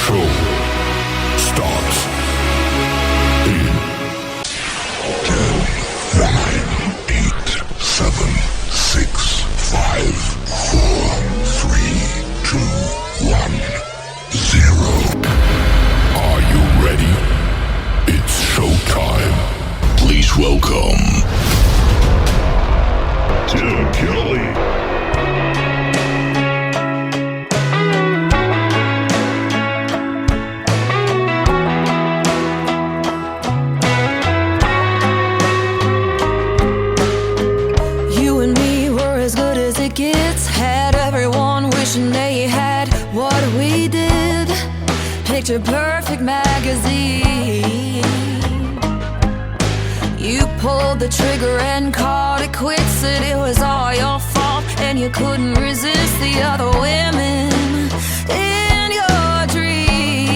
show starts in 10, 9, 8, 7, 6, 5, 4, 3, 2, 1, 0. Are you ready? It's showtime. Please welcome Tim Kelly. They had what we did, Picture Perfect magazine. You pulled the trigger and called it quits, said it was all your fault and you couldn't resist the other women in your dreams.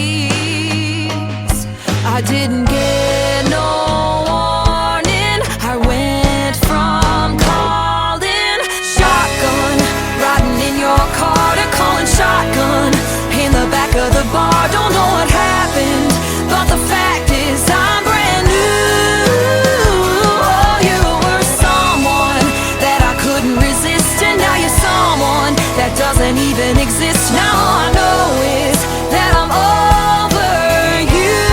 I didn't get no warning, I went from calling shotgun, riding in your car, calling shotgun in the back of the bar. Don't know what happened, but the fact is I'm brand new. Oh, you were someone that I couldn't resist, and now you're someone that doesn't even exist. Now all I know is that I'm over you,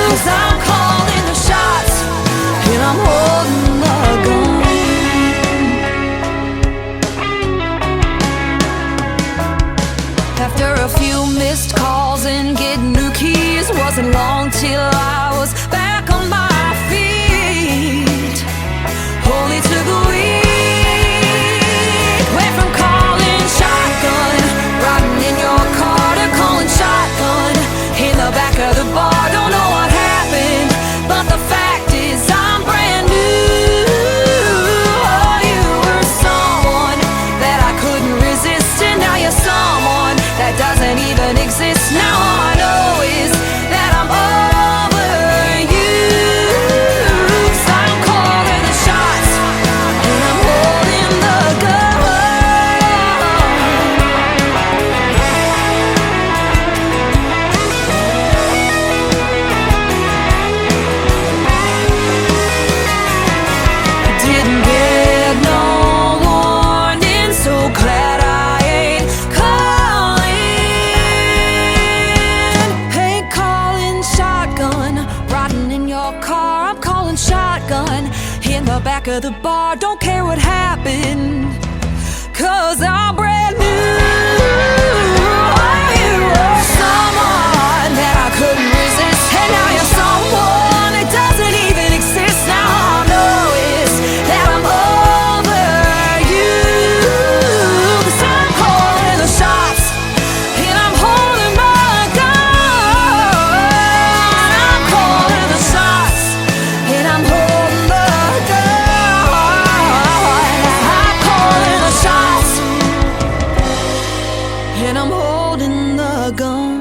'cause I'm calling the shots and I'm holding the gun. After a few missed calls and getting new keys, wasn't long till I was back on my feet. Only took a week. Went from calling shotgun, riding in your car, to calling shotgun in the back of the bar. Don't know what happened, but the fact is I'm brand new. Oh, you were someone that I couldn't resist, and now you're someone that doesn't even exist. Now all I know is that I'm over you, 'cause I'm calling the shots and I'm holding the gun. Didn't get no warning, so glad I ain't riding in your car. I'm calling shotgun in the back of the bar. Don't care what happened, 'cause I'm brand new. You were someone that I couldn't resist, and now you're someone that doesn't even exist. Now all I know is that I'm over you, 'cause I'm calling the shots and I'm holding my gun. I'm calling the shots and I'm holding the gun. I'm calling the shots and I'm holding the gun.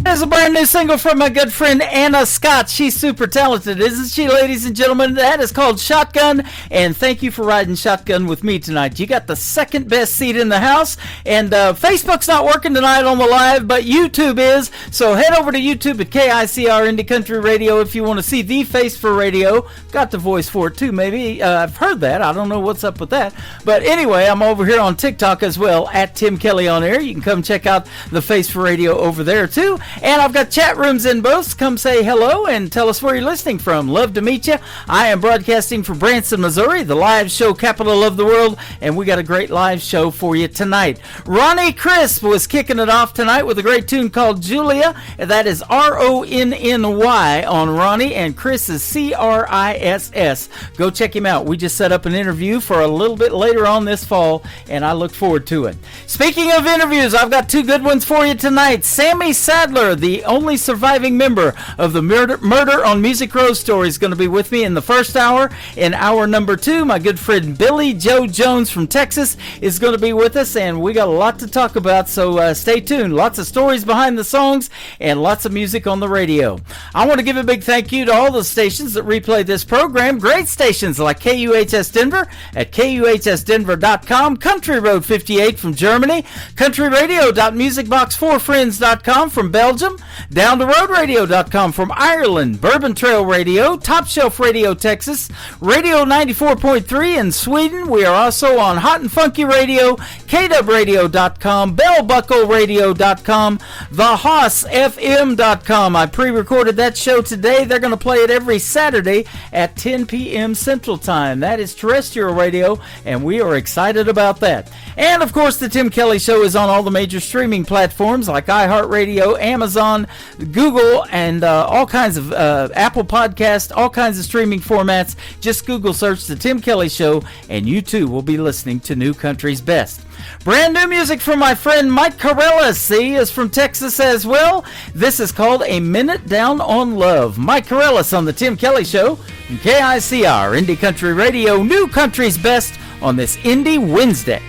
There's a brand new single from my good friend Anna Scott. She's super talented, isn't she, ladies and gentlemen? That is called Shotgun, and thank you for riding shotgun with me tonight. You got the second best seat in the house, and Facebook's not working tonight on the live, but YouTube is, so head over to YouTube at KICR Indie Country Radio if you want to see the face for radio. Got the voice for it too, maybe. I've heard that. I don't know what's up with that, but anyway, I'm over here on TikTok as well, at Tim Kelly on Air. You can come check out the face for radio over there too. And I've got chat rooms in both. Come say hello and tell us where you're listening from. Love to meet you. I am broadcasting from Branson, Missouri, the live show capital of the world, and we got a great live show for you tonight. Ronnie Crisp was kicking it off tonight with a great tune called Julia. That is Ronny on Ronnie, and Chris is Criss. Go check him out. We just set up an interview for a little bit later on this fall, and I look forward to it. Speaking of interviews, I've got two good ones for you tonight. Sammy Sadler, the only surviving member of the Murder on Music Row story, is going to be with me in the first hour. In hour number 2, my good friend Billy Joe Jones from Texas is going to be with us, and we got a lot to talk about, so stay tuned. Lots of stories behind the songs and lots of music on the radio. I want to give a big thank you to all the stations that replay this program. Great stations like KUHS Denver at KUHSdenver.com, Country Road 58 from Germany, countryradio.musicbox4friends.com from Belgium, downtheroadradio.com from Ireland, Bourbon Trail Radio, Top Shelf Radio Texas, Radio 94.3 in Sweden. We are also on Hot and Funky Radio, KWradio.com, BellBuckleRadio.com, TheHossFM.com. I pre-recorded that show today. They're going to play it every Saturday at 10 p.m. Central Time. That is terrestrial radio, and we are excited about that. And, of course, the Tim Kelly Show is on all the major streaming platforms like iHeartRadio, Amazon, Google, and all kinds of Apple Podcasts, all kinds of streaming formats. Just Google search The Tim Kelly Show, and you too will be listening to New Country's Best. Brand new music from my friend Mike Corellis. He is from Texas as well. This is called A Minute Down on Love. Mike Corellis on The Tim Kelly Show from KICR, Indie Country Radio, New Country's Best on this Indie Wednesday.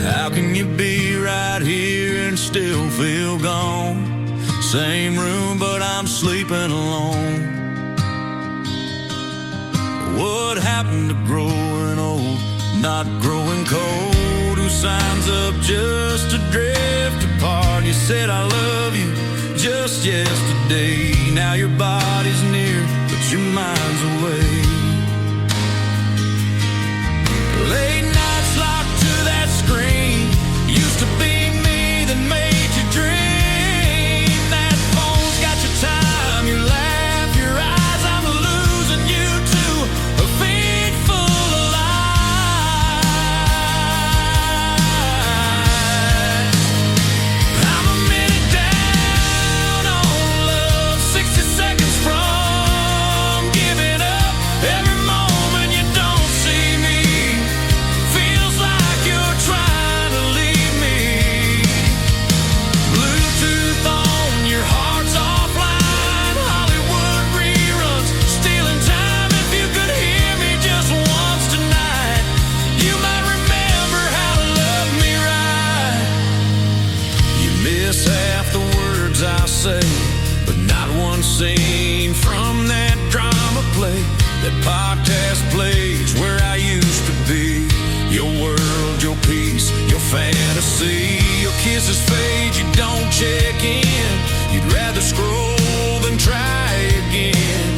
How can you be right here and still feel gone? Same room, but I'm sleeping alone. What happened to growing old, not growing cold? Who signs up just to drift apart? You said I love you just yesterday. Now your body's near, but your mind's away. Late nights locked to that screen. Used to be me that made you dream. That phone's got your time, your laugh, your eyes. I'm losing you to a feed full of lies. I'm a minute down on love, 60 seconds from giving up. Every moment you don't see me feels like you're trying to leave me. Bluetooth on, your heart's offline. Hollywood reruns, stealing time. If you could hear me just once tonight, you might remember how to love me right. You miss half the words I say, but not one scene from that drama play. That podcast plays where I used to be. Your world, your peace, your fantasy. Your kisses fade, you don't check in. You'd rather scroll than try again.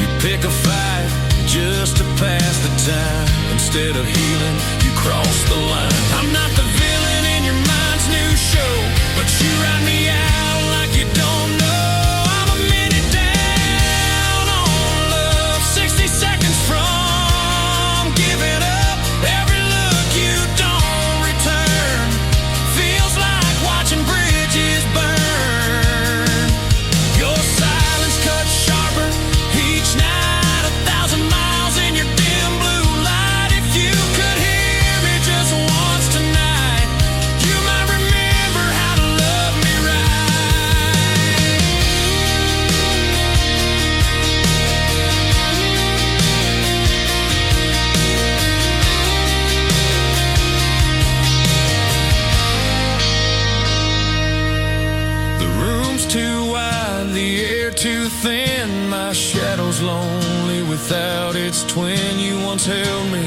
You pick a fight just to pass the time. Instead of healing, you cross the line. I'm not the villain in your mind's new show, but you write me out like you don't know. I'm a minute down on love, 60 seconds from giving up. Every look you don't return feels like watching bridges burn. Your silence cuts sharper each night, 1,000 miles in your dim blue light. If you could hear me just once tonight, you might remember how to love me right. The room's too wide, the air too thin. My shadow's lonely without its twin. You once held me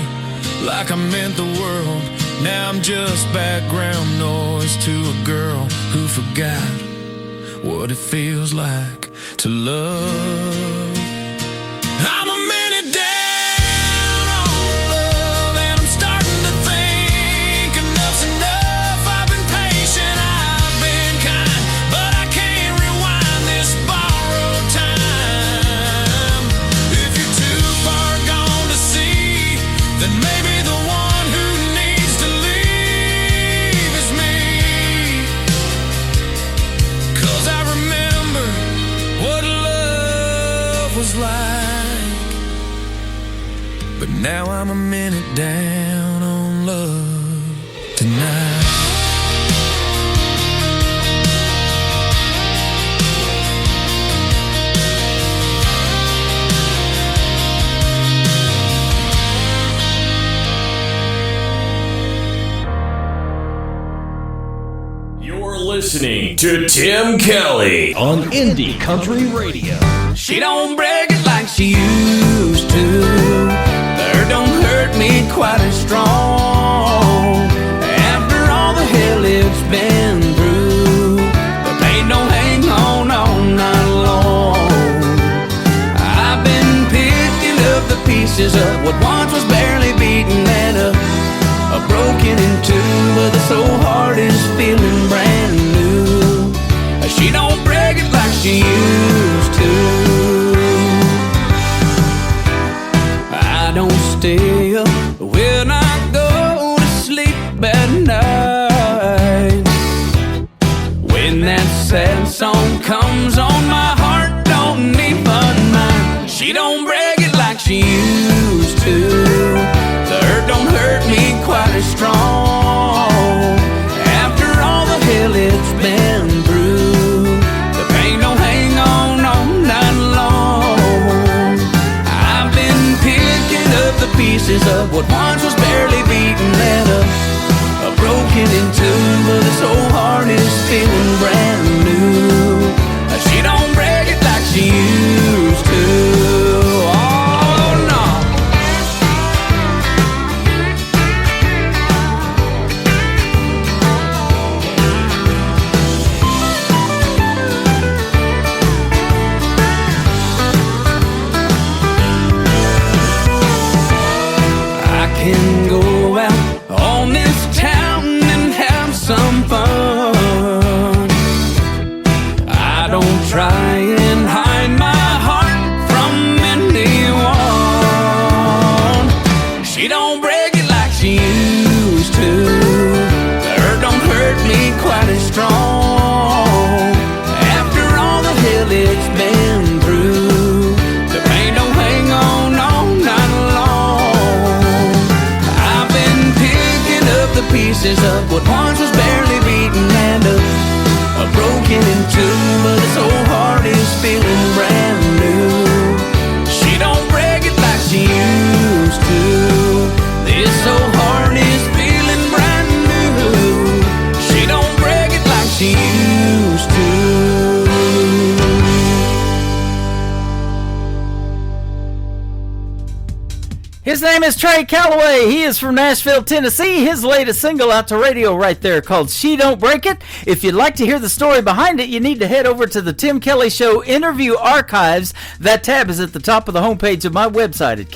like I meant the world. Now I'm just background noise to a girl who forgot what it feels like to love. I'm a minute down on love, and I'm starting to think enough's enough. I've been patient, I've been kind, but I can't rewind this borrowed time. If you're too far gone to see, then maybe the one who needs to leave is me. 'Cause I remember what love was like, but Now I'm a minute down on love tonight. You're listening to Tim Kelly on Indie Country Radio. She don't break it like she used to. Her don't hurt me quite as strong. After all the hell it's been through, the pain don't hang on all night long. I've been picking up the pieces of what once was barely beaten and broken in two, but the soul heart is feeling brand new. She don't break it like she used to. I don't stay up when I go to sleep at night. When that sad song comes on, my heart don't even mind. She don't break it like she used to. The hurt don't hurt me quite as strong. After all the hell it's been through, the pain don't hang on all night long. I've been picking up the pieces of what once was barely beaten and broken in two, but this old heart is feeling brand new. She don't break it like she used to. Oh no. I can go out on this town and have some fun. I don't try and hide my heart from anyone. She don't break it like she used to. The hurt don't hurt me quite as strong. After all the hell it's been through, the pain don't hang on all night long. I've been picking up the pieces of what once was barely beaten and broken in two, but this old heart is feeling brand new. She don't break it like she used to. This old heart is feeling brand new. She don't break it like she used to. His name is Trey Calloway. He is from Nashville, Tennessee. His latest single out to radio right there called She Don't Break It. If you'd like to hear the story behind it, you need to head over to the Tim Kelly Show Interview Archives. That tab is at the top of the homepage of my website at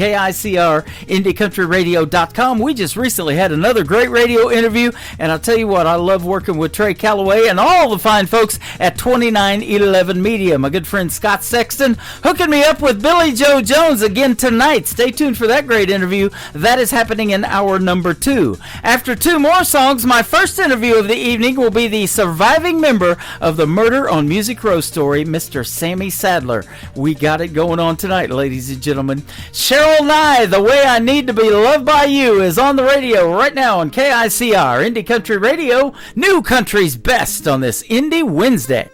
KICRIndieCountryRadio.com. We just recently had another great radio interview, and I'll tell you what, I love working with Trey Calloway and all the fine folks at 2911 Media. My good friend Scott Sexton hooking me up with Billy Joe Jones again tonight. Stay tuned for that great interview. That is happening in hour number 2. After 2 more songs, my first interview of the evening will be the surviving member of the Murder on Music Row story, Mr. Sammy Sadler. We got it going on tonight, ladies and gentlemen. Cheryl Nye, The Way I Need to Be Loved by You, is on the radio right now on KICR, Indie Country Radio, New Country's Best on this Indie Wednesday.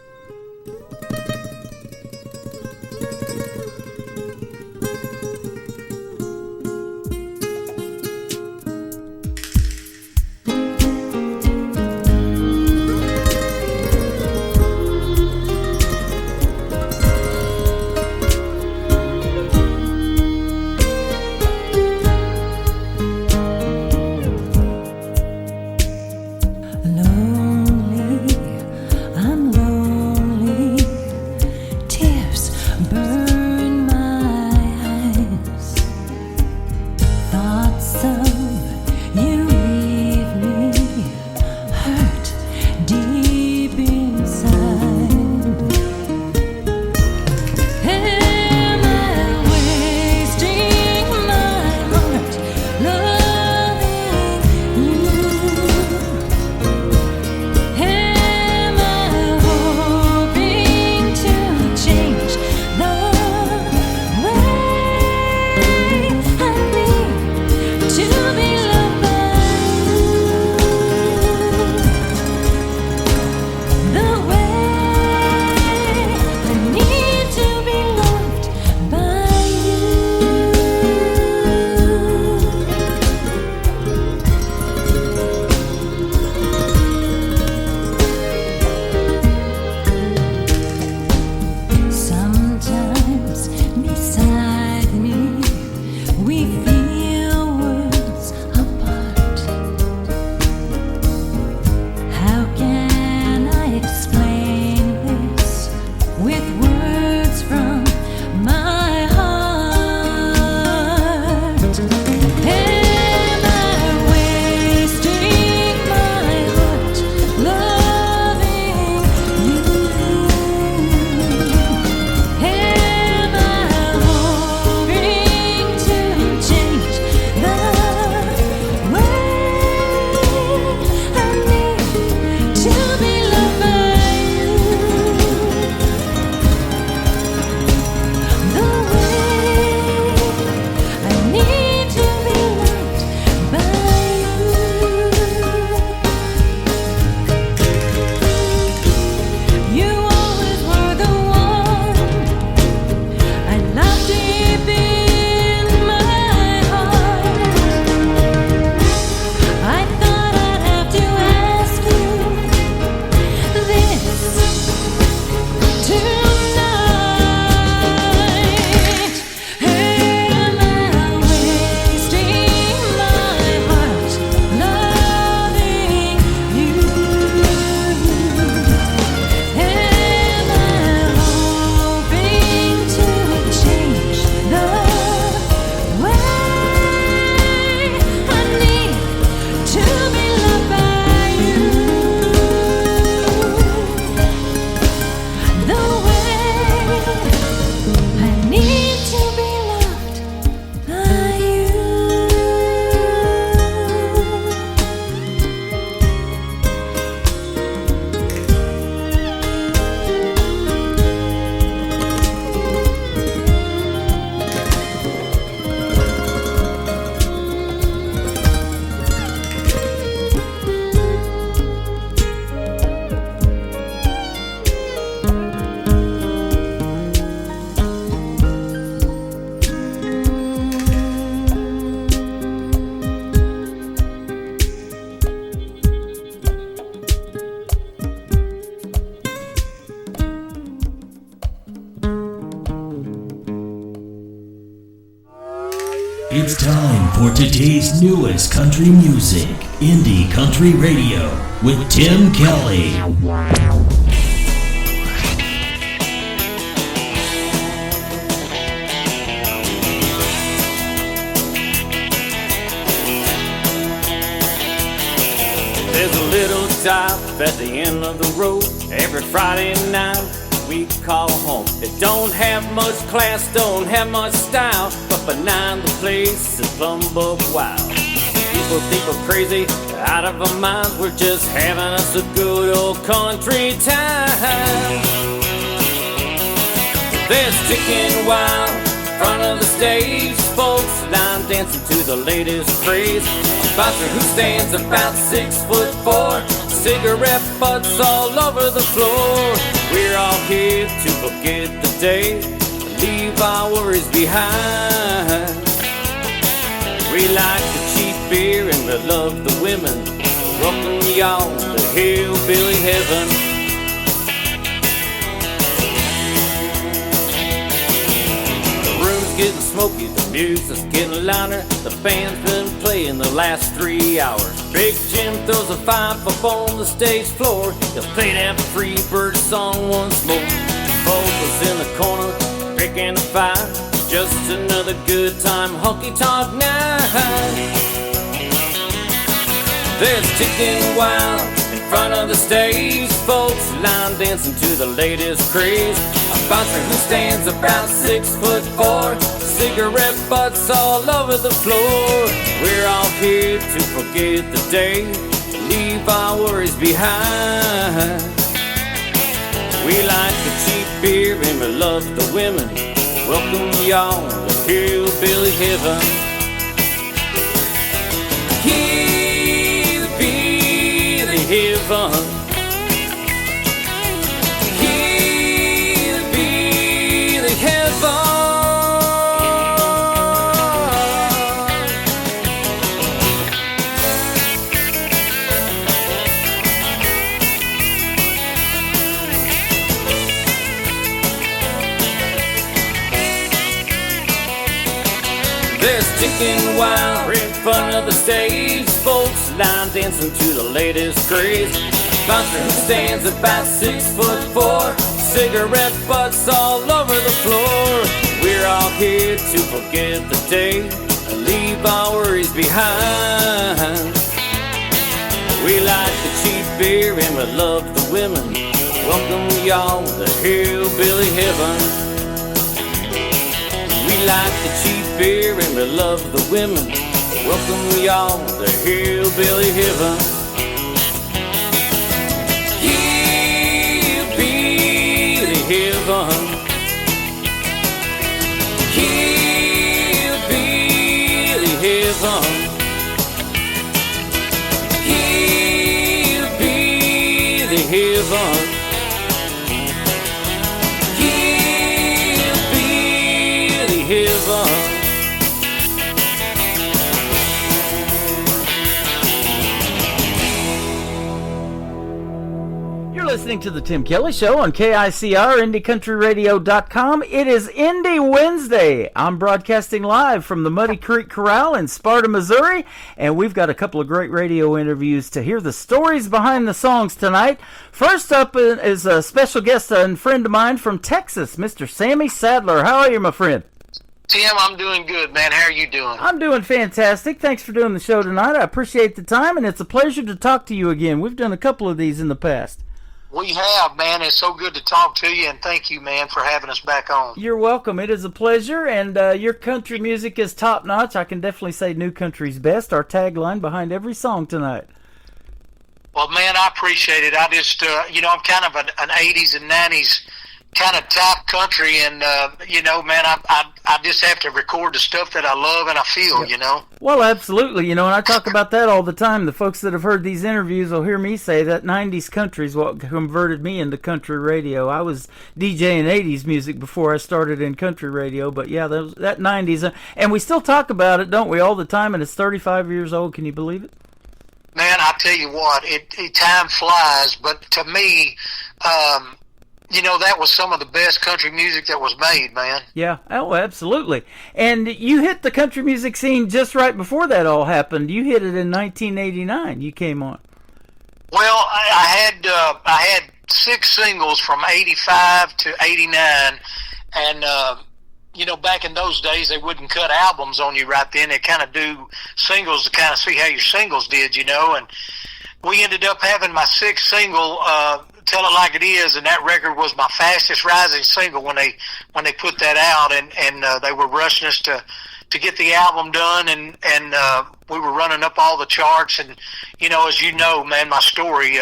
Lonely, I'm lonely. It's time for today's newest country music, Indie Country Radio, with Tim Kelly. There's a little stop at the end of the road every Friday night we call home. It don't have much class, don't have much style, but behind the place is plumb buck wild. People think we're crazy, out of our minds. We're just having us a good old country time. There's chicken wild in front of the stage, folks line dancing to the latest craze. A bouncer who stands about 6'4", cigarette butts all over the floor. We're all here to forget the day, leave our worries behind. We like the cheap beer and we love the women. Welcome y'all to hillbilly heaven. The room's getting smoky, the music's getting louder. The band's been playing the last 3 hours. Big Jim throws a 5 up on the stage floor. He'll play that free bird song once more. Vocals in the corner, picking a fight. Just another good time honky-tonk night. There's chicken wild in front of the stage, folks line dancing to the latest craze. A bouncer who stands about 6'4", cigarette butts all over the floor. We're all here to forget the day, leave our worries behind. We like the cheap beer and we love the women. Welcome y'all to hillbilly heaven. Hillbilly heaven. Hillbilly heaven. There's chicken wild in front of the stage, folks line dancing to the latest craze. Bouncer who stands about 6'4", cigarette butts all over the floor. We're all here to forget the day and leave our worries behind. We like the cheap beer and we love the women. Welcome y'all to hillbilly heaven. We like the cheap beer and we love the women. Welcome y'all to hillbilly heaven. Hillbilly heaven. Hillbilly heaven. Hillbilly heaven. Heaven. You're listening to the Tim Kelly Show on KICR, IndieCountryRadio.com. It is Indie Wednesday. I'm broadcasting live from the Muddy Creek Corral in Sparta, Missouri, and we've got a couple of great radio interviews to hear the stories behind the songs tonight. First up is a special guest and friend of mine from Texas, Mr. Sammy Sadler. How are you, my friend? Tim, I'm doing good, man. How are you doing? I'm doing fantastic. Thanks for doing the show tonight. I appreciate the time, and it's a pleasure to talk to you again. We've done a couple of these in the past. We have, man. It's so good to talk to you, and thank you, man, for having us back on. You're welcome. It is a pleasure, and your country music is top-notch. I can definitely say New Country's best, our tagline behind every song tonight. Well, man, I appreciate it. I just, I'm kind of an 80s and 90s kind of type country, and, man, I just have to record the stuff that I love and I feel, Well, absolutely, and I talk about that all the time. The folks that have heard these interviews will hear me say that 90s country is what converted me into country radio. I was DJing 80s music before I started in country radio, but yeah, that 90s, and we still talk about it, don't we, all the time, and it's 35 years old. Can you believe it? Man, I tell you what, time flies, but to me, that was some of the best country music that was made, man. Yeah, oh, absolutely. And you hit the country music scene just right before that all happened. You hit it in 1989. You came on. Well, I had 6 singles from 85 to 89, and back in those days they wouldn't cut albums on you right then. They kind of do singles to kind of see how your singles did, and we ended up having my 6th single, Tell It Like It Is, and that record was my fastest rising single when they put that out, and they were rushing us to get the album done, and we were running up all the charts, and as you know, man, my story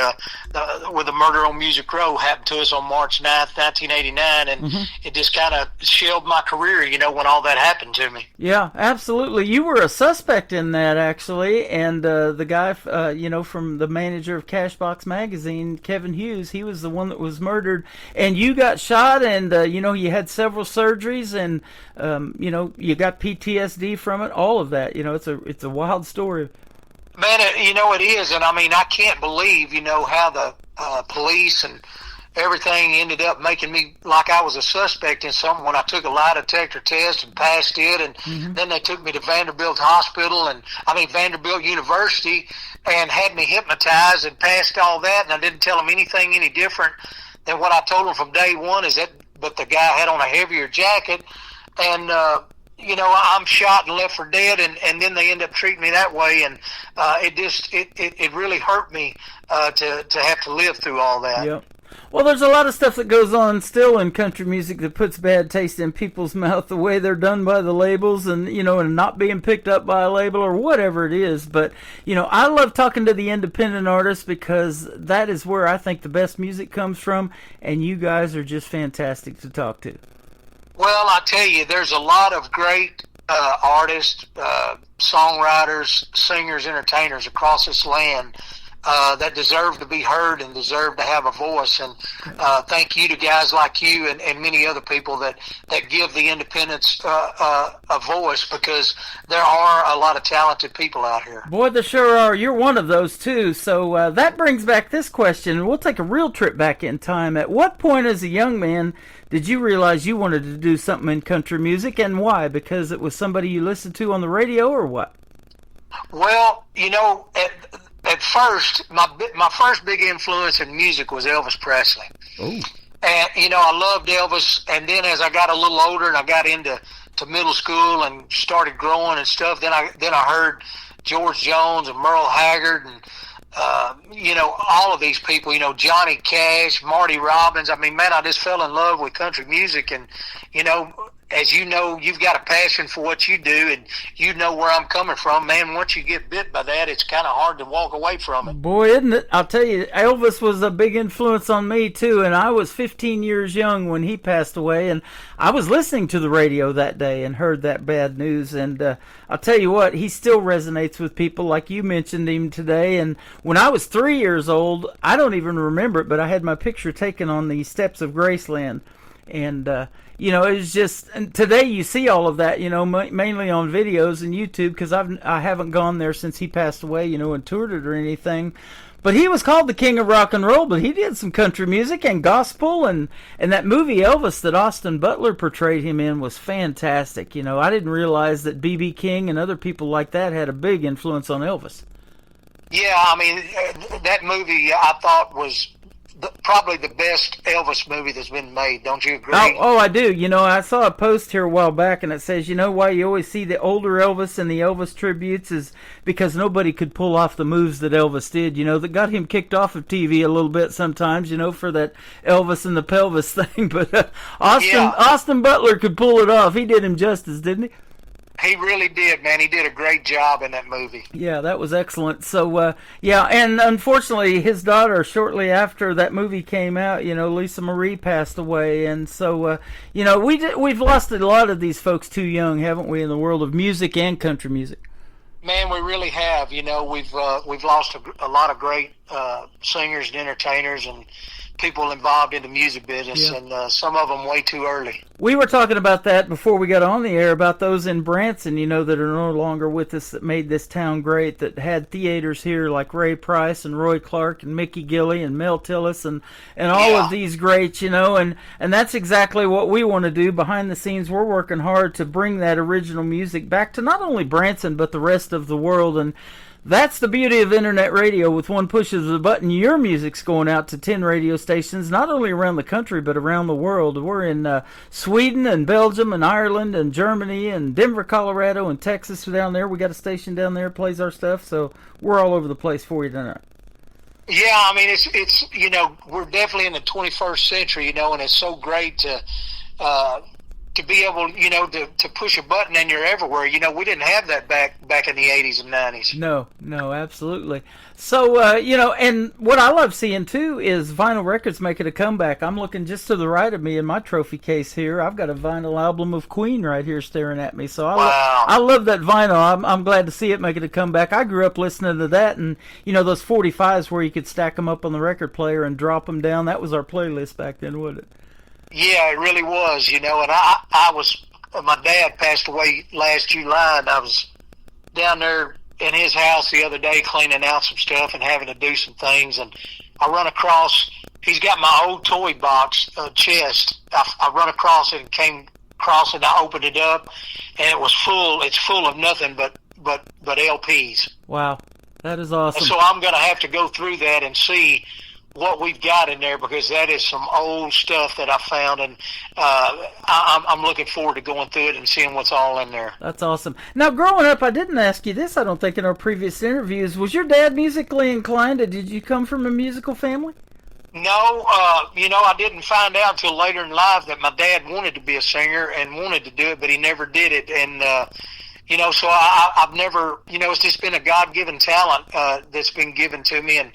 with the murder on Music Row happened to us on March 9th, 1989, and it just kind of shelled my career, when all that happened to me. Yeah, absolutely. You were a suspect in that, actually, and the guy, from the manager of Cashbox Magazine, Kevin Hughes, he was the one that was murdered, and you got shot, and, you had several surgeries, and, you got PTSD from it, all of that. It's a wild story. Man, it is, and I mean, I can't believe, how the police and everything ended up making me like I was a suspect in something when I took a lie detector test and passed it, and then they took me to Vanderbilt University, and had me hypnotized and passed all that, and I didn't tell them anything any different than what I told them from day one, but the guy had on a heavier jacket, and I'm shot and left for dead, and then they end up treating me that way, and it really hurt me to have to live through all that. Yep. Well, there's a lot of stuff that goes on still in country music that puts bad taste in people's mouth, the way they're done by the labels, and and not being picked up by a label or whatever it is. But I love talking to the independent artists because that is where I think the best music comes from, and you guys are just fantastic to talk to. Well, I tell you, there's a lot of great artists, songwriters, singers, entertainers across this land that deserve to be heard and deserve to have a voice. And thank you to guys like you and many other people that give the independents a voice, because there are a lot of talented people out here. Boy, there sure are. You're one of those, too. So that brings back this question, and we'll take a real trip back in time. At what point as a young man did you realize you wanted to do something in country music, and why? Because it was somebody you listened to on the radio, or what? Well, at first, my first big influence in music was Elvis Presley. Oh. And, I loved Elvis, and then as I got a little older and I got into middle school and started growing and stuff, then I heard George Jones and Merle Haggard and all of these people, Johnny Cash, Marty Robbins. I mean, man, I just fell in love with country music, and, as you know, you've got a passion for what you do, and you know where I'm coming from, man. Once you get bit by that, it's kind of hard to walk away from it. Boy, isn't it? I'll tell you, Elvis was a big influence on me, too, and I was 15 years young when he passed away, and I was listening to the radio that day and heard that bad news, and I'll tell you what, he still resonates with people, like you mentioned him today, and when I was 3 years old, I don't even remember it, but I had my picture taken on the steps of Graceland, and it was just, and today you see all of that, mainly on videos and YouTube, because I haven't gone there since he passed away, and toured it or anything. But he was called the King of Rock and Roll, but he did some country music and gospel, and that movie Elvis that Austin Butler portrayed him in was fantastic. I didn't realize that B.B. King and other people like that had a big influence on Elvis. Yeah, I mean, that movie I thought was probably the best Elvis movie that's been made. Don't you agree? Oh, I do. I saw a post here a while back, and it says, why you always see the older Elvis and the Elvis tributes is because nobody could pull off the moves that Elvis did, that got him kicked off of TV a little bit sometimes, for that Elvis and the pelvis thing. But Austin Butler could pull it off. He did him justice, didn't he? He really did, man. He did a great job in that movie. Yeah, that was excellent. So, and unfortunately, his daughter, shortly after that movie came out, Lisa Marie passed away. And so, we've lost a lot of these folks too young, haven't we, in the world of music and country music? Man, we really have. We've lost a lot of great singers and entertainers, and people involved in the music business, Yeah. and some of them way too early. We were talking about that before we got on the air, about those in Branson, that are no longer with us, that made this town great, that had theaters here like Ray Price and Roy Clark and Mickey Gilley and Mel Tillis and all Yeah. of these greats, and that's exactly what we want to do. Behind the scenes, we're working hard to bring that original music back to not only Branson, but the rest of the world. And that's the beauty of internet radio. With one push of the button, your music's going out to 10 radio stations, not only around the country, but around the world. We're in Sweden and Belgium and Ireland and Germany and Denver, Colorado and Texas down there. We got a station down there that plays our stuff, so we're all over the place for you tonight. Yeah, I mean, it's we're definitely in the 21st century, and it's so great to be able, to push a button and you're everywhere. We didn't have that back in the 80s and 90s. No, absolutely. So, and what I love seeing, too, is vinyl records making a comeback. I'm looking just to the right of me in my trophy case here. I've got a vinyl album of Queen right here staring at me. So Wow. I love that vinyl. I'm glad to see it making a comeback. I grew up listening to that, and, those 45s where you could stack them up on the record player and drop them down. That was our playlist back then, wasn't it? Yeah, it really was, and I was, my dad passed away last July, and I was down there in his house the other day cleaning out some stuff and having to do some things, and I run across, he's got my old toy box chest. I run across it and came across it, and I opened it up, and it's full of nothing but LPs. Wow, that is awesome. And so I'm going to have to go through that and see what we've got in there, because that is some old stuff that I found, and I'm looking forward to going through it and seeing what's all in there. That's awesome. Now, growing up, I didn't ask you this, I don't think, in our previous interviews. Was your dad musically inclined, or did you come from a musical family? No, I didn't find out till later in life that my dad wanted to be a singer and wanted to do it, but he never did it. And, so I've never, it's just been a God-given talent that's been given to me. And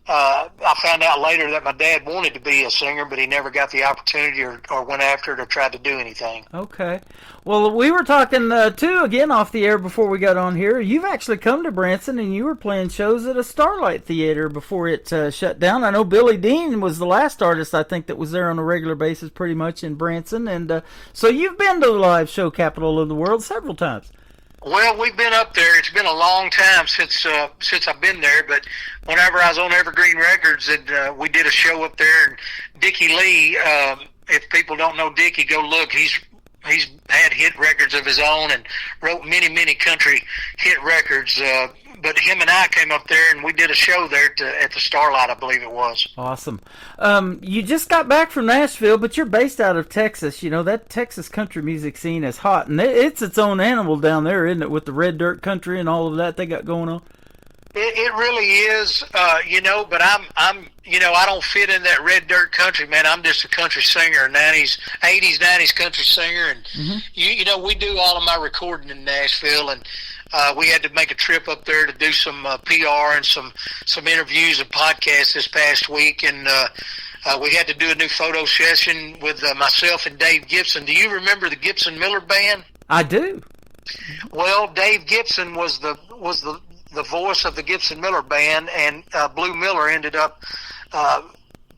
I found out later that my dad wanted to be a singer, but he never got the opportunity or went after it or tried to do anything. Okay. Well, we were talking, too, again, off the air before we got on here. You've actually come to Branson, and you were playing shows at a Starlight Theater before it shut down. I know Billy Dean was the last artist, I think, that was there on a regular basis pretty much in Branson. And so you've been to the live show capital of the world several times. Well, we've been up there. It's been a long time since I've been there, but whenever I was on Evergreen Records, and we did a show up there, and Dickie Lee, if people don't know Dickie, go look. He's had hit records of his own and wrote many country hit records. But him and I came up there, and we did a show there at the Starlight, I believe it was. Awesome. You just got back from Nashville, but you're based out of Texas. That Texas country music scene is hot, and it's its own animal down there, isn't it, with the red dirt country and all of that they got going on? It really is, but I'm I don't fit in that red dirt country, man. I'm just a country singer, 80s, 90s country singer, and we do all of my recording in Nashville, and we had to make a trip up there to do some PR and some interviews and podcasts this past week, and we had to do a new photo session with myself and Dave Gibson. Do you remember the Gibson Miller Band? I do. Well, Dave Gibson was the voice of the Gibson Miller Band, and Blue Miller ended up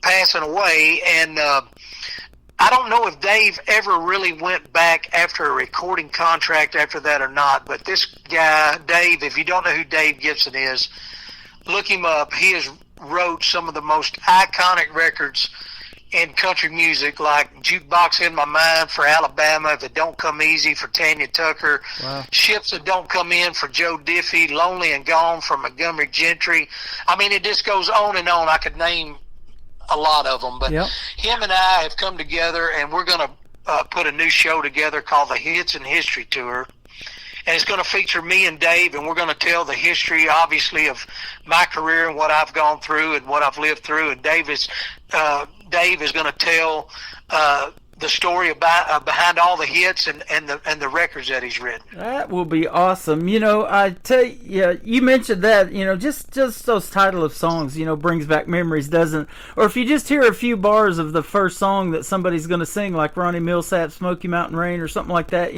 passing away, and I don't know if Dave ever really went back after a recording contract after that or not, but this guy, Dave, if you don't know who Dave Gibson is, look him up. He has wrote some of the most iconic records in country music, like Jukebox in My Mind for Alabama, If It Don't Come Easy for Tanya Tucker, Wow. Ships That Don't Come In for Joe Diffie, Lonely and Gone for Montgomery Gentry. I mean, it just goes on and on. I could name a lot of them, but Yep. him and I have come together, and we're going to put a new show together called the Hits and History Tour. And it's going to feature me and Dave, and we're going to tell the history, obviously, of my career and what I've gone through and what I've lived through. And Dave is going to tell the story about behind all the hits and the records that he's written. That will be awesome. I tell you, you mentioned that, just those title of songs, brings back memories, doesn't? Or if you just hear a few bars of the first song that somebody's going to sing, like Ronnie Millsap, Smoky Mountain Rain, or something like that,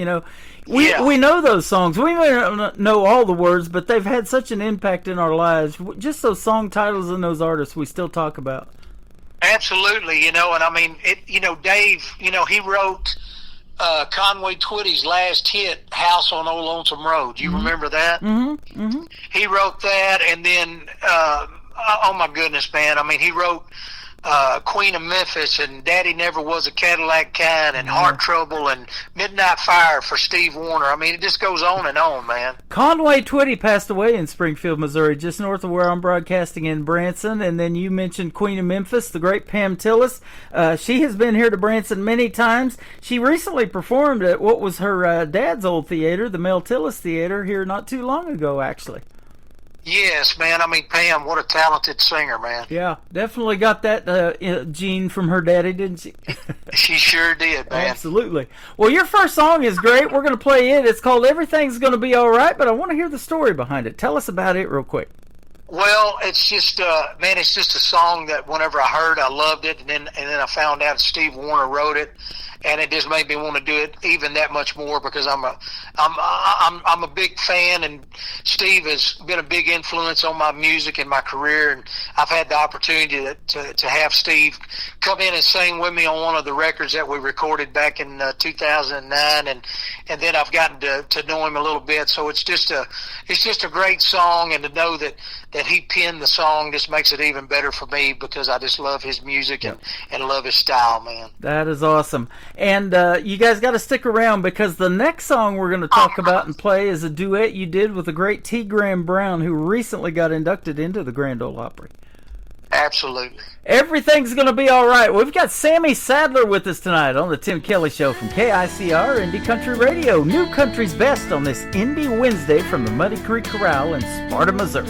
we know those songs. We may not know all the words, but they've had such an impact in our lives. Just those song titles and those artists we still talk about. Absolutely, and I mean, Dave, he wrote Conway Twitty's last hit, "House on Old Lonesome Road." You remember that? Mm-hmm. Mm-hmm. He wrote that, and then, oh my goodness, man! I mean, he wrote Queen of Memphis and Daddy Never Was a Cadillac Kind and Heart Trouble and Midnight Fire for Steve Wariner. I mean, it just goes on and on, man. Conway Twitty passed away in Springfield, Missouri, just north of where I'm broadcasting in Branson. And then you mentioned Queen of Memphis, the great Pam Tillis. She has been here to Branson many times. She recently performed at what was her dad's old theater, the Mel Tillis Theater, here not too long ago, actually. Yes, man. I mean, Pam, what a talented singer, man. Yeah, definitely got that gene from her daddy, didn't she? She sure did, man. Absolutely. Well, your first song is great. We're going to play it. It's called Everything's Gonna Be All Right, but I want to hear the story behind it. Tell us about it real quick. Well, it's just, man, it's just a song that whenever I heard, I loved it, and then I found out Steve Wariner wrote it, and it just made me want to do it even that much more because I'm a big fan, and Steve has been a big influence on my music and my career, and I've had the opportunity to have Steve come in and sing with me on one of the records that we recorded back in 2009, and then I've gotten to know him a little bit, so it's just a great song, and to know that he penned the song just makes it even better for me because I just love his music and love his style, man. That is awesome. And you guys got to stick around because the next song we're going to talk about and play is a duet you did with the great T. Graham Brown, who recently got inducted into the Grand Ole Opry. Absolutely. Everything's going to be all right. We've got Sammy Sadler with us tonight on the Tim Kelly Show from KICR Indie Country Radio. New Country's Best on this Indie Wednesday from the Muddy Creek Corral in Sparta, Missouri.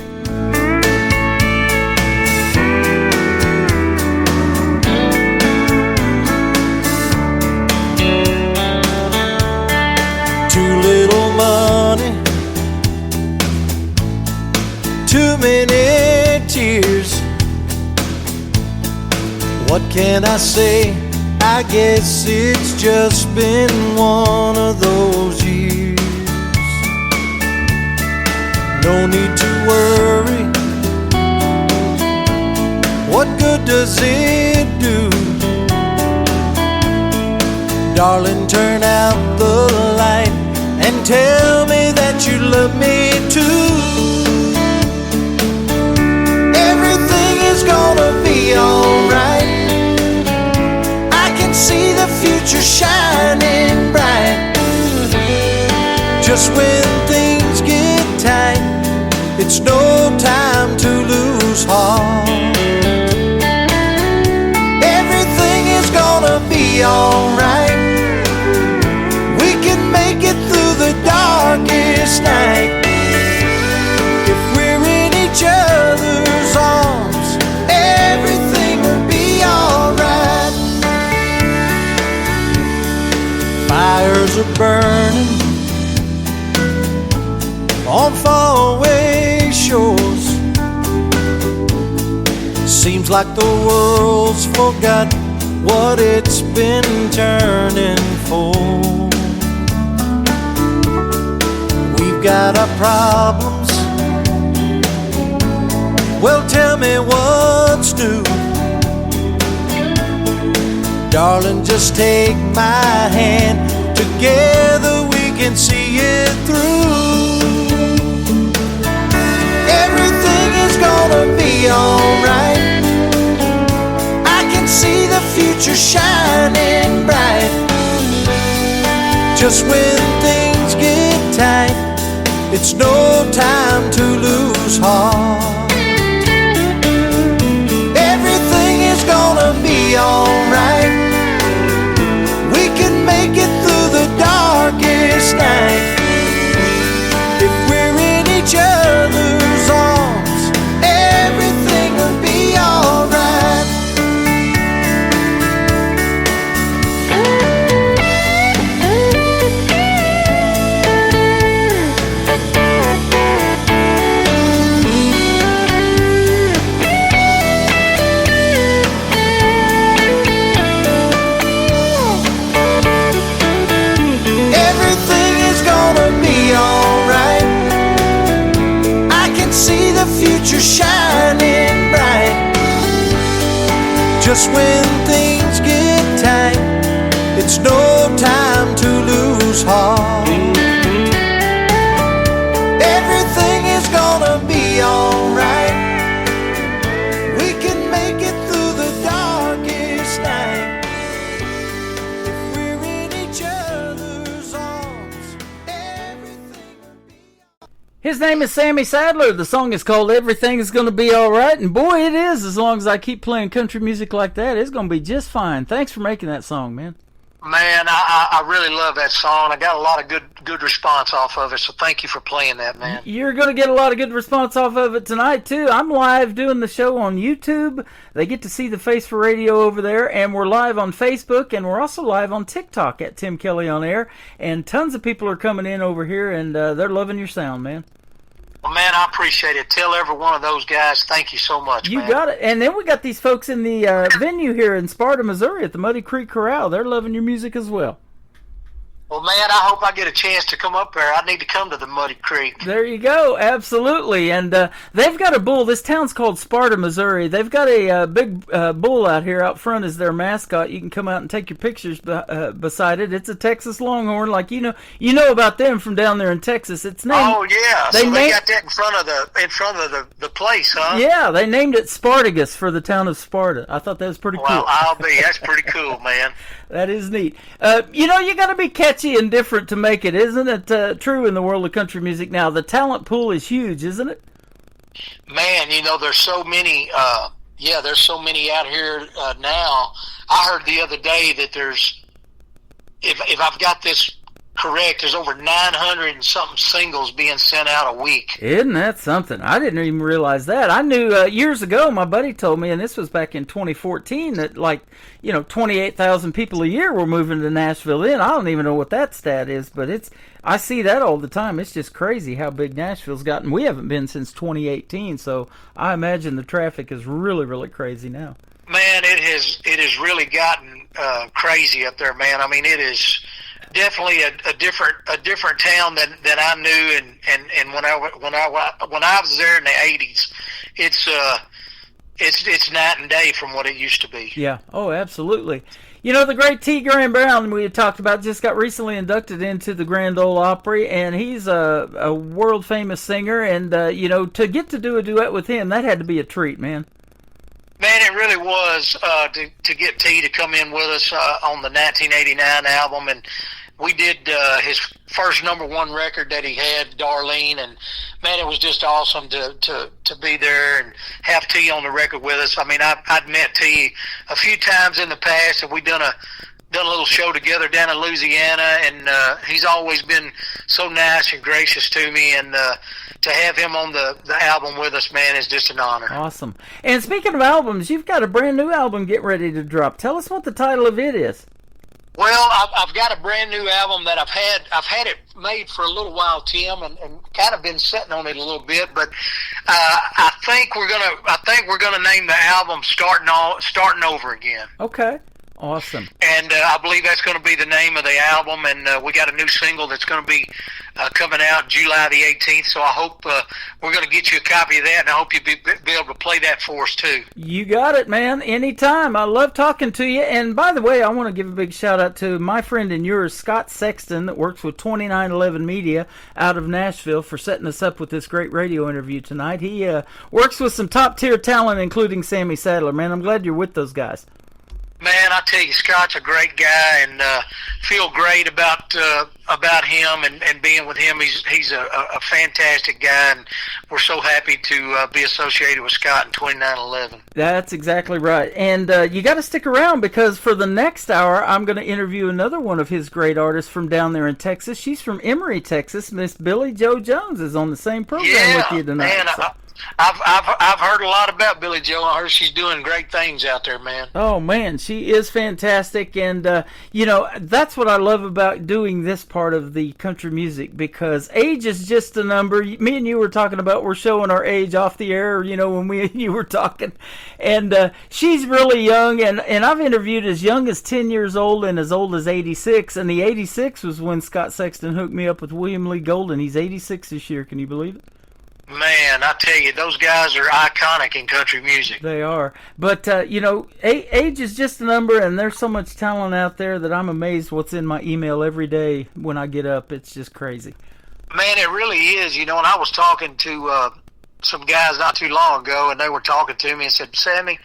Too little money, too many tears. What can I say? I guess it's just been one of those years. No need to worry. What good does it do? Darling, turn out the light and tell me that you love me too. Everything is gonna be alright. I can see the future shining bright. Just when things get tight, it's no time to lose heart. Everything is gonna be alright. We can make it through the darkest night. If we're in each other's arms, everything will be alright. Fires are burning on faraway shores. Seems like the world's forgot what it's been turning for. We've got our problems. Well, tell me what's new. Darling, just take my hand. Together we can see it through. Everything is gonna be alright. I can see the future shining bright. Just when things get tight, it's no time to lose heart. Everything is gonna be alright. We can make it through the darkest night. If we're in each other's arms, everything will be alright. Everything is gonna be alright. I can see the future shining bright. just when things get tight, it's no time to lose heart. Everything is gonna be alright. We can make it through the darkest night. If we're in each other's arms, everything will be alright. His name is Sammy Sadler. The song is called Everything's Gonna Be Alright, and boy, it is. As long as I keep playing country music like that, it's gonna be just fine. Thanks for making that song, man. Man, I really love that song. I got a lot of good response off of it, so thank you for playing that, man. You're going to get a lot of good response off of it tonight, too. I'm live doing the show on YouTube. They get to see the face for radio over there, and we're live on Facebook, and we're also live on TikTok at Tim Kelly On Air, and tons of people are coming in over here, and they're loving your sound, man. Well, man, I appreciate it. Tell every one of those guys thank you so much, You man. got it. And then we got these folks in the venue here in Sparta, Missouri at the Muddy Creek Corral. They're loving your music as well. Well, man, I hope I get a chance to come up there. I need to come to the Muddy Creek. There you go. Absolutely. And they've got a bull. This town's called Sparta, Missouri. They've got a big bull out here out front as their mascot. You can come out and take your pictures beside it. It's a Texas Longhorn, like you know about them from down there in Texas. It's named. Oh yeah, They so they named- got that in front of the place, huh? Yeah, they named it Spartacus for the town of Sparta. I thought that was pretty Well, cool. that's pretty cool, man. That is neat. You got to be catchy and different to make it, isn't it? True in the world of country music now. The talent pool is huge, isn't it? Man, there's so many. There's so many out here now. I heard the other day that there's, if I've got this correct, there's over 900 and something singles being sent out a week. Isn't that something? I didn't even realize that. I knew years ago, my buddy told me, and this was back in 2014, that 28,000 people a year were moving to Nashville then. I don't even know what that stat is, but I see that all the time. It's just crazy how big Nashville's gotten. We haven't been since 2018, so I imagine the traffic is really, really crazy now. Man, it has really gotten crazy up there, man. I mean, it is definitely a different town than I knew, and when I was there in the 80s, it's night and day from what it used to be. Yeah. Oh, absolutely. The great T. Graham Brown we had talked about just got recently inducted into the Grand Ole Opry, and he's a world famous singer, and to get to do a duet with him, that had to be a treat, man. Man, it really was to get T to come in with us on the 1989 album, and we did his first #1 record that he had, Darlene, and man, it was just awesome to be there and have T on the record with us. I mean, I'd met T a few times in the past, and we done a little show together down in Louisiana, and he's always been so nice and gracious to me, and to have him on the album with us, man, is just an honor. Awesome. And speaking of albums, you've got a brand new album getting ready to drop. Tell us what the title of it is. Well, I've got a brand new album that I've had it made for a little while, Tim, and kind of been sitting on it a little bit. But I think we're gonna name the album Starting Over Again. Okay. Awesome. And I believe that's going to be the name of the album, and we got a new single that's going to be coming out July the 18th, so I hope we're going to get you a copy of that, and I hope you'll be able to play that for us, too. You got it, man. Anytime. I love talking to you. And by the way, I want to give a big shout-out to my friend and yours, Scott Sexton, that works with 2911 Media out of Nashville, for setting us up with this great radio interview tonight. He works with some top-tier talent, including Sammy Sadler. Man, I'm glad you're with those guys. Man, I tell you, Scott's a great guy, and feel great about him and being with him. He's a fantastic guy, and we're so happy to be associated with Scott in 2911. That's exactly right. And you got to stick around, because for the next hour, I'm going to interview another one of his great artists from down there in Texas. She's from Emory, Texas. Miss Billy Joe Jones is on the same program with you tonight. Man, so. I've heard a lot about Billy Joe. I heard she's doing great things out there, man. Oh, man, she is fantastic. And, that's what I love about doing this part of the country music, because age is just a number. Me and you were talking about, we're showing our age off the air, when we and you were talking. And she's really young, and I've interviewed as young as 10 years old and as old as 86. And the 86 was when Scott Sexton hooked me up with William Lee Golden. He's 86 this year. Can you believe it? Man, I tell you, those guys are iconic in country music. They are. But, age is just a number, and there's so much talent out there that I'm amazed what's in my email every day when I get up. It's just crazy. Man, it really is. And I was talking to some guys not too long ago, and they were talking to me and said, Sammy,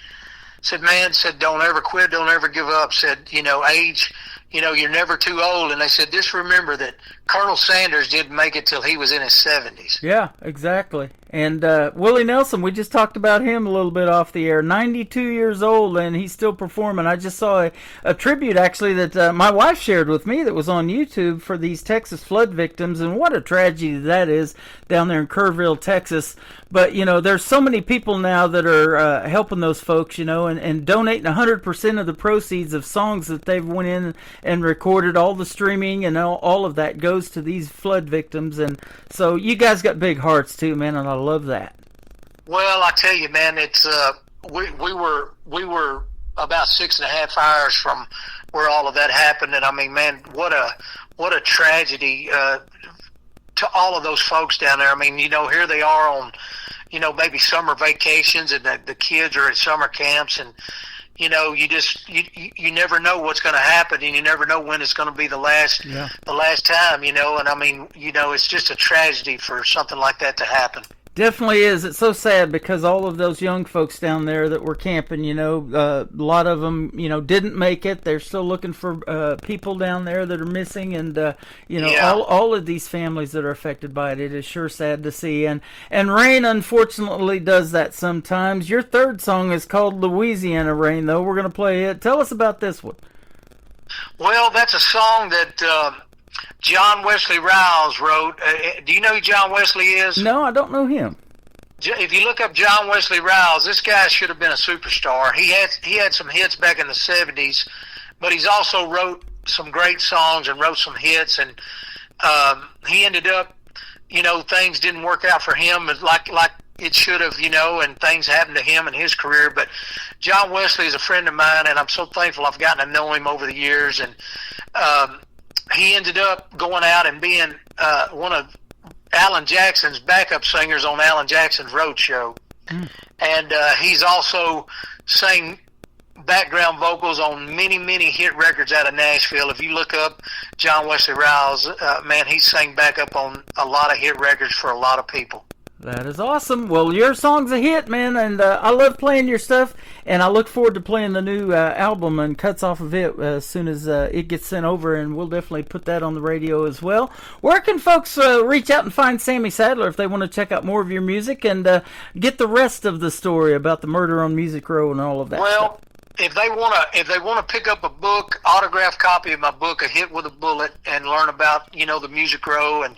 don't ever quit, don't ever give up. Said, age, you're never too old. And they said, just remember that Colonel Sanders didn't make it till he was in his 70s. Yeah, exactly. And Willie Nelson, we just talked about him a little bit off the air. 92 years old, and he's still performing. I just saw a tribute, actually, that my wife shared with me that was on YouTube for these Texas flood victims, and what a tragedy that is down there in Kerrville, Texas. But, there's so many people now that are helping those folks, and donating 100% of the proceeds of songs that they've went in and recorded. All the streaming and all of that goes to these flood victims. And so you guys got big hearts, too, man, and I love that. Well, I tell you, man, it's we were about 6.5 hours from where all of that happened, and I mean, man, what a tragedy to all of those folks down there. I mean, here they are on, maybe summer vacations, and the kids are at summer camps, and you never know what's going to happen, and you never know when it's going to be the last time, and I mean, it's just a tragedy for something like that to happen. Definitely is. It's so sad because all of those young folks down there that were camping, a lot of them, didn't make it. They're still looking for people down there that are missing, and all of these families that are affected by it. It is sure sad to see, and rain unfortunately does that sometimes. Your third song is called Louisiana Rain, though. We're going to play it. Tell us about this one. Well, that's a song that John Wesley Riles wrote. Do you know who John Wesley is? No, I don't know him. If you look up John Wesley Riles, this guy should have been a superstar. He had some hits back in the 70s, but he's also wrote some great songs and wrote some hits, and he ended up, things didn't work out for him like it should have, and things happened to him in his career. But John Wesley is a friend of mine, and I'm so thankful I've gotten to know him over the years, and he ended up going out and being one of Alan Jackson's backup singers on Alan Jackson's Road Show. And he's also sang background vocals on many, many hit records out of Nashville. If you look up John Wesley Riles, man, he sang backup on a lot of hit records for a lot of people. That is awesome. Well, your song's a hit, man, and I love playing your stuff, and I look forward to playing the new album and cuts off of it as soon as it gets sent over, and we'll definitely put that on the radio as well. Where can folks reach out and find Sammy Sadler if they want to check out more of your music and get the rest of the story about the murder on Music Row and all of that stuff? If they want to pick up a book, autographed copy of my book, A Hit with a Bullet, and learn about the Music Row and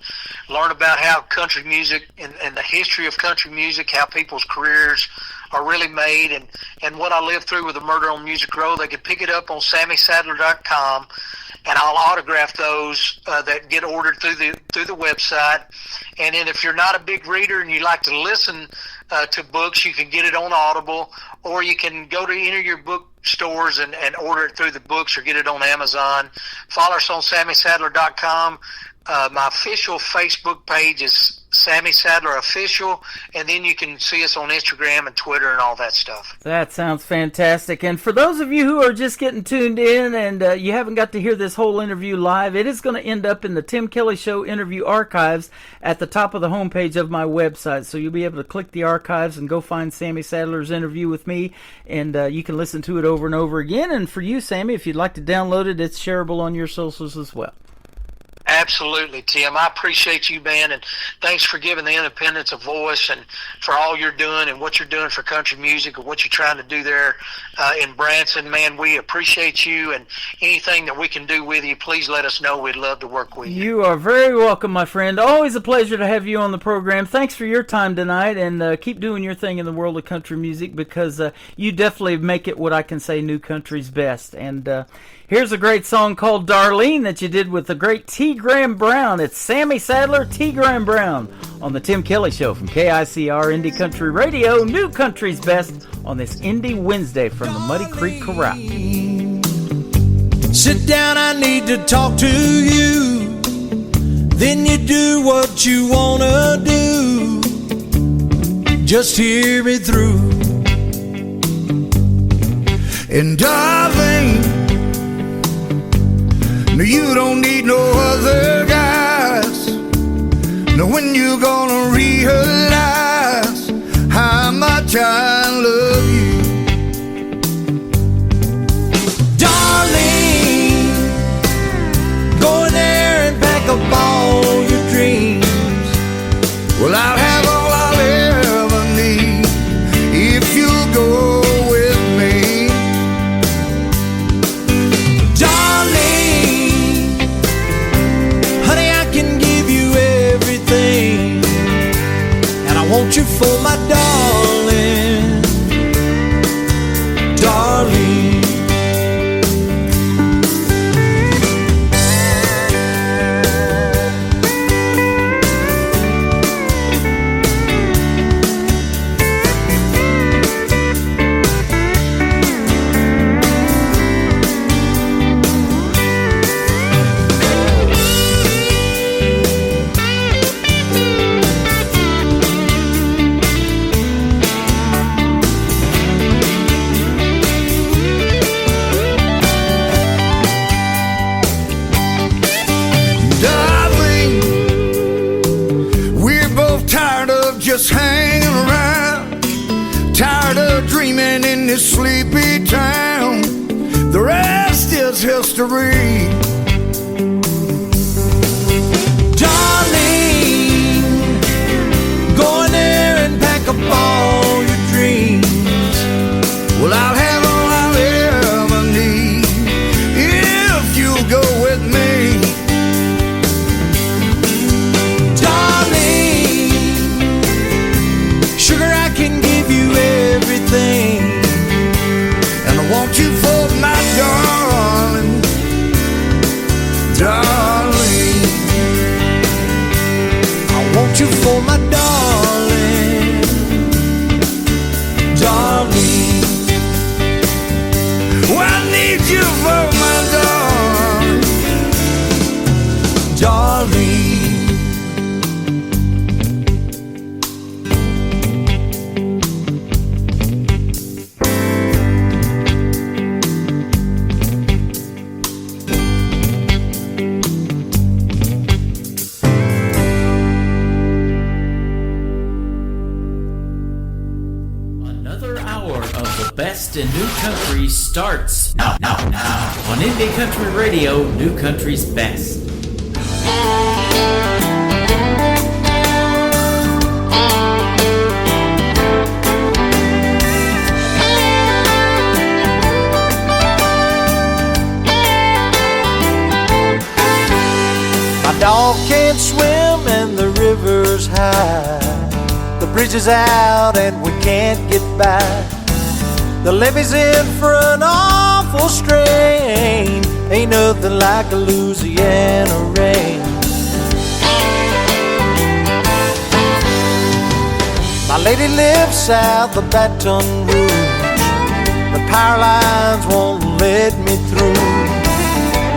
learn about how country music and the history of country music, how people's careers are really made, and what I lived through with the murder on Music Row, they can pick it up on SammySadler.com, and I'll autograph those that get ordered through the website. And then if you're not a big reader and you like to listen to books, you can get it on Audible, or you can go to any of your book stores and order it through the books or get it on Amazon. Follow us on SammySadler.com. My official Facebook page is Sammy Sadler Official, and then you can see us on Instagram and Twitter and all that stuff. That sounds fantastic. And for those of you who are just getting tuned in and you haven't got to hear this whole interview live, it is going to end up in the Tim Kelly Show interview archives at the top of the homepage of my website. So you'll be able to click the archives and go find Sammy Sadler's interview with me, and you can listen to it over and over again. And for you, Sammy, if you'd like to download it, it's shareable on your socials as well. Absolutely, Tim. I appreciate you, man, and thanks for giving the independents a voice and for all you're doing and what you're doing for country music and what you're trying to do there in Branson. Man, we appreciate you, and anything that we can do with you, please let us know. We'd love to work with you. You are very welcome, my friend. Always a pleasure to have you on the program. Thanks for your time tonight, and keep doing your thing in the world of country music, because you definitely make it what I can say new country's best. And here's a great song called Darlene that you did with the great T. Graham Brown. It's Sammy Sadler, T. Graham Brown on the Tim Kelly Show from KICR Indie Country Radio, new country's best on this Indie Wednesday from the Muddy Creek Corral. Sit down, I need to talk to you. Then you do what you wanna do. just hear me through. And darling, no, you don't need no other guys. No, when you gonna realize how much I love you? Darling, go in there and pack up all your dreams. Well, I'll have all I'll ever need if you'll go with me. Darling, honey, I can give you everything, and I want you for my darling, darling. Just hanging around, tired of dreaming in this sleepy town. The rest is history. Darling, go in there and pack up all your dreams. Well, I'll have all I'll ever need if you go with me. And I want you for my darling, darling. I want you for my darling, darling. Oh, I need you for my darling, darling. Best in New Country starts now on Indie Country Radio, New Country's Best. My dog can't swim and the river's high. The bridge is out and we can't get by. The levee's in for an awful strain. Ain't nothing like a Louisiana rain. My lady lives south of Baton Rouge. The power lines won't let me through.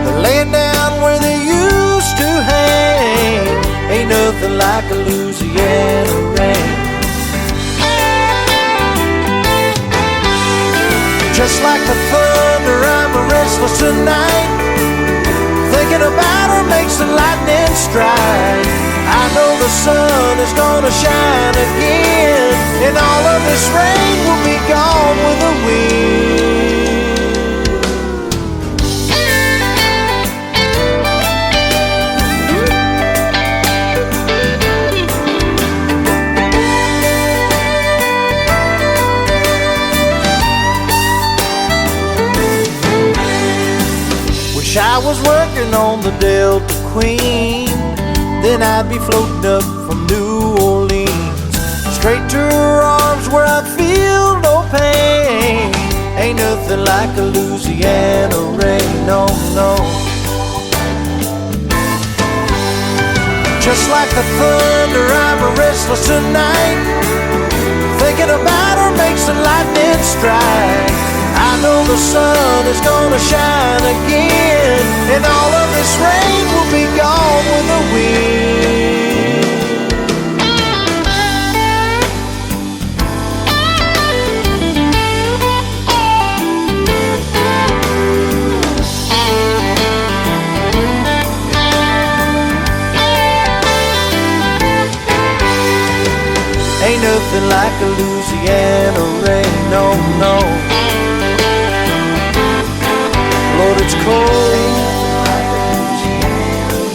They're laying down where they used to hang. Ain't nothing like a Louisiana rain. Just like the thunder, I'm restless tonight. Thinking about her makes the lightning strike. I know the sun is gonna shine again, and all of this rain will be gone with the wind. Wish I was working on the Delta Queen, then I'd be floating up from New Orleans, straight to her arms where I feel no pain. Ain't nothing like a Louisiana rain, no, no. Just like the thunder, I'm restless tonight. Thinking about her makes the lightning strike. I know the sun is gonna shine again, and all of this rain will be gone with the wind. ain't nothing like a Louisiana rain, no, no. Lord, it's cold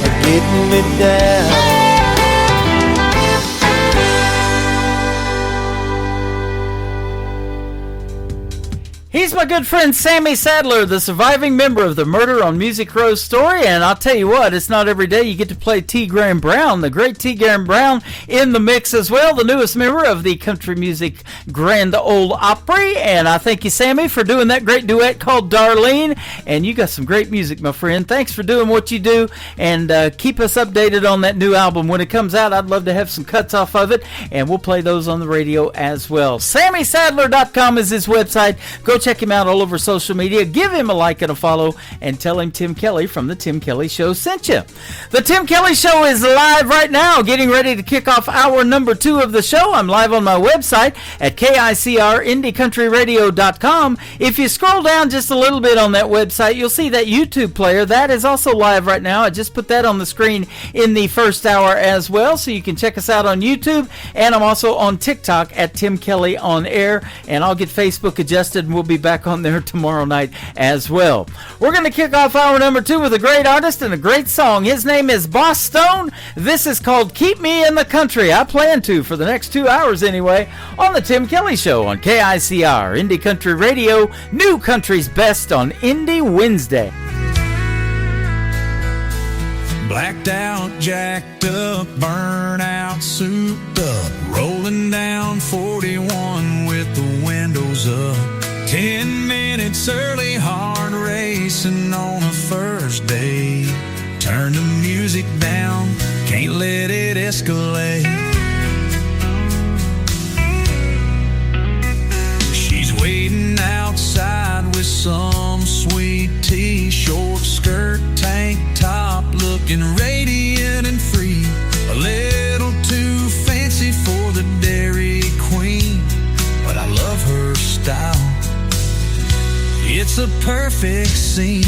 and getting me down. He's my good friend Sammy Sadler, the surviving member of the Murder on Music Row story, and I'll tell you what, it's not every day you get to play T. Graham Brown, the great T. Graham Brown, in the mix as well, the newest member of the Country Music Grand Ole Opry, and I thank you, Sammy, for doing that great duet called Darlene, and you got some great music, my friend. Thanks for doing what you do, and keep us updated on that new album. When it comes out, I'd love to have some cuts off of it, and we'll play those on the radio as well. SammySadler.com is his website. Go check him out all over social media. Give him a like and a follow, and tell him Tim Kelly from The Tim Kelly Show sent you. The Tim Kelly Show is live right now, getting ready to kick off hour number 2 of the show. I'm live on my website at KICRIndieCountryRadio.com. If you scroll down just a little bit on that website, you'll see that YouTube player. That is also live right now. I just put that on the screen in the first hour as well, so you can check us out on YouTube, and I'm also on TikTok at Tim Kelly On Air, and I'll get Facebook adjusted, and we'll be back on there tomorrow night as well. We're going to kick off hour number 2 with a great artist and a great song. His name is Boss Stone. This is called Keep Me in the Country. I plan to for the next 2 hours anyway on the Tim Kelly Show on KICR Indie Country Radio, New Country's Best on Indie Wednesday. Blacked out, jacked up, burnt out, souped up, rolling down 41 with the windows up. 10 minutes early, hard racing on a first day. Turn the music down, can't let it escalate. She's waiting outside with some sweet tea, short skirt, tank top, looking radiant and free. A little too fancy for the Dairy Queen, but I love her style. It's a perfect scene.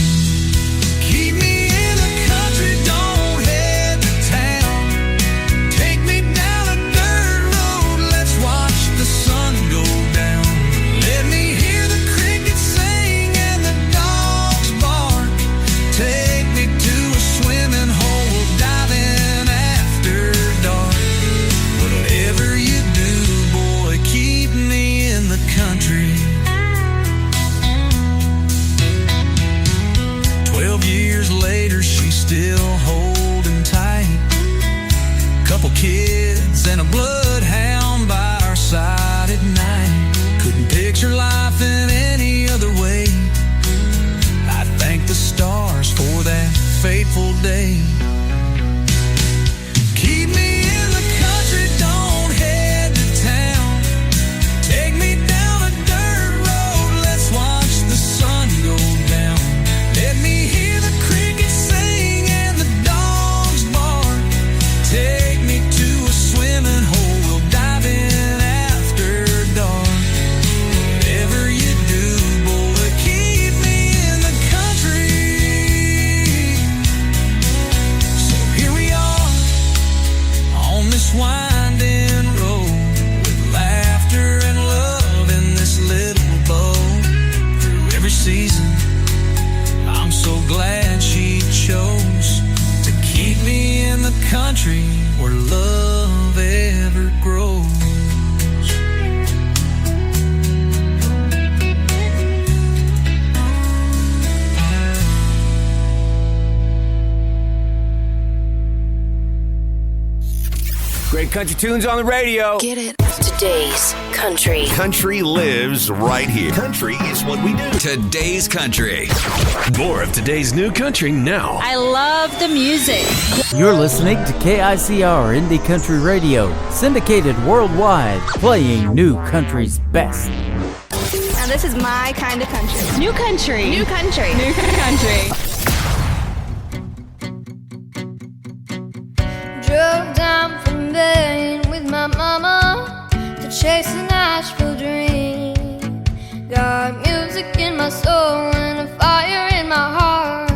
Keep me in the country, don't head to town. Take me down a dirt road, let's watch the sun go down. Let me hear the crickets sing and the dogs bark. Take me to a swimming hole, we'll dive in after dark. Whatever you do, boy, keep me in the country. 12 years later, she's still holding tight. Couple kids and a bloodhound by our side at night. Couldn't picture life in any other way. I thank the stars for that fateful day. Keep me in the country, don't head to town. Take me down a dirt road, let's watch the sun go down. Let me hear the crickets sing and the dogs bark. Take me to a swimming hole, we'll dive in after dark. Whatever you do, boy, keep me in the country. So here we are on this winding road, with laughter and love in this little boat. Through every season, I'm so glad she chose to keep me in the country where love ever grows. Great country tunes on the radio. Get it? Today's country. Country lives right here. Country is what we do. Today's country. More of today's new country now. I love the music. You're listening to KICR Indie Country Radio, syndicated worldwide, playing New Country's best. Now this is my kind of country. New country. New country. New country. Drove down from Maine with my mama to chase a Nashville dream. Got music in my soul and a fire in my heart.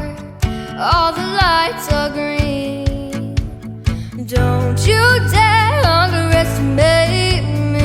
All the lights are green. Don't you dare underestimate me.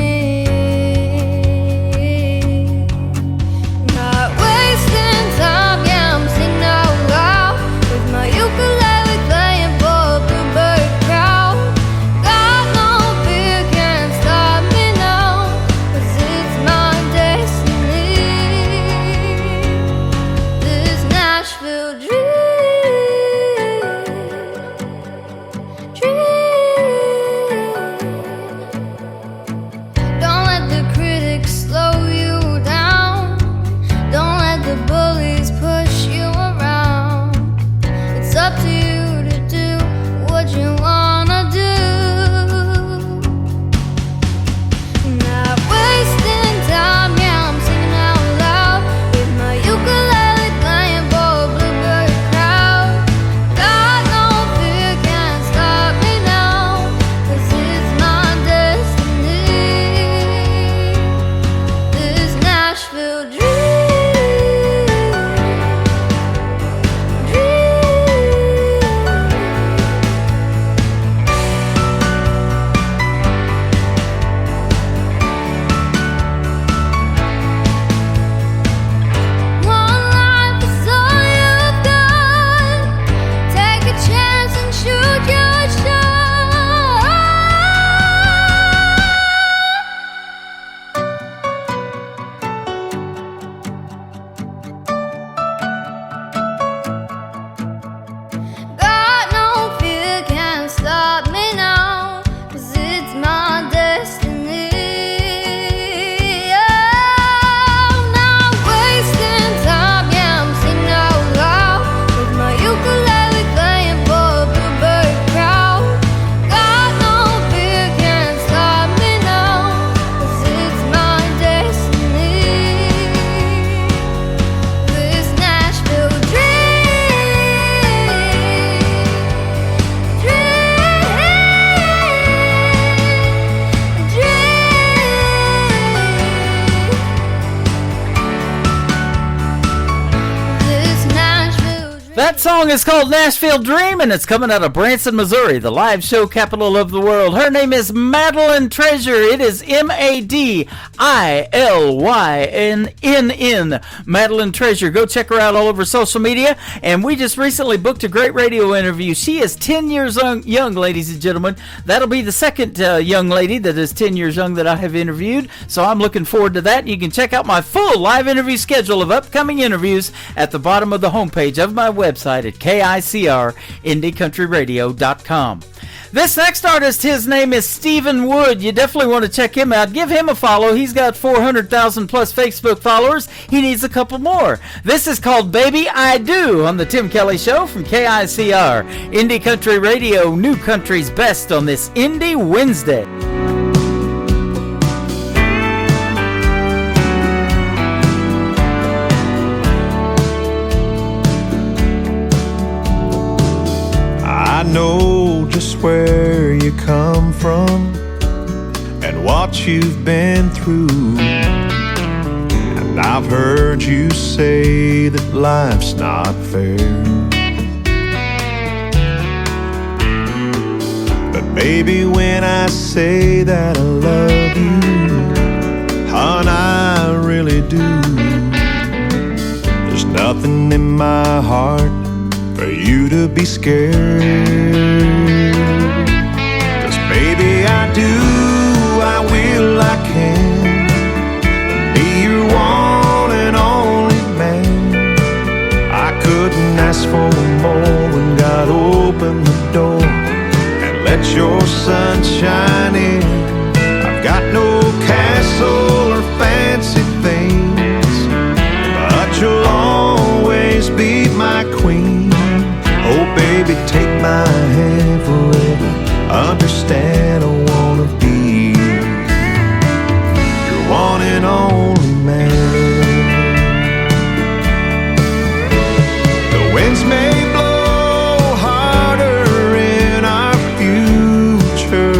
That song is called Nashville Dream, and it's coming out of Branson, Missouri, the live show capital of the world. Her name is Madeline Treasure. It is Madilynn. Madeline Treasure. Go check her out all over social media. And we just recently booked a great radio interview. She is 10 years young, ladies and gentlemen. That'll be the second young lady that is 10 years young that I have interviewed. So I'm looking forward to that. You can check out my full live interview schedule of upcoming interviews at the bottom of the homepage of my website at KICRIndieCountryRadio.com. This next artist, his name is Stephen Wood. You definitely want to check him out. Give him a follow. He's got 400,000 plus Facebook followers. He needs a couple more. This is called Baby I Do on the Tim Kelly Show from KICR. Indie Country Radio, New Country's Best on this Indie Wednesday. I know just where you come from and what you've been through, and I've heard you say that life's not fair. But baby, when I say that I love you, hon, I really do. There's nothing in my heart for you to be scared. 'Cause baby, I do, I will, I can be your one and only man. I couldn't ask for more when God opened the door and let your sun shine in. I've got no castle or fancy things, but you'll always be my queen. Oh baby, take my hand forever. Understand I wanna be your one and only man. The winds may blow harder in our future,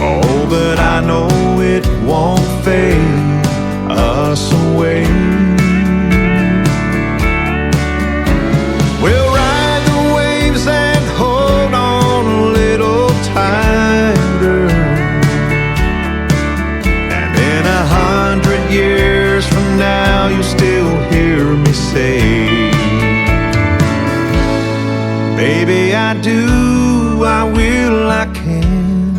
oh, but I know it won't fade us away. We'll ride the waves and hold on a little tighter, and in 100 years from now you'll still hear me say, baby, I do, I will, I can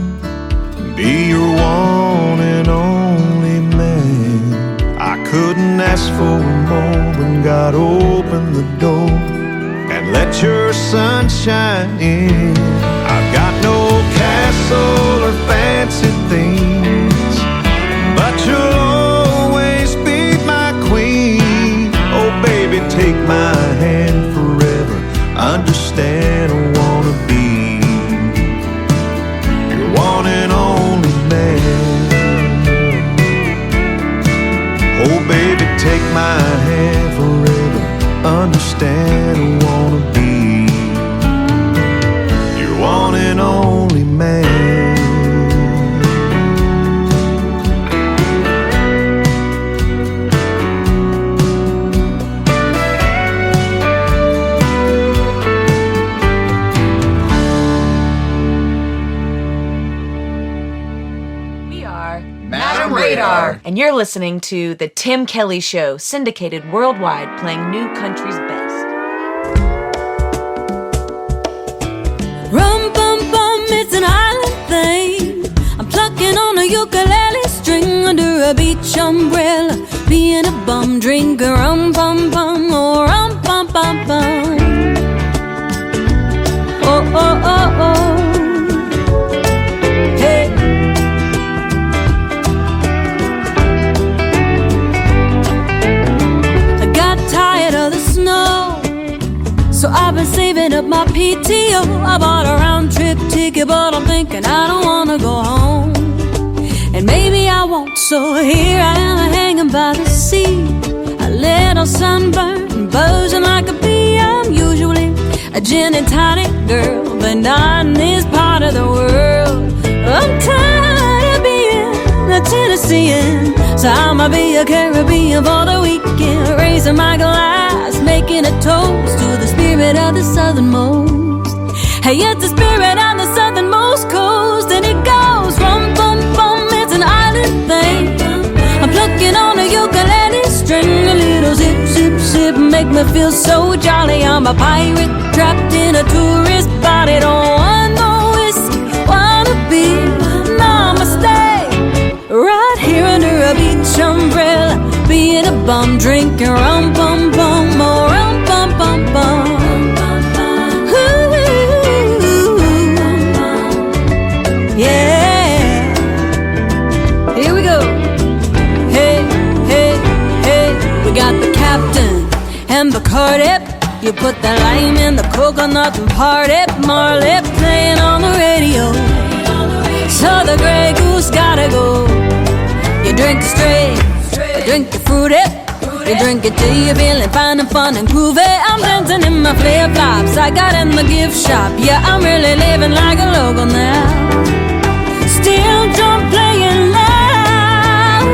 be your one and only man. I couldn't ask for more when God opened the door and let your sun shine in. I've got no castle or fancy things, but you'll always be my queen. Oh baby, take my hand forever. Understand I wanna be your one and only man. Oh baby, take my hand forever. Understand I wanna be your one and only man. We are Madam Radar, and you're listening to The Tim Kelly Show, syndicated worldwide, playing new country's best. Rum bum bum, it's an island thing. I'm plucking on a ukulele string under a beach umbrella, being a bum, drinking rum bum bum, oh rum bum bum bum. Oh oh oh oh. Hey. I got tired of the snow, so I've been saving up my PTO. I bought a round trip ticket, but I'm thinking I don't wanna go home. And maybe I won't, so here I am hanging by the sea, a little sunburned, buzzing like a bee. I'm usually a gin and tonic girl, but not in this part of the world. I'm tired of being a Tennessean, so I'ma be a Caribbean for the weekend, raising my glass, making drinking a toast to the spirit of the southernmost. Hey, it's the spirit on the southernmost coast, and it goes rum bum bum. It's an island thing. I'm plucking on a ukulele string, a little zip zip zip, make me feel so jolly. I'm a pirate trapped in a tourist body. Don't want no whiskey, wanna be namaste. Right here under a beach umbrella, being a bum, drinking rum bum bum, oh rum bum bum bum. Yeah, here we go. Hey, hey, hey, we got the captain and the Bacardi. You put the lime in the coconut and party. Marley playing on the radio, so the Grey Goose gotta go. You drink straight, you drink the fruity. You drink it till you're feeling fine and fun and groovy. I'm dancing in my flip-flops I got in the gift shop. Yeah, I'm really living like a local now. Still drum playing loud.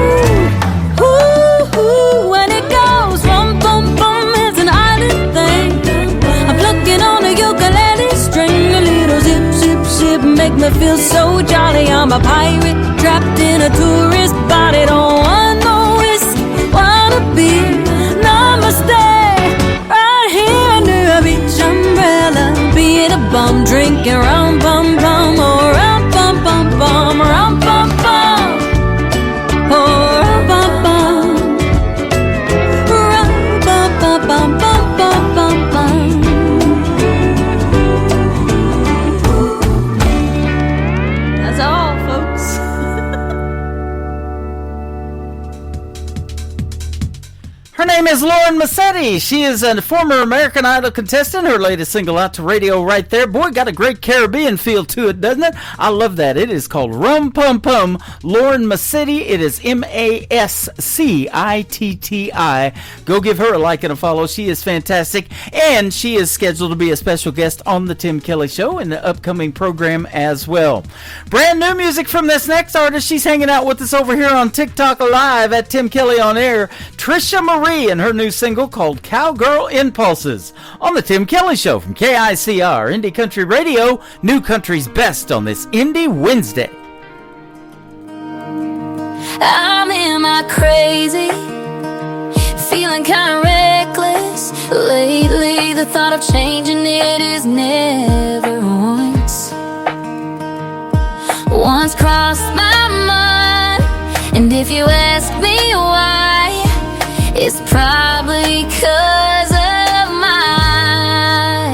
Ooh, ooh, when it goes rum bum bum, it's an island thing. I'm plucking on a ukulele string, a little zip zip zip, make me feel so jolly. I'm a pirate trapped in a tourist body. Don't want no whiskey, wanna be namaste. Right here under a beach umbrella, being a bum, drinking rum bum bum, oh rum bum bum bum, rum bum bum, oh rum bum bum, rum bum bum bum bum bum bum. That's all, folks. Her name is Lauren Massetti. She is a former American Idol contestant. Her latest single out to radio right there. Boy, got a great Caribbean feel to it, doesn't it? I love that. It is called Rum Pum Pum. Lauren Massetti. It is Mascitti. Go give her a like and a follow. She is fantastic. And she is scheduled to be a special guest on the Tim Kelly Show in the upcoming program as well. Brand new music from this next artist. She's hanging out with us over here on TikTok Live at Tim Kelly on Air. Trisha Marie and her new single called Cowgirl Impulses on the Tim Kelly Show from KICR Indie Country Radio, New Country's best on this Indie Wednesday. I'm in my crazy, feeling kind of reckless. Lately the thought of changing it is never once crossed my mind. And if you ask me why, it's probably 'cause of my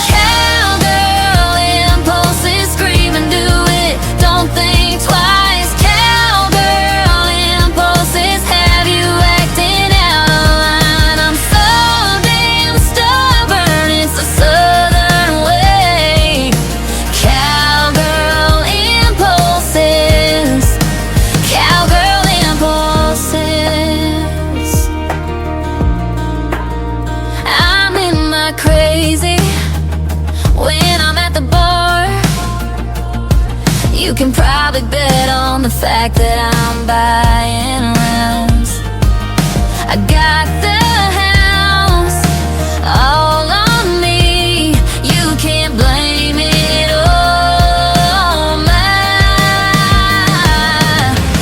cowgirl impulses. Scream and do it, don't think twice. Cowgirl impulses have you acting out of line. I'm so damn stubborn, it's a southern way. Cowgirl impulses, cowgirl impulses. I'm in my crazy when I'm at the bar. You can probably bet on the fact that I'm buying rounds. I got the house all on me. You can't blame it on my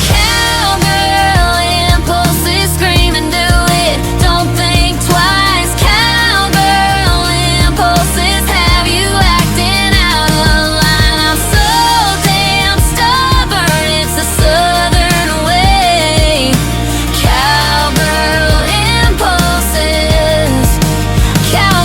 cowgirl impulses. Scream and do it, don't think twice. Cowgirl impulses have you acting out of line. I'm so damn stubborn, it's a southern way. Cowgirl impulses, cowgirl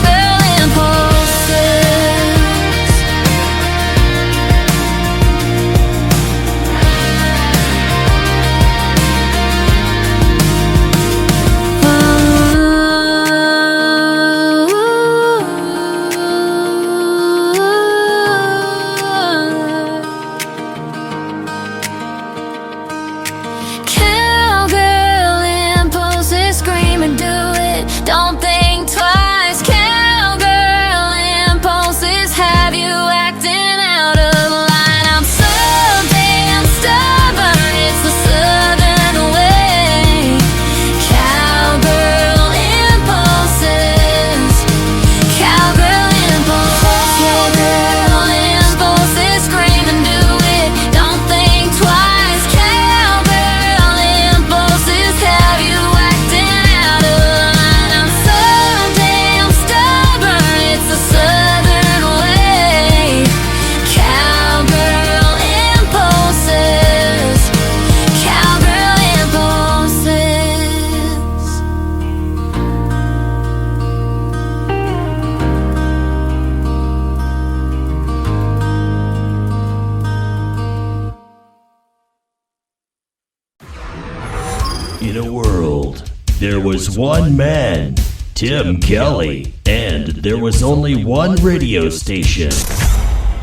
in a world. There was one man, Tim Kelly, and there was only one radio station,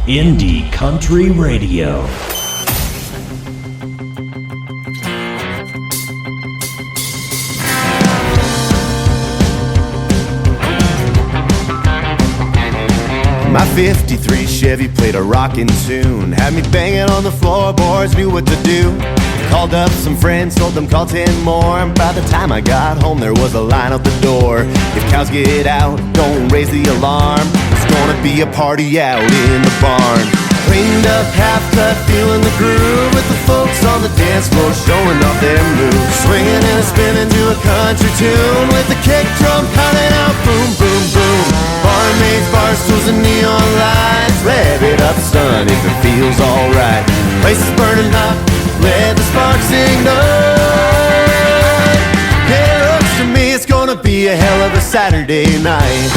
Indie Country Radio. My 53 Chevy played a rockin' tune, had me banging on the floorboards, knew what to do. Called up some friends, told them call 10 more, and by the time I got home there was a line out the door. If cows get out, don't raise the alarm, it's gonna be a party out in the barn. Cleaned up, half-cut, feeling the groove, with the folks on the dance floor showing off their moves. Swinging and spinning to a country tune, with the kick drum pounding out, boom, boom, boom. Barmaids, bar stools, and neon lights, rev it up, son, if it feels alright. Place is burning up, let the sparks ignite. It looks to me it's gonna be a hell of a Saturday night.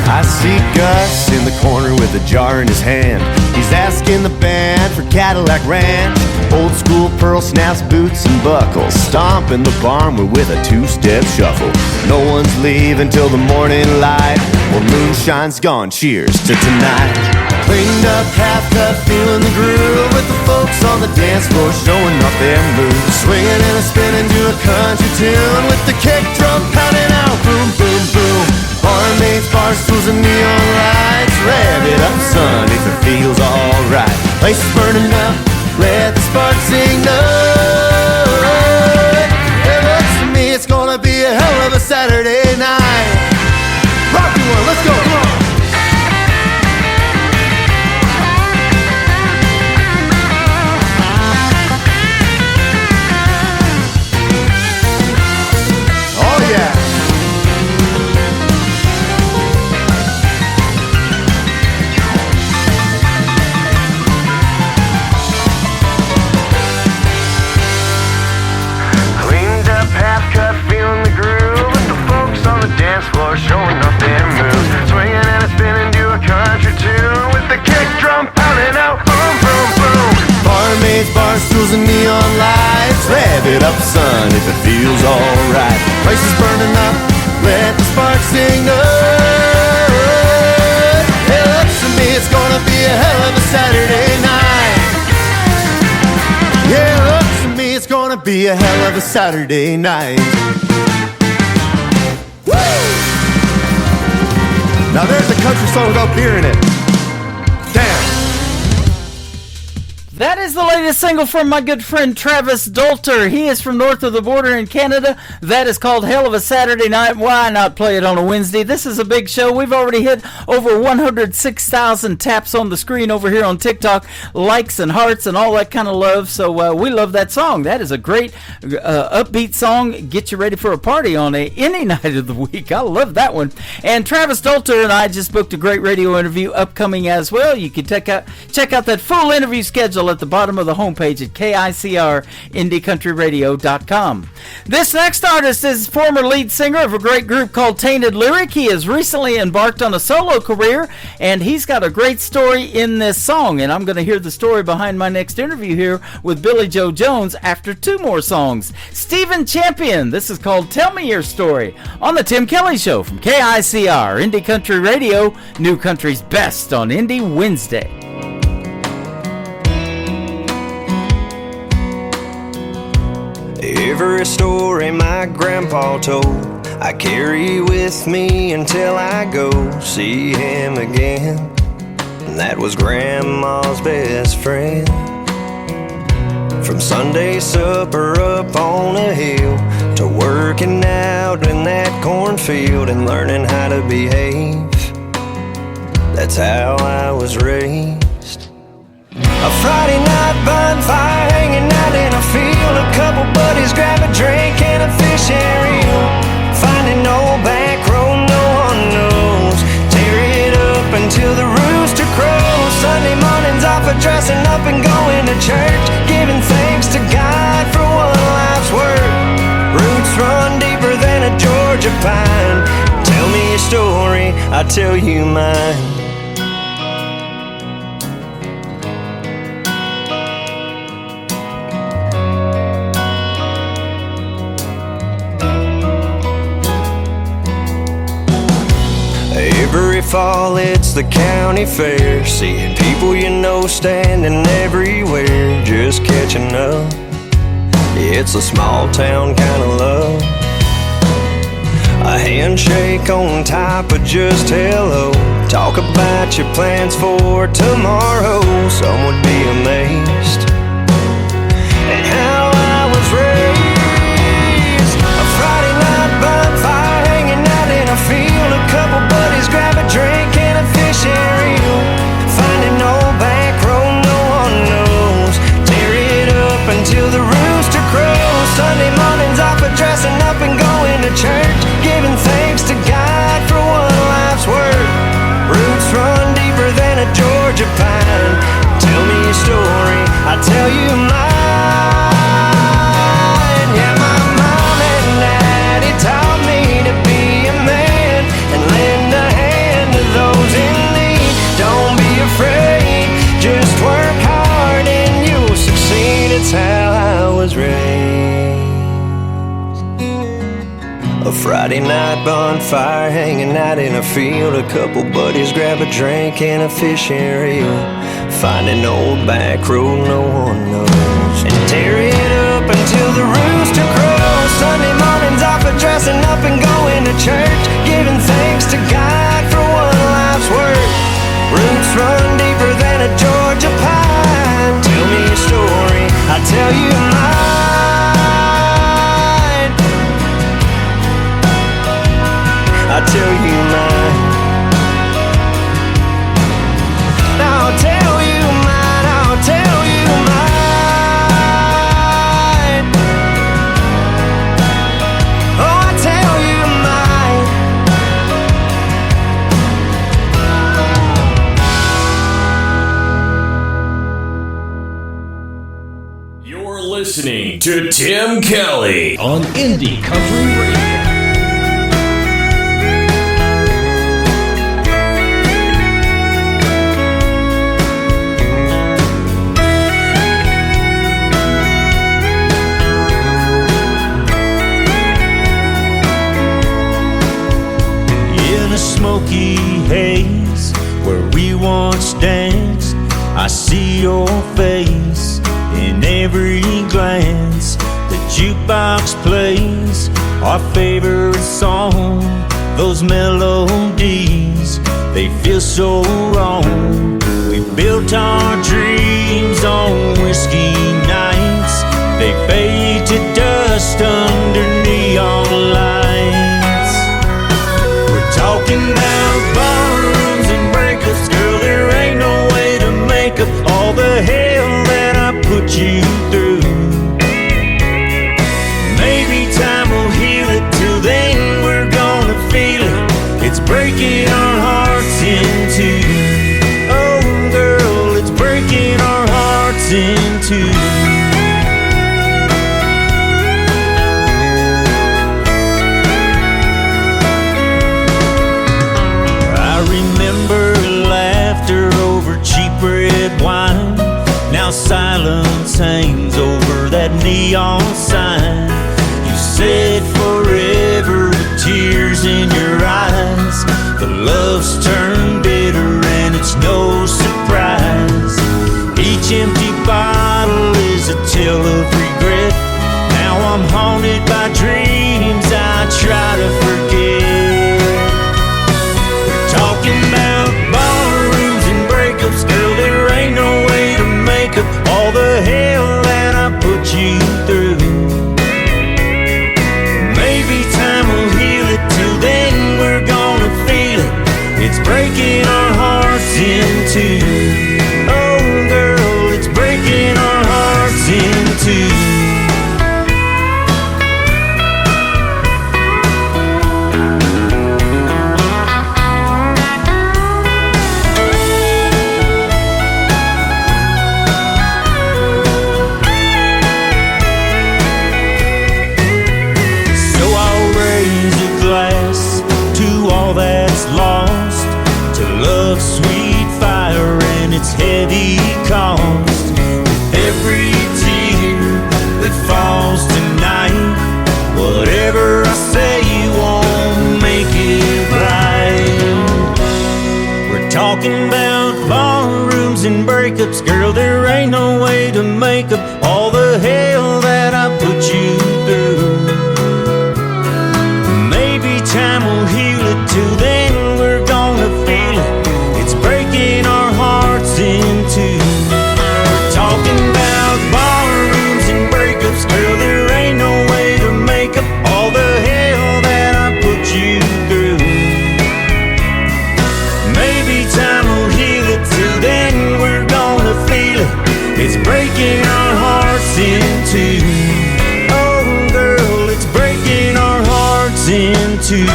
I see Gus in the corner with a jar in his hand. He's asking the band for Cadillac Ranch. Old school pearl snaps, boots and buckles, stomping the barn with a two-step shuffle. No one's leaving till the morning light. Well, moonshine's gone, cheers to tonight. Cleaned up, half-cut, feeling the groove, with the folks on the dance floor showing off their moves. Swinging and spinning to a country tune, with the kick drum pounding out, boom, boom, boom. Barmaids, bar stools, and neon lights, rev it up, son, if it feels alright. Place is burning up, let the sparks ignite. It looks to me it's gonna be a hell of a Saturday night. Rocky one, let's go, come on. Oh yeah. Dance floor showing off their moves, swinging and spinning to a country tune, with the kick drum pounding out, boom, boom, boom. Barmaids, bar stools, and neon lights, rev it up, son, if it feels alright. Place is burning up, let the sparks ignite. It looks to me it's gonna be a hell of a Saturday night. Yeah, it looks to me it's gonna be a hell of a Saturday night. Now there's a country song without beer in it. Damn. That is the latest single from my good friend Travis Dolter. He is from north of the border in Canada. That is called Hell of a Saturday Night. Why not play it on a Wednesday? This is a big show. We've already hit over 106,000 taps on the screen over here on TikTok, likes and hearts and all that kind of love. So we love that song. That is a great upbeat song. Get you ready for a party on any night of the week. I love that one. And Travis Dolter and I just booked a great radio interview upcoming as well. You can check out that full interview schedule at the bottom of the homepage at KICRIndieCountryRadio.com. This next artist is former lead singer of a great group called Tainted Lyric. He has recently embarked on a solo career, and he's got a great story in this song. And I'm going to hear the story behind my next interview here with Billy Joe Jones after two more songs. Stephen Champion, this is called Tell Me Your Story on the Tim Kelly Show from KICR, Indie Country Radio, New Country's best on Indie Wednesday. Every story my grandpa told, I carry with me until I go see him again. And that was Grandma's best friend. From Sunday supper up on a hill to working out in that cornfield and learning how to behave, that's how I was raised. A Friday night bonfire hanging out in a field, a couple buddies grab a drink and a fish and reel. Finding old back road no one knows, tear it up until the rooster crows. Sunday mornings off of dressing up and going to church, giving thanks to God for one life's work. Roots run deeper than a Georgia pine. Tell me your story, I'll tell you mine. every fall it's the county fair. Seeing people you know standing everywhere, just catching up. It's a small town kind of love. A handshake on top of just hello. Talk about your plans for tomorrow. Some would be amazed at how I was raised. A Friday night bonfire, hanging out in a field. A couple buddies grab a drink and a fishing reel. Finding old back road no one knows. Tear it up until the rooster crows. Sunday mornings off of dressing up and going to church, giving thanks to God for one life's work. Roots run deeper than a Georgia pine. Tell me your story, I tell you mine. Yeah, my mom and daddy taught me to be a man and lend a hand to those in need. Don't be afraid, just work hard and you'll succeed. It's how I was raised. A Friday night bonfire, hanging out in a field. A couple buddies grab a drink and a fishing reel. Find an old back road no one knows, and tear it up until the rooster crows. Sunday mornings off of dressing up and going to church, giving thanks to God for one life's work. Roots run deeper than a Georgia pine. Tell me your story, I tell you mine. I tell you mine. I'll tell you mine. I'll tell you mine. Oh, I tell you mine. You're listening to Tim Kelly on Indie Country Radio. Smoky haze where we once danced, I see your face in every glance. The jukebox plays our favorite song. Those melodies, they feel so wrong. We built our dreams on whiskey nights. They fade to dust under neon lights. Talking about barrooms and breakups, girl, there ain't no way to make up all the hell that I put you through. Maybe time will heal it, till then we're gonna feel it. It's breaking our hearts in two. Oh girl, it's breaking our hearts in two. Red wine. Now silence hangs over that neon sign. You said forever with tears in your eyes. The love's turned bitter and it's no surprise. Each empty bottle is a tale of regret. Now I'm haunted by dreams I try to forget. We're talking about barrooms and breakups, girl, there ain't no way to make up all the hell that I put you through. Maybe time will heal it, till then we're gonna feel it. It's breaking our hearts in two. Oh girl, it's breaking our hearts in two. It's heavy cost. With every tear that falls tonight, whatever I say won't make it right. talking about ballrooms and breakups. Girl, there ain't no way to make up all the hell that I put you through. Maybe time will heal it, till then we're gonna feel it. It's breaking our hearts in two. We're talking about ballrooms and breakups. Girl, there ain't no way to make up all the hell that I put you through. Maybe time will heal it, till then we're gonna feel it. It's breaking our hearts in two. Oh girl, it's breaking our hearts in two.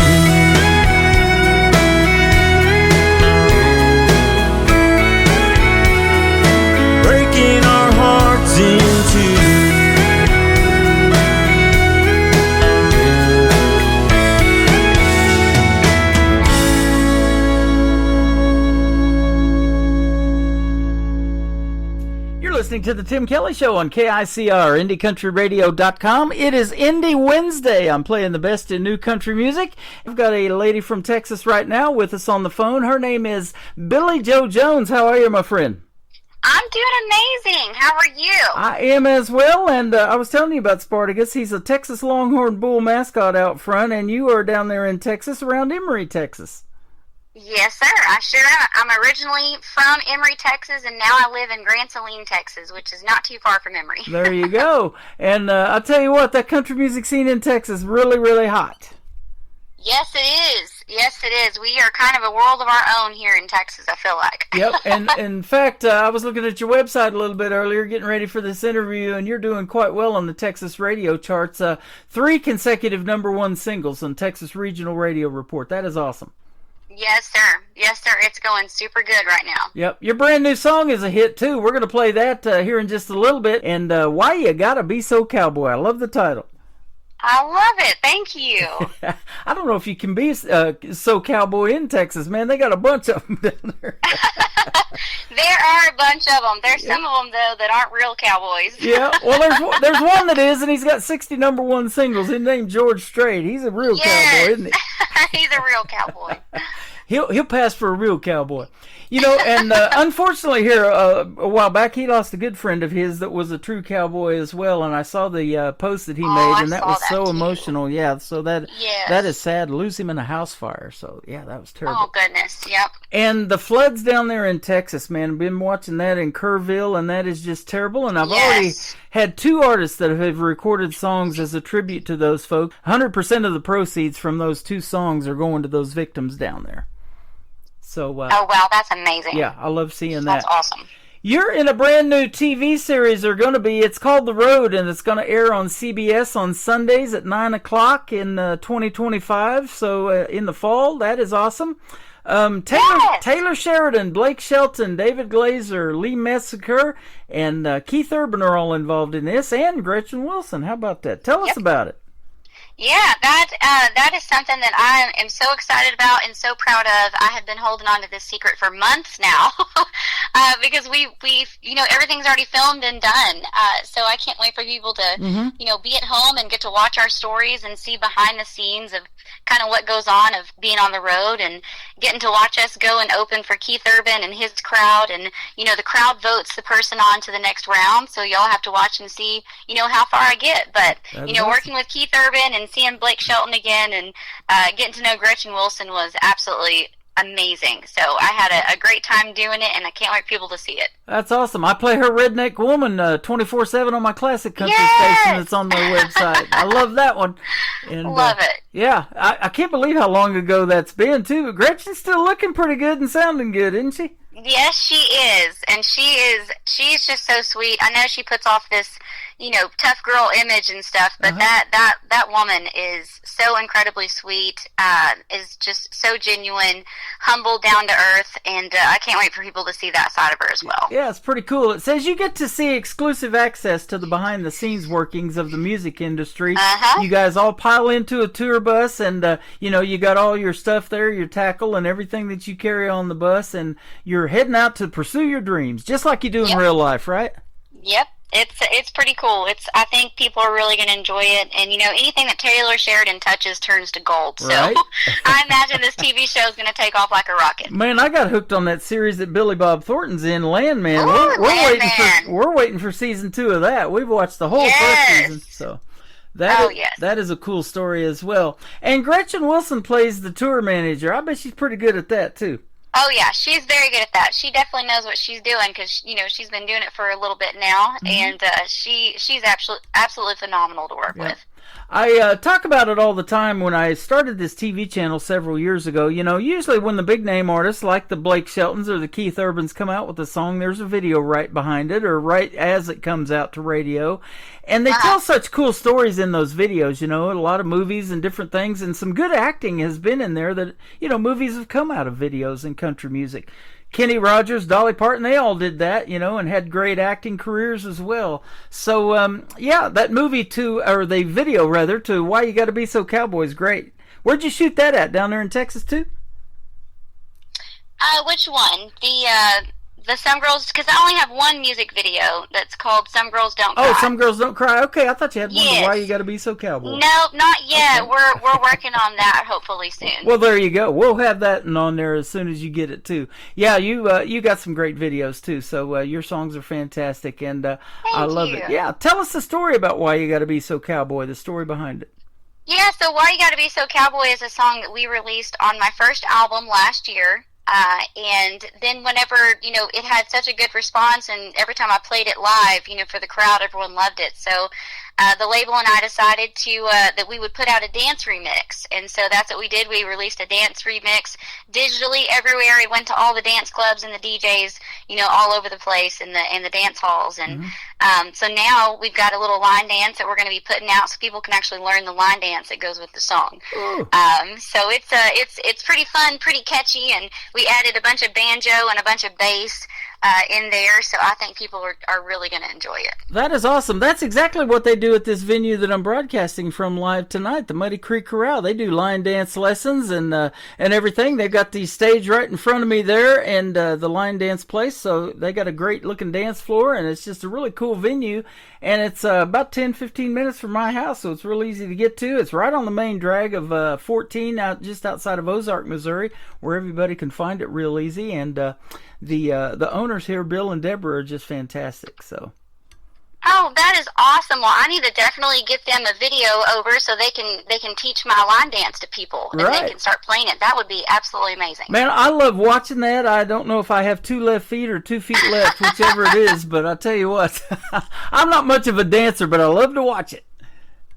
Breaking our hearts in two. You're listening to the Tim Kelly Show on KICR, IndieCountryRadio.com. It is Indie Wednesday. I'm playing the best in new country music. I've got a lady from Texas right now with us on the phone. Her name is Billy Joe Jones. How are you, my friend? I'm doing amazing. How are you? I am as well, and I was telling you about Spartacus. He's a Texas Longhorn Bull mascot out front, and you are down there in Texas, around Emory, Texas. Yes, sir. I sure am. I'm originally from Emory, Texas, and now I live in Grand Saline, Texas, which is not too far from Emory. There you go. And I'll tell you what, that country music scene in Texas is really, really hot. Yes, it is. Yes, it is. We are kind of a world of our own here in Texas, I feel like. Yep, and in fact, I was looking at your website a little bit earlier, getting ready for this interview, and you're doing quite well on the Texas radio charts. 3 consecutive #1 singles on Texas Regional Radio Report. That is awesome. Yes, sir. Yes, sir. It's going super good right now. Yep, your brand new song is a hit, too. We're going to play that here in just a little bit. And Why You Gotta Be So Cowboy. I love the title. I love it. Thank you. I don't know if you can be so cowboy in Texas, man. They got a bunch of them down there. There are a bunch of them. There's some of them, though, that aren't real cowboys. Yeah, well, there's one that is, and he's got 60 #1 singles. His name's George Strait. He's a real cowboy, isn't he? He's a real cowboy. He'll pass for a real cowboy. You know, and unfortunately here, a while back, he lost a good friend of his that was a true cowboy as well, and I saw the post that he made, and that was so emotional. Yeah, so that is sad. Lose him in a house fire. So, yeah, that was terrible. Oh, goodness, yep. And the floods down there in Texas, man, I've been watching that in Kerrville, and that is just terrible. And I've already had 2 artists that have recorded songs as a tribute to those folks. 100% of the proceeds from those 2 songs are going to those victims down there. So, oh, wow, that's amazing. Yeah, I love seeing that. That's awesome. You're in a brand new TV series, it's called The Road, and it's going to air on CBS on Sundays at 9 o'clock in 2025, so in the fall. That is awesome. Taylor Sheridan, Blake Shelton, David Glazer, Lee Messaker, and Keith Urban are all involved in this, and Gretchen Wilson. How about that? Tell us about it. Yeah, that is something that I am so excited about and so proud of. I have been holding on to this secret for months now because we've everything's already filmed and done. So I can't wait for people to be at home and get to watch our stories and see behind the scenes of kind of what goes on of being on the road and getting to watch us go and open for Keith Urban and his crowd. And the crowd votes the person on to the next round, so y'all have to watch and see how far I get. But working with Keith Urban and seeing Blake Shelton again and getting to know Gretchen Wilson was absolutely amazing. So I had a great time doing it, and I can't wait for people to see it. That's awesome. I play Her Redneck Woman 24/7 on my classic country station that's on their website. I love that one. And, love it. Yeah, I can't believe how long ago that's been, too. Gretchen's still looking pretty good and sounding good, isn't she? Yes, she is. And she's just so sweet. I know she puts off this, tough girl image and stuff, but that woman is so incredibly sweet, is just so genuine, humble, down to earth, and I can't wait for people to see that side of her as well. Yeah, it's pretty cool. It says you get to see exclusive access to the behind-the-scenes workings of the music industry. You guys all pile into a tour bus, and, you got all your stuff there, your tackle and everything that you carry on the bus, and you're heading out to pursue your dreams, just like you do in real life, right? Yep. It's pretty cool. I think people are really going to enjoy it, and anything that Taylor Sheridan touches turns to gold. So Right. I imagine this TV show is going to take off like a rocket. Man, I got hooked on that series that Billy Bob Thornton's in, Landman. Ooh, We're waiting for season 2 of that. We've watched the whole first season, so that is a cool story as well. And Gretchen Wilson plays the tour manager. I bet she's pretty good at that too. Oh yeah, she's very good at that. She definitely knows what she's doing because she's been doing it for a little bit now, and she's absolutely phenomenal to work with. I talk about it all the time when I started this TV channel several years ago. Usually when the big name artists like the Blake Sheltons or the Keith Urbans come out with a song, there's a video right behind it or right as it comes out to radio. And they tell such cool stories in those videos, a lot of movies and different things, and some good acting has been in there that, movies have come out of videos in country music. Kenny Rogers, Dolly Parton, they all did that, and had great acting careers as well. So, that movie or the video rather, to Why You Gotta Be So Cowboy is great. Where'd you shoot that at? Down there in Texas too? Which one? The Some Girls, because I only have one music video that's called Some Girls Don't Cry. Oh, Some Girls Don't Cry. Okay, I thought you had one. Yes. Why You Gotta Be So Cowboy? No, not yet. Okay. We're working on that hopefully soon. Well, there you go. We'll have that on there as soon as you get it too. Yeah, you got some great videos too. So your songs are fantastic, and I love it. Yeah, tell us the story about Why You Gotta Be So Cowboy. The story behind it. Yeah, so Why You Gotta Be So Cowboy is a song that we released on my first album last year. And then whenever, it had such a good response, and every time I played it live, for the crowd, everyone loved it. So the label and I decided that we would put out a dance remix. And so that's what we did. We released a dance remix digitally everywhere. It went to all the dance clubs and the DJs, all over the place in the dance halls. And so now we've got a little line dance that we're going to be putting out so people can actually learn the line dance that goes with the song. So it's pretty fun, pretty catchy, and we added a bunch of banjo and a bunch of bass in there, so I think people are really going to enjoy it. That is awesome. That's exactly what they do at this venue that I'm broadcasting from live tonight, the Muddy Creek Corral. They do line dance lessons and everything. They've got the stage right in front of me there, and the line dance place, so they got a great looking dance floor, and it's just a really cool venue, and it's about 10-15 minutes from my house, so it's real easy to get to. It's right on the main drag of 14 just outside of Ozark, Missouri, where everybody can find it real easy, and the owners here, Bill and Deborah, are just fantastic. So. Oh, that is awesome! Well, I need to definitely get them a video over so they can teach my line dance to people and they can start playing it. That would be absolutely amazing. Man, I love watching that. I don't know if I have 2 left feet or 2 feet left, whichever it is. But I tell you what, I'm not much of a dancer, but I love to watch it.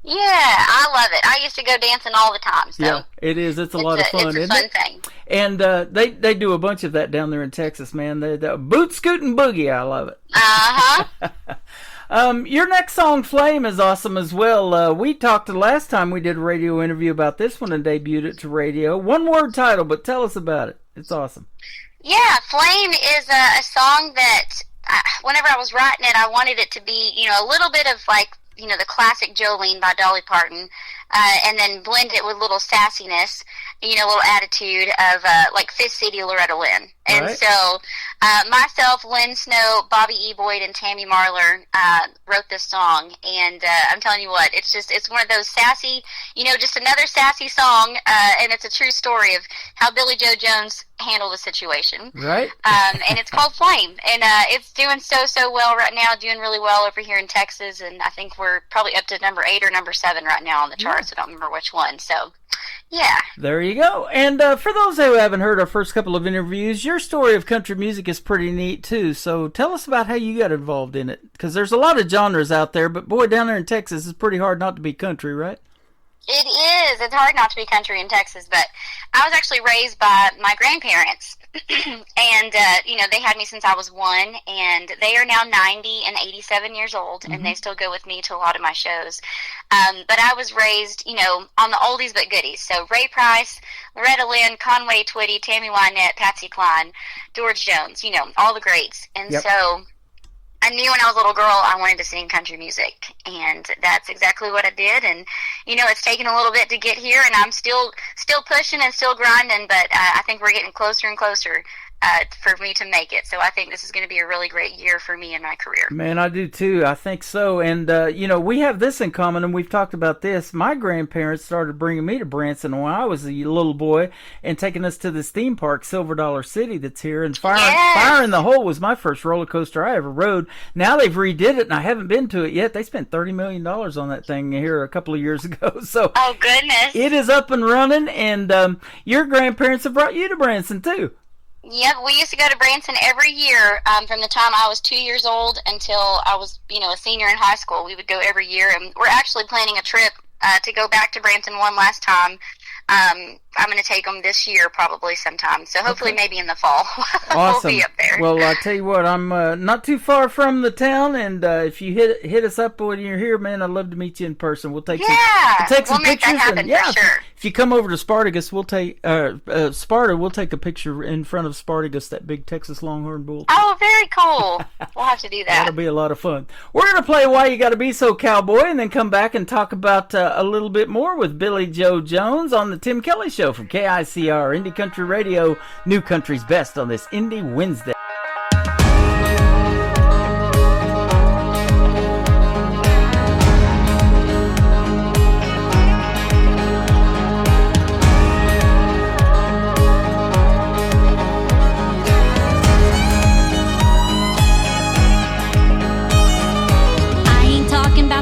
Yeah, I love it. I used to go dancing all the time. So yeah, it is. It's a lot of fun, it's a fun thing. And they do a bunch of that down there in Texas, man. The boot scooting boogie, I love it. Your next song, Flame, is awesome as well. We talked the last time we did a radio interview about this one and debuted it to radio. One word title, but tell us about it. It's awesome. Yeah, Flame is a song that whenever I was writing it, I wanted it to be, a little bit of like, the classic Jolene by Dolly Parton, and then blend it with a little sassiness, a little attitude of like Fifth City Loretta Lynn. And so myself, Lynn Snow, Bobby E. Boyd, and Tammy Marler wrote this song, and I'm telling you what, it's one of those sassy, just another sassy song, and it's a true story of how Billy Joe Jones handled the situation. Right. And it's called Flame, and it's doing so well right now, doing really well over here in Texas, and I think we're probably up to number 8 or number 7 right now on the charts. I don't remember which one, so yeah. There you go. And for those who haven't heard our first couple of interviews, your story of country music is pretty neat too. So tell us about how you got involved in it, because there's a lot of genres out there, but boy, down there in Texas, it's pretty hard not to be country, right? It is. It's hard not to be country in Texas, but I was actually raised by my grandparents, and they had me since I was 1, and they are now 90 and 87 years old, and they still go with me to a lot of my shows. But I was raised, on the oldies but goodies. So Ray Price, Loretta Lynn, Conway Twitty, Tammy Wynette, Patsy Cline, George Jones, all the greats. And so I knew when I was a little girl I wanted to sing country music, and that's exactly what I did. And it's taken a little bit to get here, and I'm still pushing and still grinding, but I think we're getting closer and closer for me to make it. So I think this is going to be a really great year for me in my career. Man, I do too. I think so. And, we have this in common, and we've talked about this. My grandparents started bringing me to Branson when I was a little boy and taking us to this theme park, Silver Dollar City, that's here. And Fire in the Hole was my first roller coaster I ever rode. Now they've redid it, and I haven't been to it yet. They spent $30 million on that thing here a couple of years ago. So oh, goodness. It is up and running, and your grandparents have brought you to Branson, too. Yep, we used to go to Branson every year from the time I was 2 years old until I was, a senior in high school. We would go every year, and we're actually planning a trip to go back to Branson one last time. I'm going to take them this year probably sometime. So hopefully maybe in the fall Awesome. we'll be up there. Well, I'll tell you what, I'm not too far from the town, and if you hit us up when you're here, man, I'd love to meet you in person. We'll take some we'll make pictures. That happen for sure. If you come over to Spartacus, we'll take Sparta. We'll take a picture in front of Spartacus, that big Texas Longhorn bull. Oh, very cool. We'll have to do that. That'll be a lot of fun. We're gonna play Why You Gotta Be So Cowboy, and then come back and talk about a little bit more with Billy Joe Jones on the Tim Kelly Show from KICR Indie Country Radio, New Country's Best on this Indie Wednesday.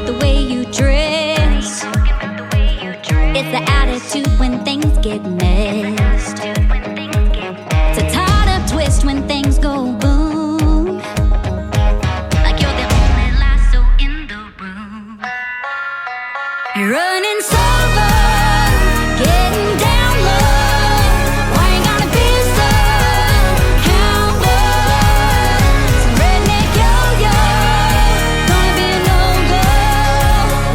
The way you dress, it's the attitude when things get messed. It's a tied up twist when things go boom, like you're the only lasso in the room. You're running sober, getting down low. Why you gotta be so cowboy? Some redneck yo-yo, gonna be a no-go.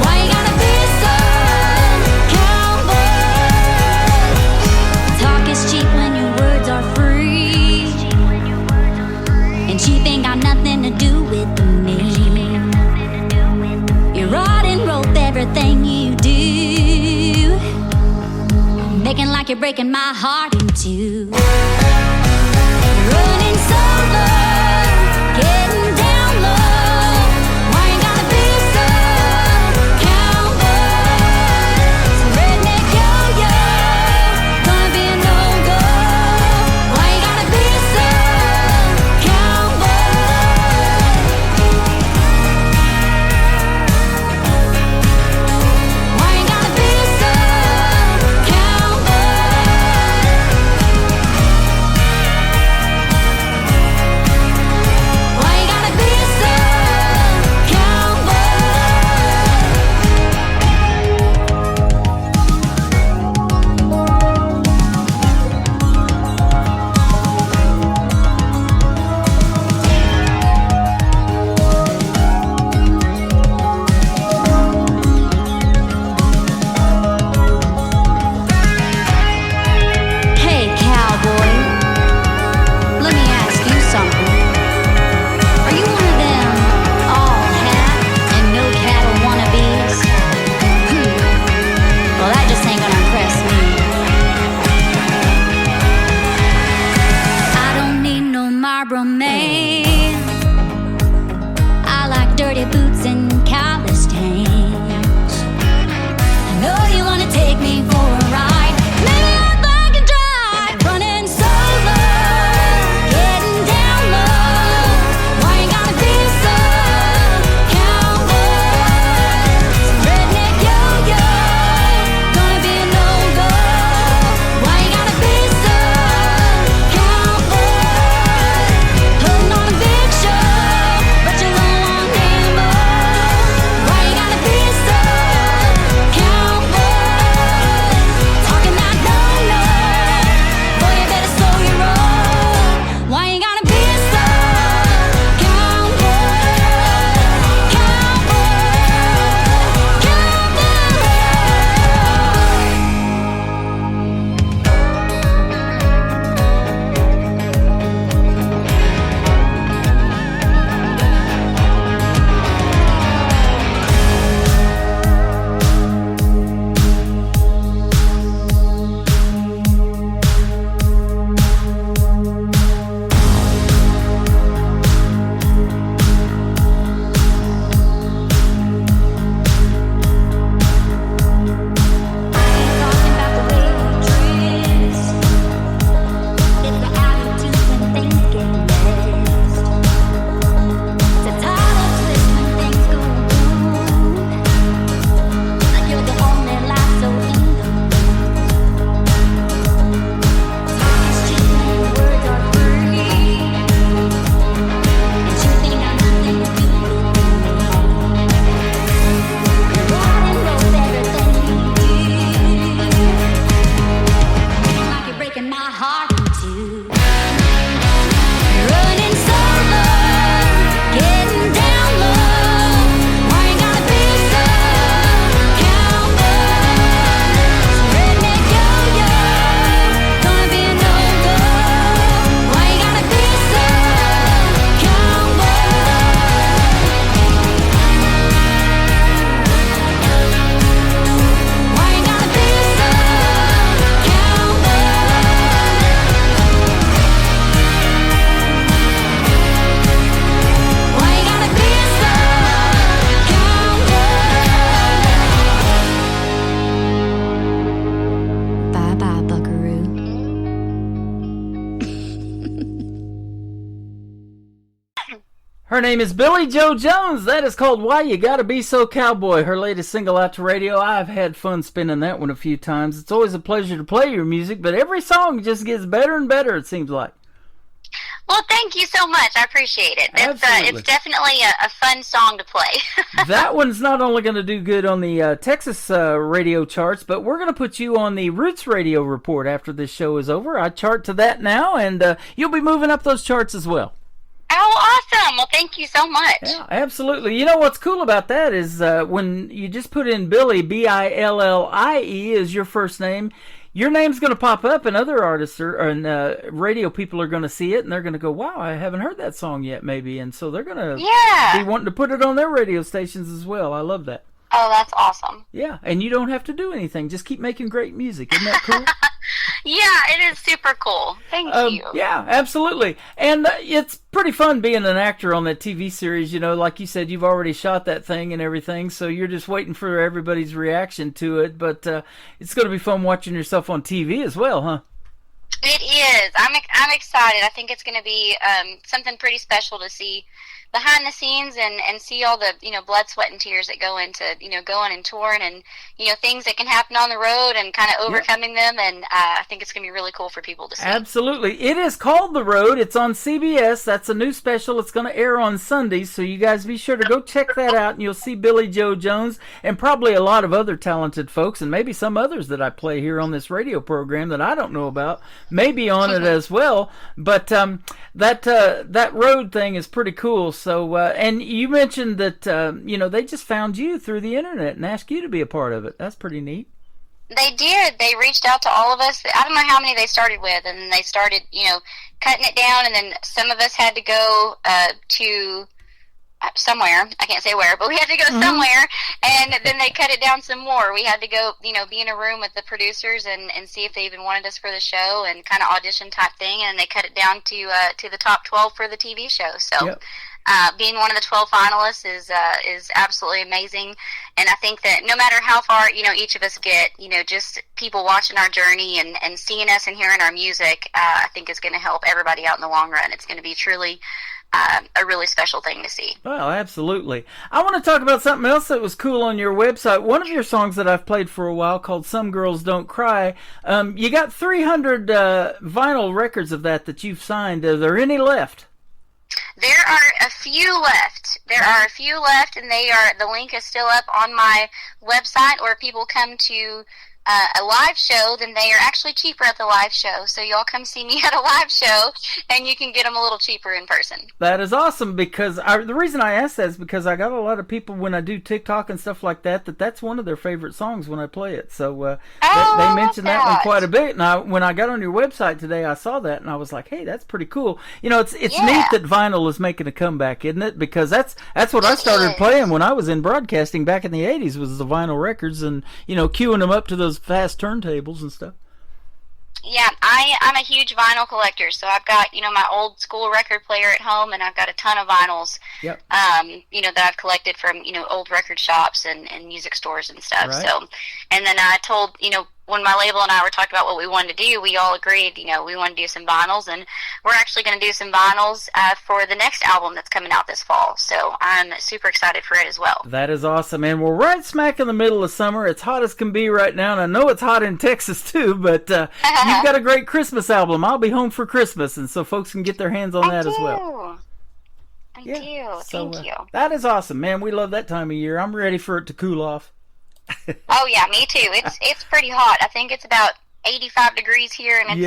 Why you gotta be so cowboy? Talk is cheap when your words are free, and cheap ain't got nothing to do with me. You're riding rope everything you do, making like you're breaking my heart in two. You're running sober, getting down low. Why you gotta be so cowboy? Some redneck yo-yo, gonna be a no-go. Why you gotta be so cowboy? Why you gotta be so cowboy? Her name is Billy Joe Jones. That is called Why You Gotta Be So Cowboy, her latest single out to radio. I've had fun spinning that one a few times. It's always a pleasure to play your music, but every song just gets better and better, it seems like. Well, thank you so much. I appreciate it. It's definitely a fun song to play. That one's not only going to do good on the Texas radio charts, but we're going to put you on the Roots Radio Report after this show is over. I chart to that now, and you'll be moving up those charts as well. Oh, awesome. Well, thank you so much. Yeah, absolutely. You know what's cool about that is when you just put in Billie, Billie is your first name, your name's going to pop up, and other artists and radio people are going to see it, and they're going to go, wow, I haven't heard that song yet, maybe. And so they're going to be wanting to put it on their radio stations as well. I love that. Oh, that's awesome. Yeah, and you don't have to do anything. Just keep making great music. Isn't that cool? Yeah, it is super cool. Thank you. Yeah, absolutely. And it's pretty fun being an actor on that TV series. You know, like you said, you've already shot that thing and everything, so you're just waiting for everybody's reaction to it. But it's going to be fun watching yourself on TV as well, huh? It is. I'm excited. I think it's going to be something pretty special to see behind the scenes and see all the, blood, sweat, and tears that go into, going and touring and, things that can happen on the road and kind of overcoming them. And I think it's going to be really cool for people to see. Absolutely. It is called The Road. It's on CBS. That's a new special. It's going to air on Sundays. So you guys be sure to go check that out, and you'll see Billy Joe Jones and probably a lot of other talented folks, and maybe some others that I play here on this radio program that I don't know about, maybe on it as well. But that road thing is pretty cool. So, and you mentioned that, they just found you through the internet and asked you to be a part of it. That's pretty neat. They did. They reached out to all of us. I don't know how many they started with, and then they started, cutting it down, and then some of us had to go to somewhere. I can't say where, but we had to go somewhere, and then they cut it down some more. We had to go, be in a room with the producers and see if they even wanted us for the show and kind of audition type thing, and they cut it down to the top 12 for the TV show. So being one of the 12 finalists is absolutely amazing, and I think that no matter how far, each of us get, just people watching our journey and seeing us and hearing our music, I think is going to help everybody out in the long run. It's going to be truly a really special thing to see. Well, absolutely. I want to talk about something else that was cool on your website. One of your songs that I've played for a while called Some Girls Don't Cry. You got 300 vinyl records of that you've signed. Are there any left? There are a few left. And the link is still up on my website, or if people come to a live show, then they are actually cheaper at the live show. So y'all come see me at a live show, and you can get them a little cheaper in person. That is awesome, because the reason I asked that is because I got a lot of people when I do TikTok and stuff like that's one of their favorite songs when I play it. So they mentioned that one quite a bit. And when I got on your website today, I saw that, and I was like, hey, that's pretty cool. It's neat that vinyl is making a comeback, isn't it? Because that's what I started playing when I was in broadcasting back in the 80s, was the vinyl records, and queuing them up to those fast turntables and stuff. Yeah, I'm a huge vinyl collector, so I've got, my old school record player at home, and I've got a ton of vinyls, that I've collected from, old record shops and music stores and stuff. Right. So, and then I told, when my label and I were talking about what we wanted to do, we all agreed, we want to do some vinyls, and we're actually going to do some vinyls for the next album that's coming out this fall. So I'm super excited for it as well. That is awesome, and we're right smack in the middle of summer. It's hot as can be right now, and I know it's hot in Texas too, but you've got a great Christmas album. I'll be home for Christmas, and so folks can get their hands on that as well. Thank you. Thank you. That is awesome, man. We love that time of year. I'm ready for it to cool off. Oh yeah, me too. It's pretty hot. I think it's about 85 degrees here, and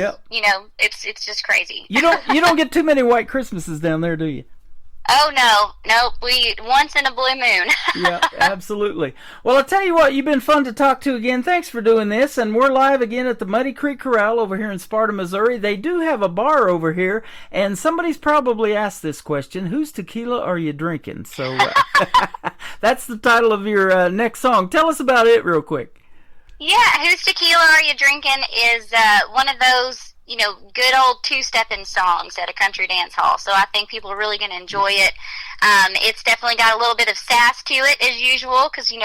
it's it's just crazy. You don't get too many white Christmases down there, do you? Oh no, we once in a blue moon. Yeah, absolutely. Well, I'll tell you what, you've been fun to talk to again. Thanks for doing this, and we're live again at the Muddy Creek Corral over here in Sparta, Missouri. They do have a bar over here, and somebody's probably asked this question: whose tequila are you drinking? So that's the title of your next song. Tell us about it real quick. Yeah, Whose Tequila Are You Drinking is one of those good old two-stepping songs at a country dance hall. So I think people are really going to enjoy it. It's definitely got a little bit of sass to it, as usual, because, you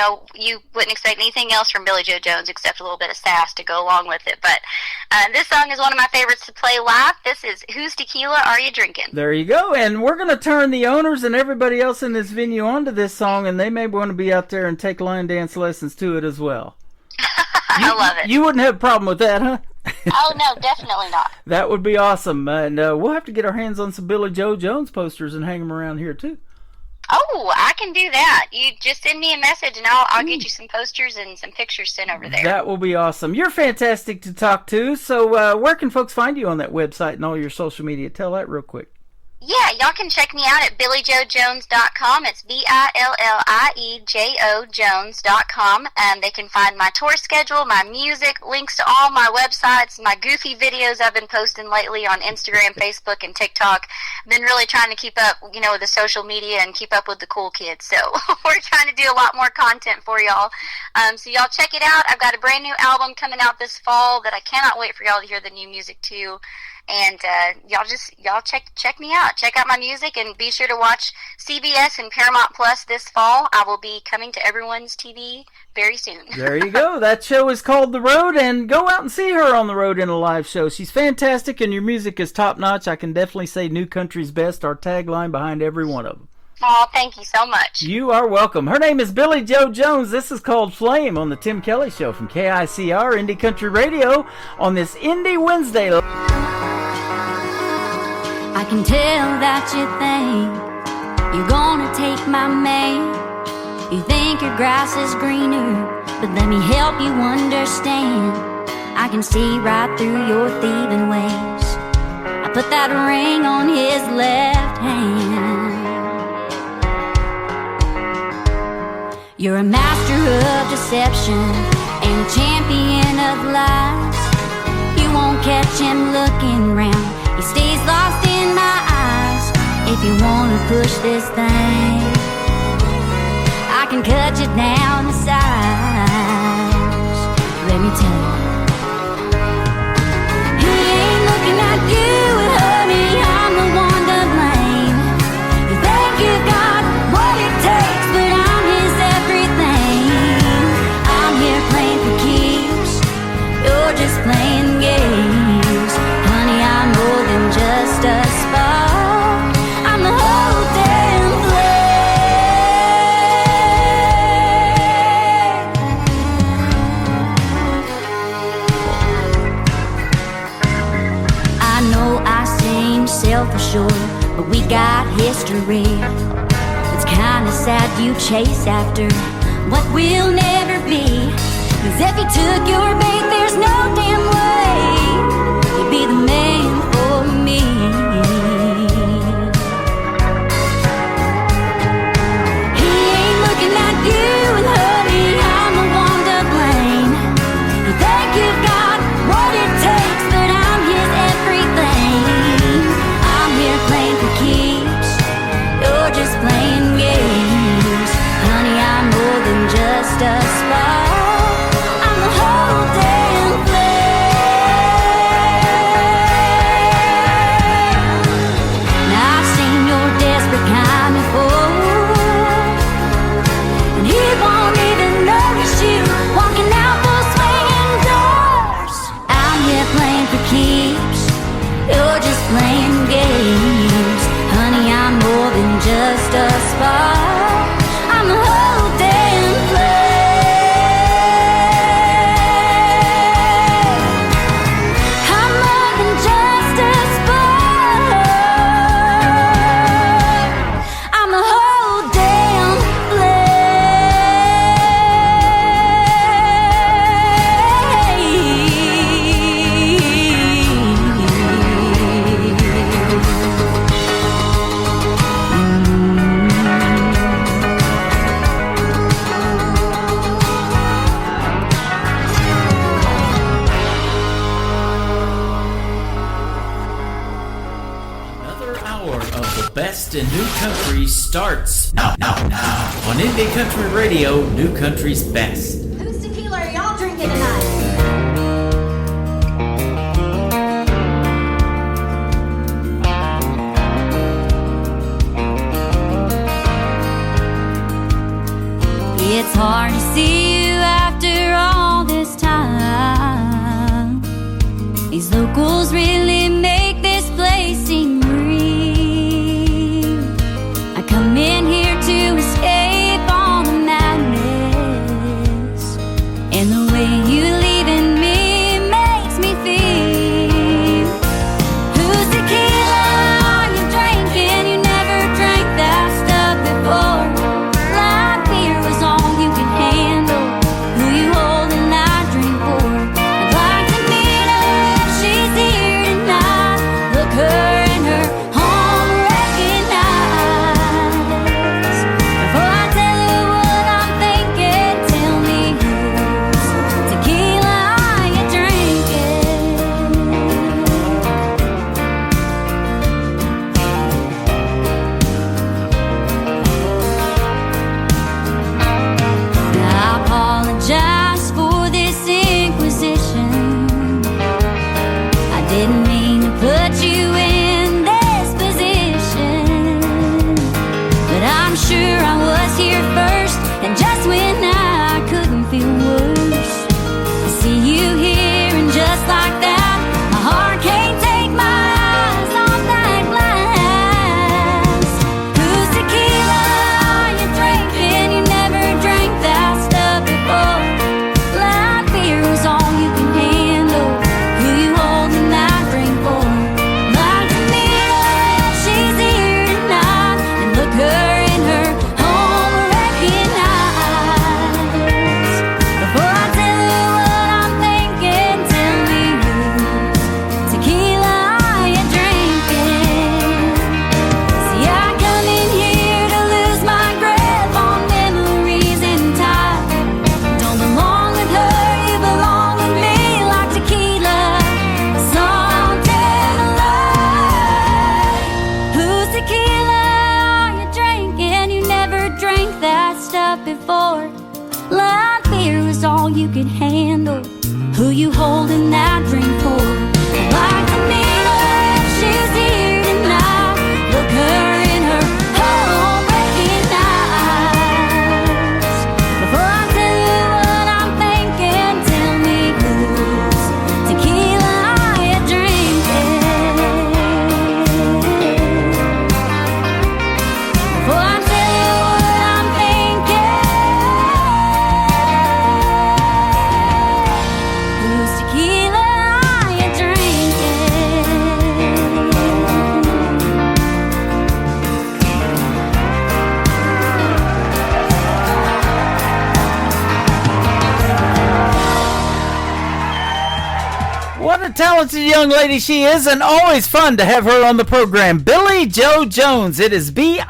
wouldn't expect anything else from Billy Joe Jones except a little bit of sass to go along with it. But this song is one of my favorites to play live. This is Whose Tequila Are You Drinking? There you go. And we're going to turn the owners and everybody else in this venue onto this song, and they may want to be out there and take line dance lessons to it as well. I love it. You wouldn't have a problem with that, huh? Oh, no, definitely not. That would be awesome. And we'll have to get our hands on some Billy Joe Jones posters and hang them around here, too. Oh, I can do that. You just send me a message, and I'll get you some posters and some pictures sent over there. That will be awesome. You're fantastic to talk to. So where can folks find you on that website and all your social media? Tell that real quick. Yeah, y'all can check me out at BillyJoeJones.com. It's BILLIEJO Jones.com. They can find my tour schedule, my music, links to all my websites, my goofy videos I've been posting lately on Instagram, Facebook, and TikTok. I've been really trying to keep up, with the social media and keep up with the cool kids. So we're trying to do a lot more content for y'all. So y'all check it out. I've got a brand new album coming out this fall that I cannot wait for y'all to hear the new music too. And y'all check me out. Check out my music, and be sure to watch CBS and Paramount Plus this fall. I will be coming to everyone's TV very soon. There you go. That show is called The Road, and go out and see her on the road in a live show. She's fantastic, and your music is top-notch. I can definitely say New Country's Best, our tagline behind every one of them. Oh, thank you so much. You are welcome. Her name is Billy Joe Jones. This is called Flame on the Tim Kelly Show from KICR Indie Country Radio on this Indie Wednesday. I can tell that you think you're gonna take my man. You think your grass is greener, but let me help you understand. I can see right through your thieving ways. I put that ring on his left hand. You're a master of deception and a champion of lies. You won't catch him looking round. He stays lost in my eyes. If you wanna push this thing, I can cut you down to size. Let me tell you, he ain't looking at you, honey, I'm the one to blame. You think you got what it takes, but I'm his everything. I'm here playing for keeps, you're just playing games. Honey, I'm more than just a spark, I'm the whole damn flame. I know I seem self-assured, but we got history. It's kinda sad you chase after what will never be. 'Cause if you took your bait, there's no damn way you'd be the man for me. He ain't looking at you, honey, I'm the one to blame. You think you've got what it takes, but I'm his everything. I'm here playing for keeps, you're just playing games. Honey, I'm more than just a spark, I'm the whole damn flame. Now I've seen your desperate kind before, and he won't even notice you walking out those swinging doors. I'm here playing for keeps, you're just playing games. Honey, I'm more than just a spark, I'm the whole damn flame. I'm more than just a spark, I'm the whole damn Another hour of the best in New Country starts now on Indie Country Radio, New Country's best. Whose tequila are y'all drinking tonight? candles really make this place seem real. I come in here to escape all the madness, and the way you leaving me makes me feel. Whose tequila are you drinking? You never drank that stuff before. Light beer was all you could handle. Who you holding that drink for? I'd like to meet her if she's here tonight. Look her in her home recognize. Before I tell you what I'm thinking, tell me whose tequila are you drinking? I apologize for this inquisition. I didn't mean to put you in this position, but I'm sure I was here first, and just when I couldn't feel worse, I see you here, and just like that, my heart can't take my eyes off that glass. Whose tequila are you drinking? You never drank that stuff before. Light beer was all you can handle. Who you holding that drink for? Like to meet her if she's here tonight, and look her in her home recognize. Before I tell you what I'm thinking, tell me whose tequila are you drinking? See, I come in here to lose my grip on memories in time. Don't belong with her, you belong with me, like tequila, something alive. Whose tequila are you drinking? You never drank that stuff before. Light beer was all you could handle. Who you holding that drink for? I'd like to meet her if she's here tonight. Look her in her home recognize. Before I tell you what I'm thinking, tell me whose tequila are you drinking? Before I tell you what I'm thinking, whose tequila are you drinking? What a talented young lady she is, and always fun to have her on the program. Billie Joe Jones. It is Billie.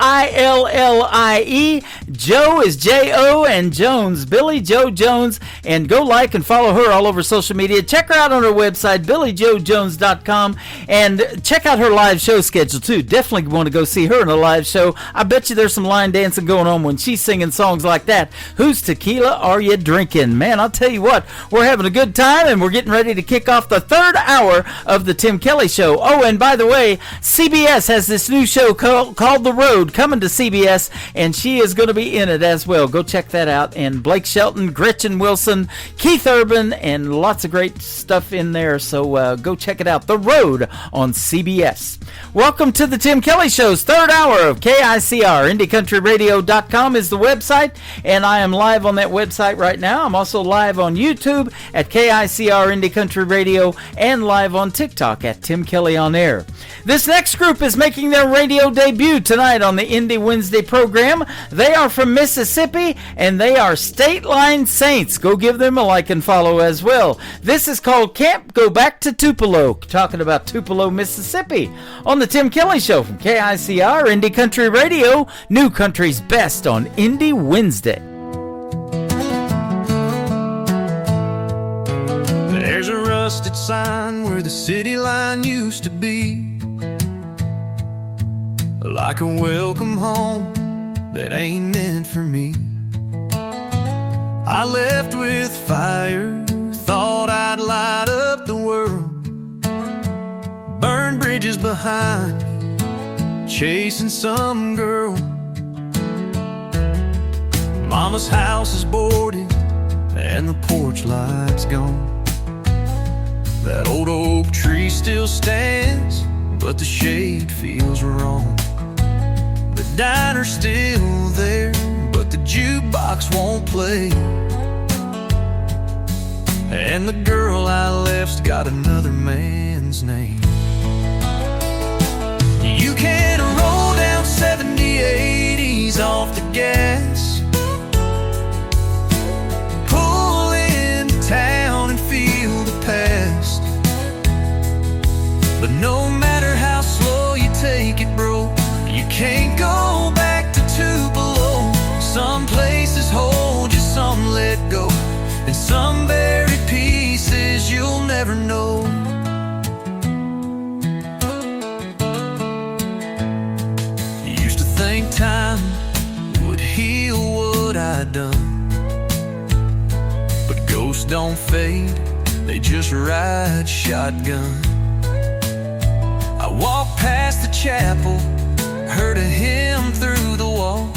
Joe is J-O, and Jones. Billie Joe Jones. And go like and follow her all over social media. Check her out on her website, BillieJoeJones.com. And check out her live show schedule, too. Definitely want to go see her in a live show. I bet you there's some line dancing going on when she's singing songs like that. Whose tequila are you drinking? Man, I'll tell you what. We're having a good time, and we're getting ready to kick off the third hour of the Tim Kelly Show. Oh, and by the way, CBS has this new show called The Road coming to CBS, and she is going to be in it as well. Go check that out. And Blake Shelton, Gretchen Wilson, Keith Urban, and lots of great stuff in there. So go check it out. The Road on CBS. Welcome to the Tim Kelly Show's third hour of KICR. IndieCountryRadio.com is the website, and I am live on that website right now. I'm also live on YouTube at KICR Indie Country Radio, and live on TikTok at Tim Kelly On Air. This next group is making their radio debut tonight on the Indie Wednesday program. They are from Mississippi, and they are State Line Saints. Go give them a like and follow as well. This is called Can't Go Back to Tupelo, talking about Tupelo, Mississippi, on the Tim Kelly Show from KICR Indie Country Radio, New Country's best on Indie Wednesday. There's a rusted sign where the city line used to be, like a welcome home that ain't meant for me. I left with fire, thought I'd light up the world, burn bridges behind me, chasing some girl. Mama's house is boarded and the porch light's gone, That old oak tree still stands, but the shade feels wrong. The diner's still there, but the jukebox won't play. And the girl I left's got another man's name. You can roll down 70, 80s off the gas, pull into town and feel the past. But no matter how slow you take it, bro, you can't go back to Tupelo. Some places hold you, some let go, and some buried pieces you'll never know. Used to think time would heal what I'd done, but ghosts don't fade, they just ride shotgun. I walked past the chapel, heard a hymn through the wall.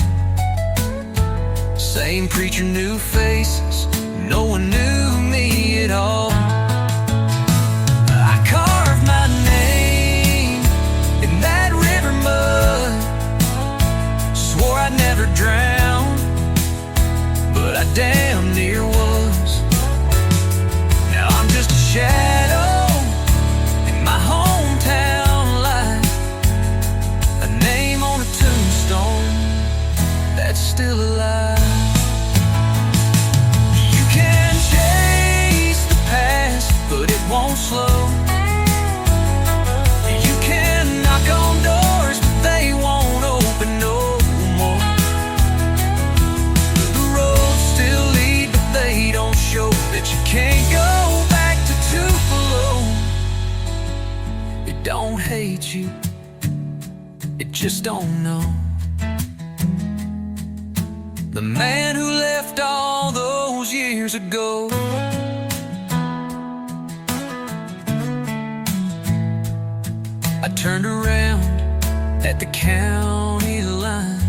Same preacher, new faces, no one knew me at all. I carved my name in that river mud, swore I'd never drown, but I damn near was. Now I'm just a shadow in my hometown life, a name on a tombstone that's still alive. But it won't slow. You can knock on doors, but they won't open no more. The roads still lead, but they don't show that you can't go back to Tupelo. It don't hate you, it just don't know. The man who left all those years ago. I turned around at the county line,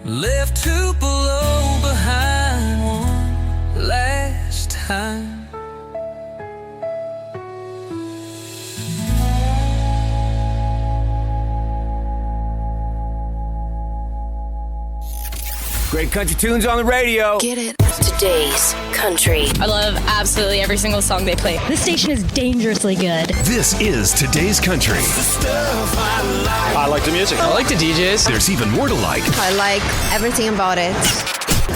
left Tupelo behind one last time. Great country tunes on the radio. Get it. Today's country. I love absolutely every single song they play. This station is dangerously good. This is Today's Country. I like the music. I like the DJs. There's even more to like. I like everything about it.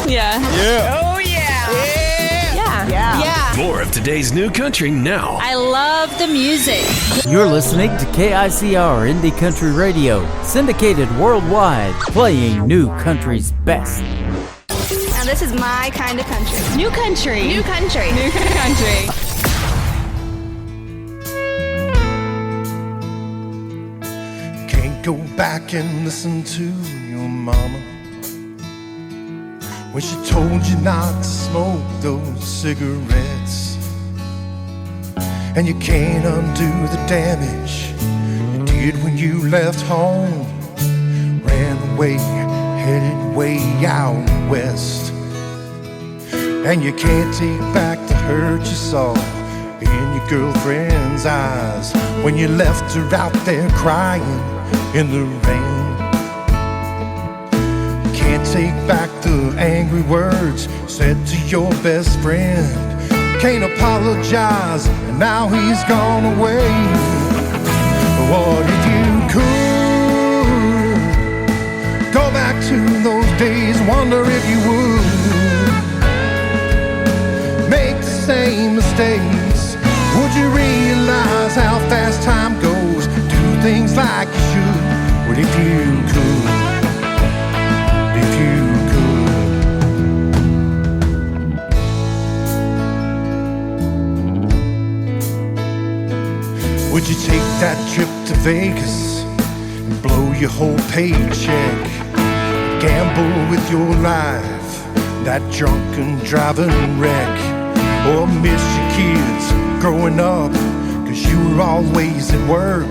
Yeah. Yeah. Oh, yeah. Yeah. More of today's new country now. I love the music. You're listening to KICR Indie Country Radio, syndicated worldwide, playing new country's best. Now this is my kind of country. New country. New country. New country. Can't go back and listen to your mama when she told you not to smoke those cigarettes. And you can't undo the damage you did when you left home, ran away, headed way out west. And you can't take back the hurt you saw in your girlfriend's eyes when you left her out there crying in the rain. You can't take back the angry words said to your best friend. Can't apologize, and now he's gone away. What if you could go back to those days, wonder if you would make the same mistakes? Would you realize how fast time goes? Do things like you should. What if you could? If you could. Would you take that trip to Vegas and blow your whole paycheck? Gamble with your life, that drunken driving wreck? Or miss your kids growing up, cause you were always at work?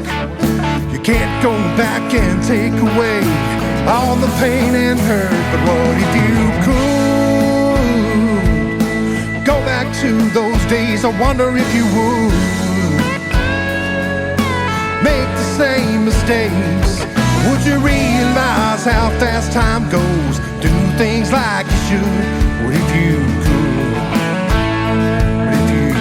You can't go back and take away all the pain and hurt, but what if you could Go back to those days, I wonder if you would make the same mistakes. Would you realize how fast time goes? Do things like you should. What if you could? What if you could?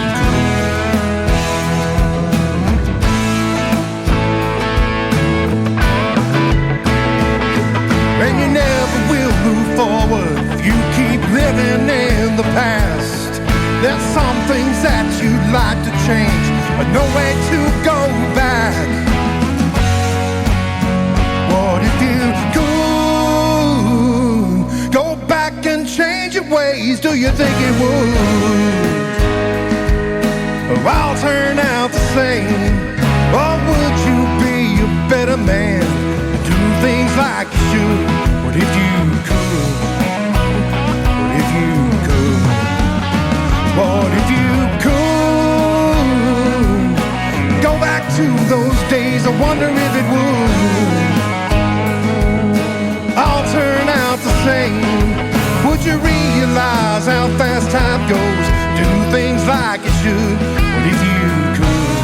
And you never will move forward if you keep living in the past. There's some things that you'd like to change, but no way to go back. What if you could go back and change your ways? Do you think it would all turn out the same? Or would you be a better man and do things like you should? What if you could? What if you could? What if you could go back to those days? I wonder if it would all turn out the same. Would you realize how fast time goes? Do things like you should. What if you could?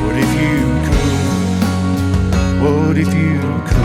What if you could? What if you could?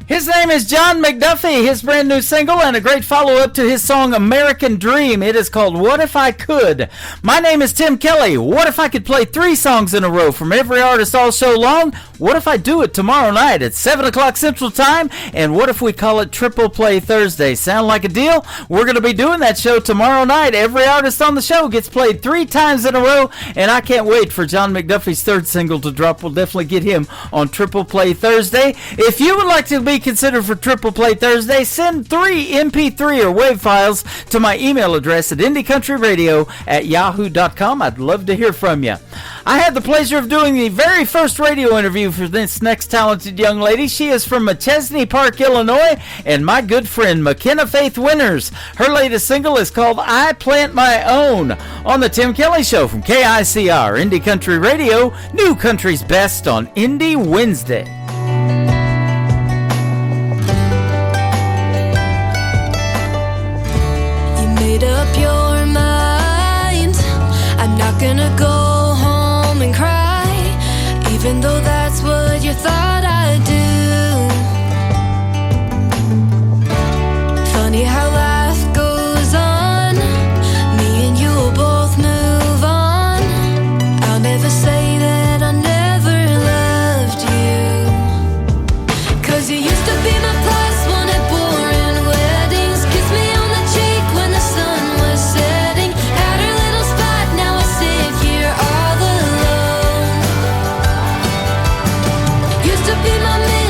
His name is John McDuffie. His brand new single and a great follow-up to his song American Dream. It is called What If I Could. My name is Tim Kelly. What if I could play 3 songs in a row from every artist all show long? What if I do it tomorrow night at 7 o'clock Central Time? And what if we call it Triple Play Thursday? Sound like a deal? We're going to be doing that show tomorrow night. Every artist on the show gets played 3 times in a row, and I can't wait for John McDuffie's 3rd single to drop. We'll definitely get him on Triple Play Thursday. If you would like to be considered for Triple Play Thursday, send 3 MP3 or WAV files to my email address at IndieCountryRadio@yahoo.com. I'd love to hear from you. I had the pleasure of doing the very first radio interview for this next talented young lady. She is from Machesney Park, Illinois, and my good friend McKenna Faith Winters. Her latest single is called I Plant My Own on the Tim Kelly Show from KICR, Indie Country Radio, New Country's Best on Indie Wednesday. You made up your mind. I'm not gonna go home and cry, even though that's what you thought I'd do. Funny how life goes on. Me and you will both move on. I'll never say that I never loved you, 'cause you used to be my plus one at boring weddings. Kiss me on the cheek when the sun was setting. Had her little spot, now I sit here all alone. Used to be my man.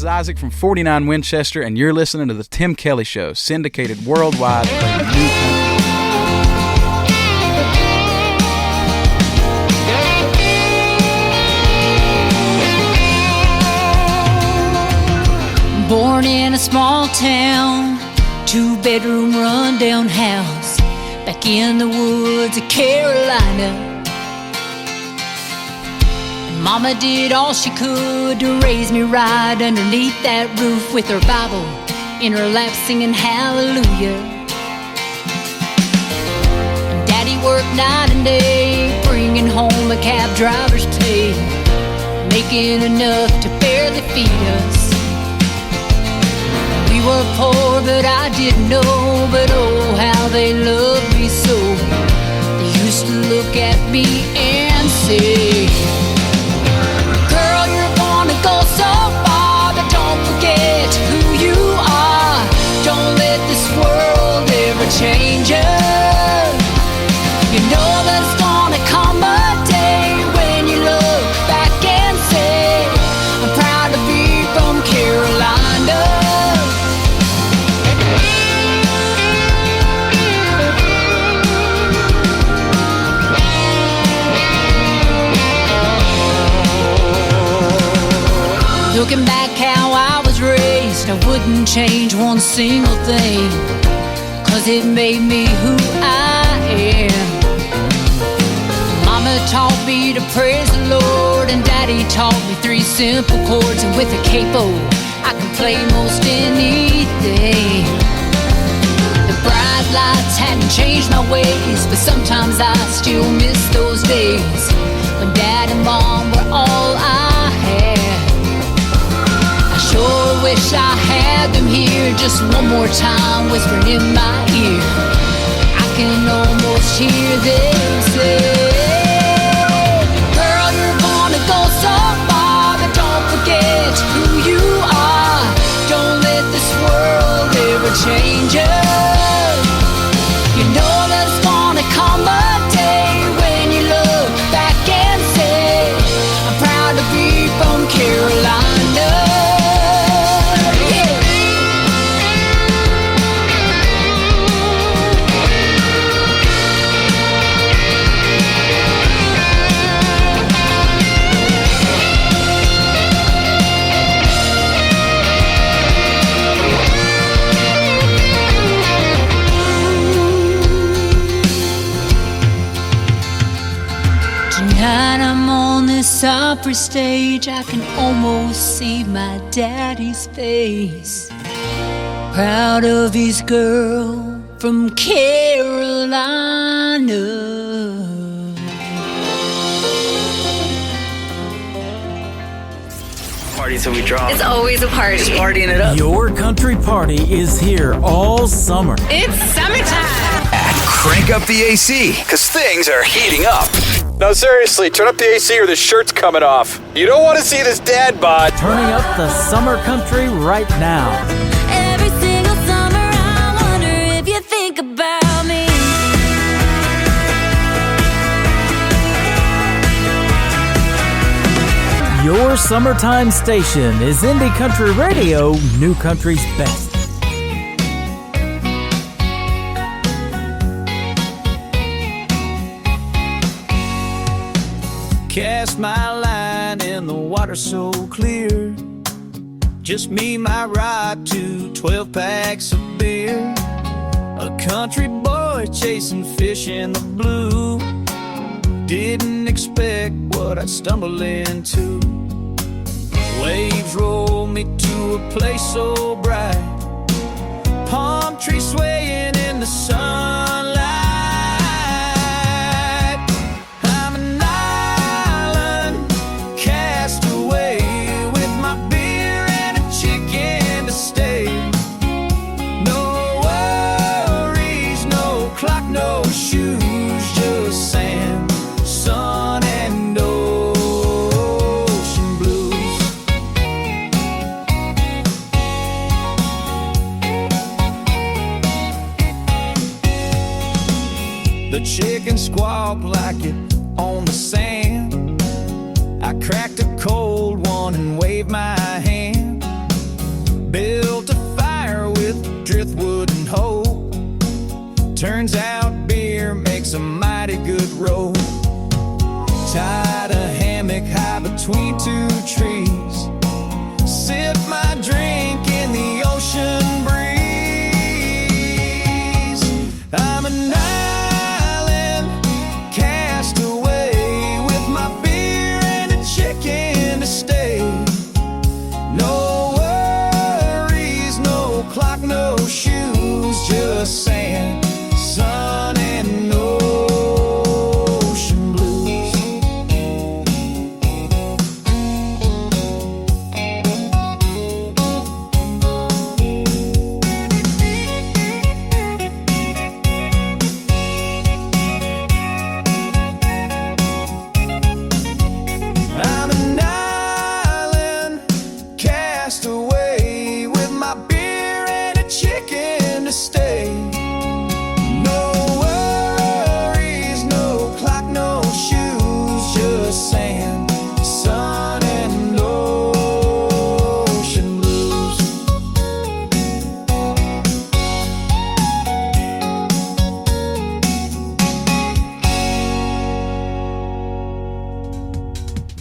is Isaac from 49 Winchester, and you're listening to The Tim Kelly Show, syndicated worldwide. Born in a small town, 2-bedroom rundown house, back in the woods of Carolina. Mama did all she could to raise me right underneath that roof with her Bible in her lap singing hallelujah. And Daddy worked night and day, bringing home a cab driver's pay, making enough to barely feed us. We were poor, but I didn't know, but oh, how they loved me so. They used to look at me and say, girl, you're gonna go so far, but don't forget who you are. Don't let this world ever change you. You know there's gonna come a day when you look back and say, I'm proud to be from Carolina. Looking back how I was raised, I wouldn't change one single thing, 'cause it made me who I am. Mama taught me to praise the Lord, and Daddy taught me 3 simple chords, and with a capo I can play most anything. The bright lights hadn't changed my ways, but sometimes I still miss those days when Dad and Mom were all I had. Sure wish I had them here just one more time, whispering in my ear. I can almost hear them say, girl, you're gonna go so far, but don't forget who you are. Don't let this world ever change you. You know there's gonna come a day when you look back and say, I'm proud to be from Carolina. Tonight I'm on this opera stage, I can almost see my daddy's face, proud of his girl from Carolina. Party till we drop. It's always a party. Just partying it up. Your country party is here all summer. It's summertime. Crank up the AC, because things are heating up. No, seriously, turn up the AC or the shirt's coming off. You don't want to see this dad bod. Turning up the summer country right now. Every single summer I wonder if you think about me. Your summertime station is Indie Country Radio, New Country's best. Cast my line in the water so clear. Just me, my rod, 2 12-packs of beer. A country boy chasing fish in the blue. Didn't expect what I'd stumble into. Waves roll me to a place so bright. Palm trees swaying in the sunlight. I'm an island cast away with my beer and a chicken to stay. No worries, no clock, no shoes, just sand, sun and ocean blues. The chicken squawked like it on the sand. I cracked a cold one and waved my hand. driftwood and hope. Turns out beer makes a mighty good rope. Tied a hammock high between two trees. Sip my drink in the ocean breeze. I'm an island castaway with my beer and a chicken to stay. No worries, no clock, no shoes, just sand, sun, and ocean blues. I'm an island castaway with my beer and a chicken to stay. No worries, no clock, no shoes, just sand, sun, and ocean blues.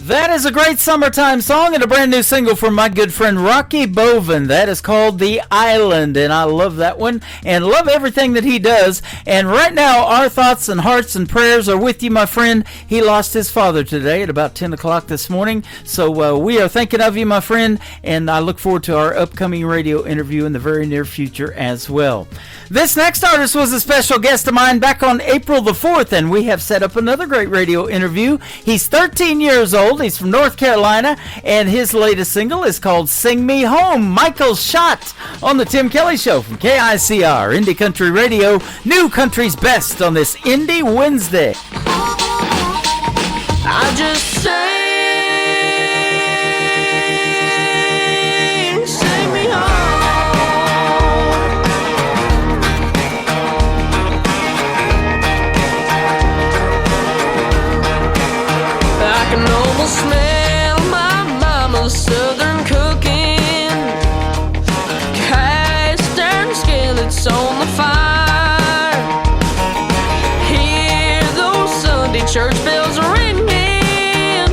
That is a great summertime song and a brand new single from my good friend Rocky Boven. That is called The Island, and I love that one and love everything that he does. And right now, our thoughts and hearts and prayers are with you, my friend. He lost his father today at about 10 o'clock this morning. So we are thinking of you, my friend, and I look forward to our upcoming radio interview in the very near future as well. This next artist was a special guest of mine back on April the 4th, and we have set up another great radio interview. He's 13 years old. He's from North Carolina, and his latest single is called Sing Me Home. Michael Schott on the Tim Kelly Show from KICR, Indie Country Radio, New Country's Best on this Indie Wednesday. I just sing me home. I can almost smell my mama's southern cooking. Cast iron skillets on the fire. Hear those Sunday church bells ringing.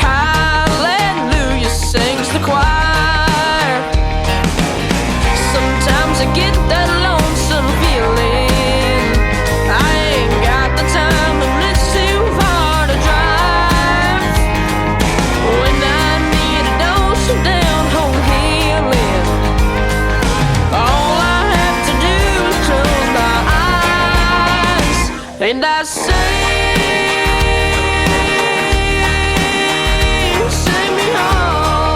Hallelujah sings the choir. Sometimes I get that lonesome feeling. I ain't got the time and it's too far to drive. When I need a dose of down home healing, all I have to do is close my eyes and I sing me home.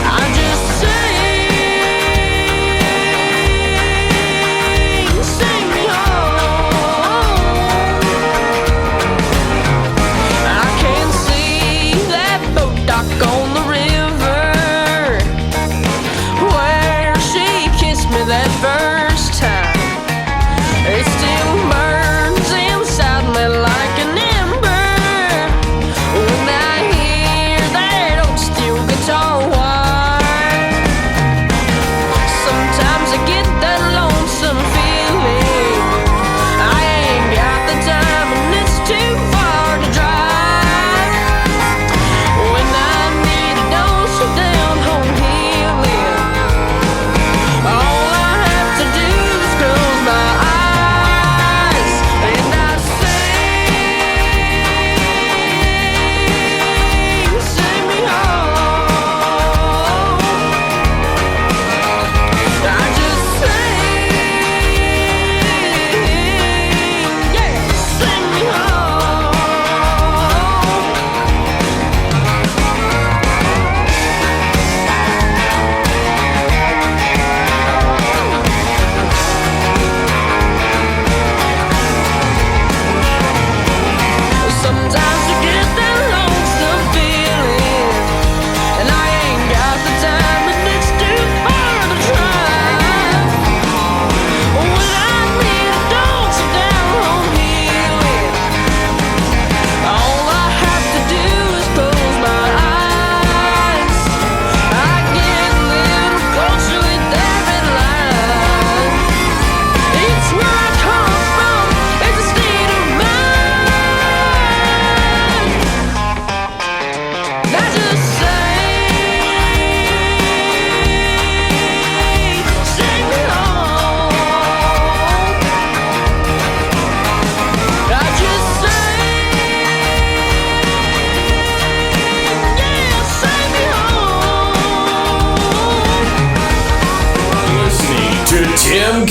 I just sing me home. I can see that boat dock on the river where she kissed me that first time.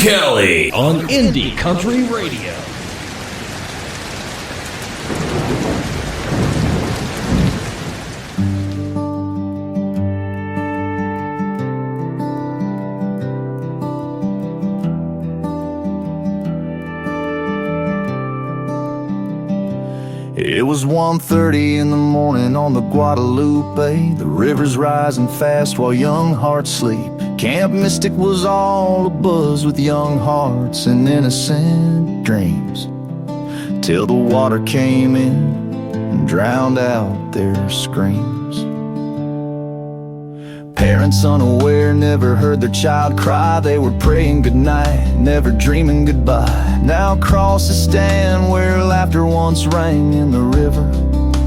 Kelly on Indie Country Radio. It was 1:30 in the morning on the Guadalupe. The river's rising fast while young hearts sleep. Camp Mystic was all abuzz with young hearts and innocent dreams, till the water came in and drowned out their screams. Parents unaware never heard their child cry. They were praying goodnight, never dreaming goodbye. Now crosses stand where laughter once rang, in the river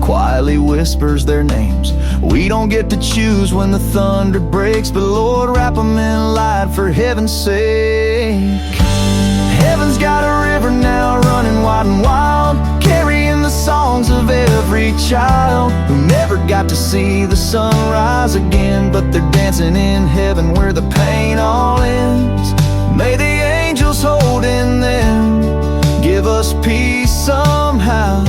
quietly whispers their names. We don't get to choose when the thunder breaks, but Lord, wrap them in light for heaven's sake. Heaven's got a river now running wide and wild, carrying the songs of every child who never got to see the sun rise again, but they're dancing in heaven where the pain all ends. May the angels hold in them, give us peace somehow.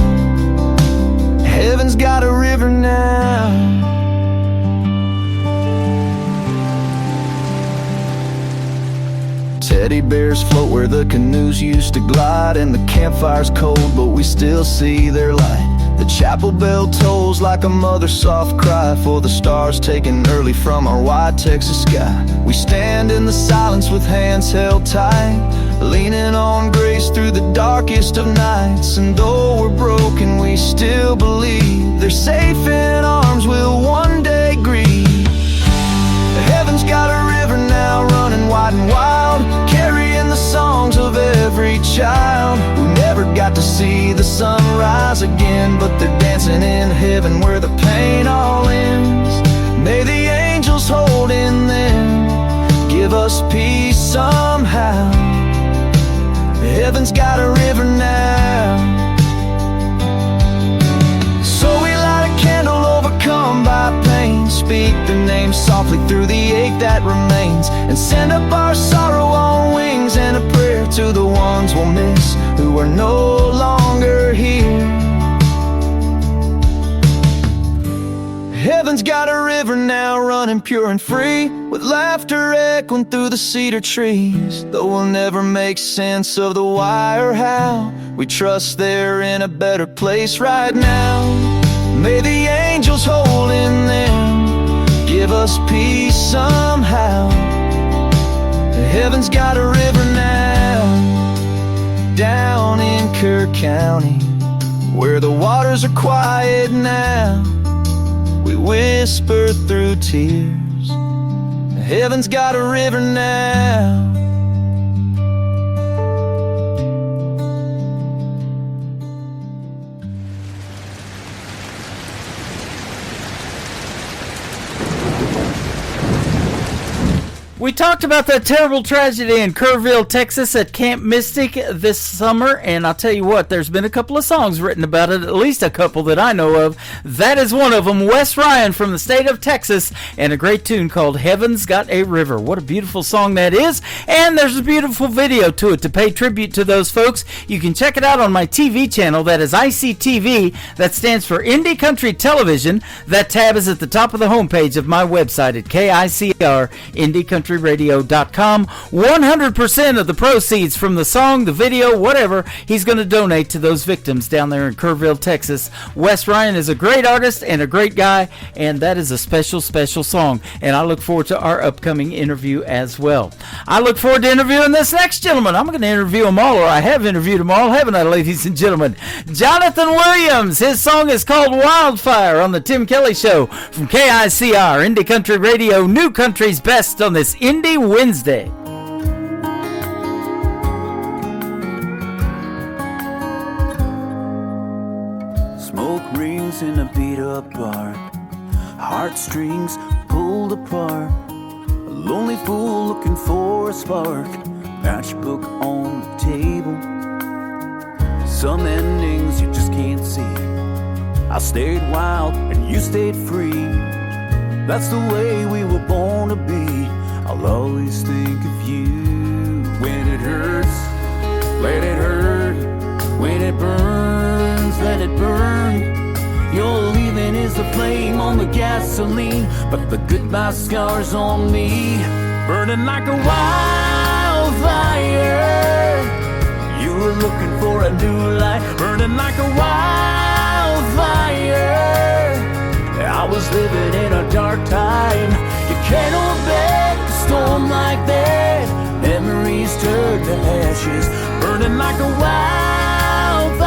Heaven's got a river now. Teddy bears float where the canoes used to glide, and the campfire's cold, but we still see their light. The chapel bell tolls like a mother's soft cry for the stars taken early from our wide Texas sky. We stand in the silence with hands held tight, leaning on grace through the darkest of nights. And though we're broken, we still believe they're safe in arms we'll one day grieve. Heaven's got a river now running wide and wild, carrying the songs of every child who never got to see the sun rise again, but they're dancing in heaven where the pain all ends. May the angels hold in them, give us peace somehow. Heaven's got a river now. So we light a candle overcome by pain, speak their names softly through the ache that remains, and send up our sorrow on wings and a prayer to the ones we'll miss who are no longer here. Heaven's got a river now running pure and free, with laughter echoing through the cedar trees. Though we'll never make sense of the why or how, we trust they're in a better place right now. May the angels hold in them, give us peace somehow. Heaven's got a river now, down in Kerr County, where the waters are quiet now. We whisper through tears, heaven's got a river now. We talked about that terrible tragedy in Kerrville, Texas at Camp Mystic this summer, and I'll tell you what, there's been a couple of songs written about it, at least a couple that I know of. That is one of them, Wes Ryan from the state of Texas, and a great tune called Heaven's Got a River. What a beautiful song that is, and there's a beautiful video to it to pay tribute to those folks. You can check it out on my TV channel, that is ICTV, that stands for Indie Country Television. That tab is at the top of the homepage of my website at KICR, IndieCountryRadio.com. 100% of the proceeds from the song, the video, whatever, he's going to donate to those victims down there in Kerrville, Texas. Wes Ryan is a great artist and a great guy, and that is a special, special song. And I look forward to our upcoming interview as well. I look forward to interviewing this next gentleman. I'm going to interview them all, or I have interviewed them all, haven't I, ladies and gentlemen? Jonathan Williams. His song is called Wildfire on the Tim Kelly Show from KICR, Indie Country Radio, New Country's Best on this Indie Wednesday. Smoke rings in a beat-up bar, heartstrings pulled apart, a lonely fool looking for a spark, matchbook on the table. Some endings you just can't see. I stayed wild and you stayed free. That's the way we were born to be. I'll always think of you when it let it hurt. When it burns, let it burn. Your leaving is the flame on the gasoline, but the goodbye scars on me, burning like a wildfire. You were looking for a new light, burning like a wildfire. I was living in a dark time. You can't hold back a storm like that. Memories turn to ashes, burning like a wildfire.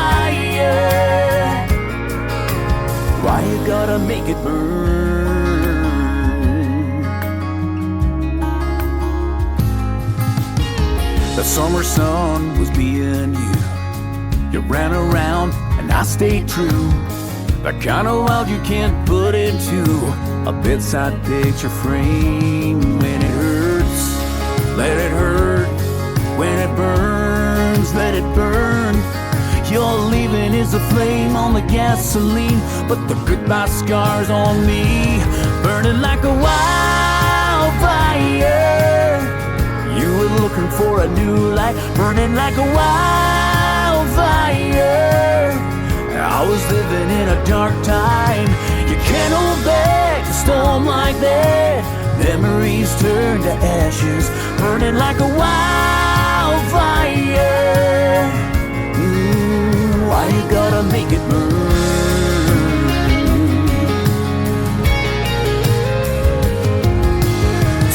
Why you gotta make it burn? The summer sun was being you. You ran around and I stayed true. The kind of wild you can't put into a bedside picture frame. When it hurts, let it hurt. When it burns, let it burn. Your leaving is a flame on the gasoline, but the goodbye scars on me, burning like a wildfire. You were looking for a new light, burning like a wildfire. I was living in a dark time. You can't hold back a storm like that. Memories turn to ashes, burning like a wildfire. Why you gotta make it burn?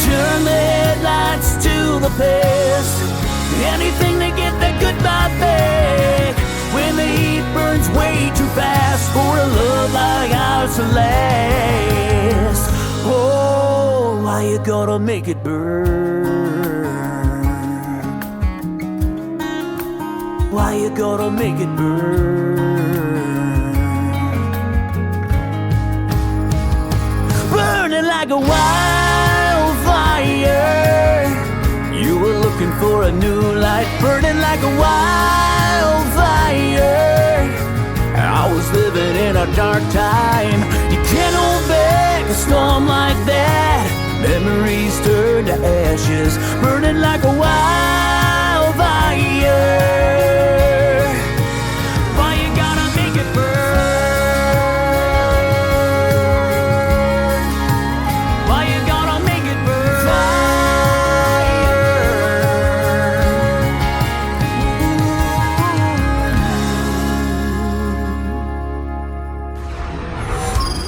Turn the headlights to the past. Anything to get that goodbye back. When the heat burns way too fast for a love like ours to last. Oh, why you gotta make it burn? Why you gotta make it burn? Burning like a wildfire. You were looking for a new light, burning like a wildfire. I was living in a dark time. You can't hold back a storm like that. Memories turn to ashes, burning like a wildfire.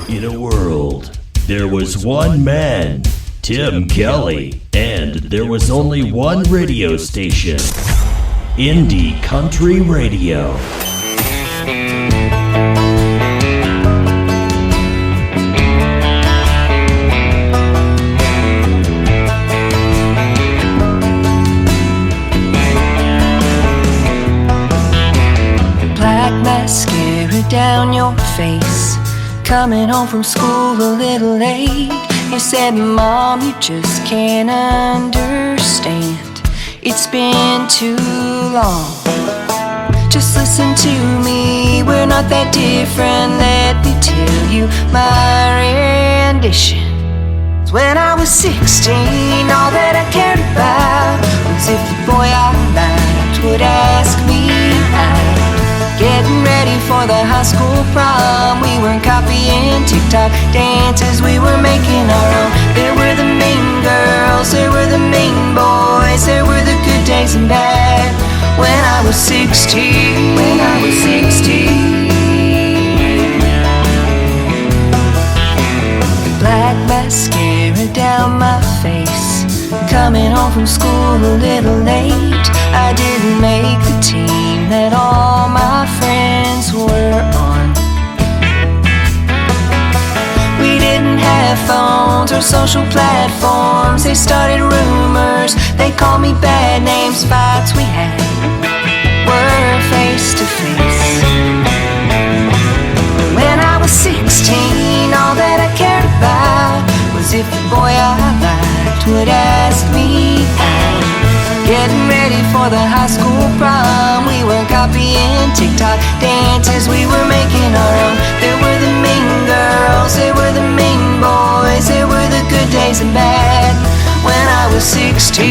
In a world, there was one man, Tim Kelly, and there was only one radio station, Indie Country Radio. Black mascara down your face, coming home from school a little late. You said, Mom, you just can't understand. It's been too long. Just listen to me, we're not that different. Let me tell you my rendition. When I was 16, all that I cared about was if the boy I liked would ask me out. Getting ready for the high school prom, we weren't copying TikTok dances, we were making our own. There were the mean girls, there were the mean boys, there were the good days and bad. When I was 16, when I was 16. Black mascara down my face, coming home from school a little late. I didn't make the team that all my friends were on. We didn't have phones or social platforms. They started rumors, they called me bad names. Fights we had were face to face. When I was 16, all that I cared about was if the boy I liked would ask me out. Getting ready for the high school prom, we were copying TikTok dances, we were making our own. There were the mean girls, there were the mean boys, there were the good days and bad. When I was 16.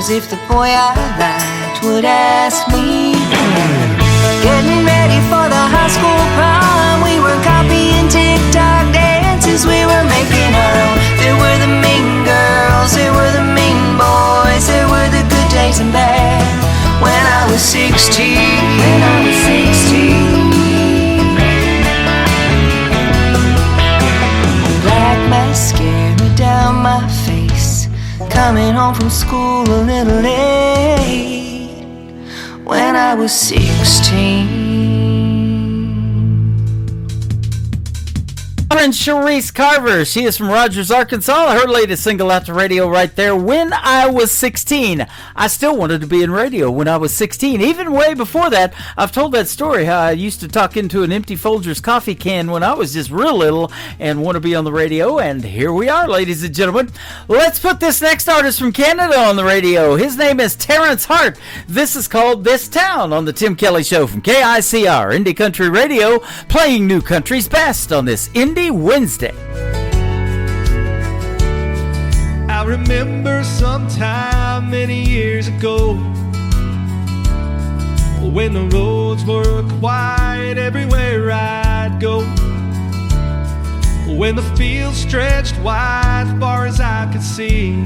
as if the boy I liked would ask me. Getting ready for the high school prom, we were copying TikTok dances, we were making our own. There were the mean girls, there were the mean boys, there were the good days and bad. When I was 16, black mascara down my face, coming home from school a little late. When I was 16. And Sharice Carver, she is from Rogers, Arkansas. Her latest single out to radio right there, When I Was 16. I still wanted to be in radio when I was 16. Even way before that, I've told that story how I used to talk into an empty Folgers coffee can when I was just real little and want to be on the radio. And here we are, ladies and gentlemen. Let's put this next artist from Canada on the radio. His name is Terrence Hart. This is called This Town on the Tim Kelly Show from KICR, Indie Country Radio, playing new country's best on this Indie Wednesday. I remember sometime many years ago, when the roads were quiet everywhere I'd go, when the fields stretched wide far as I could see,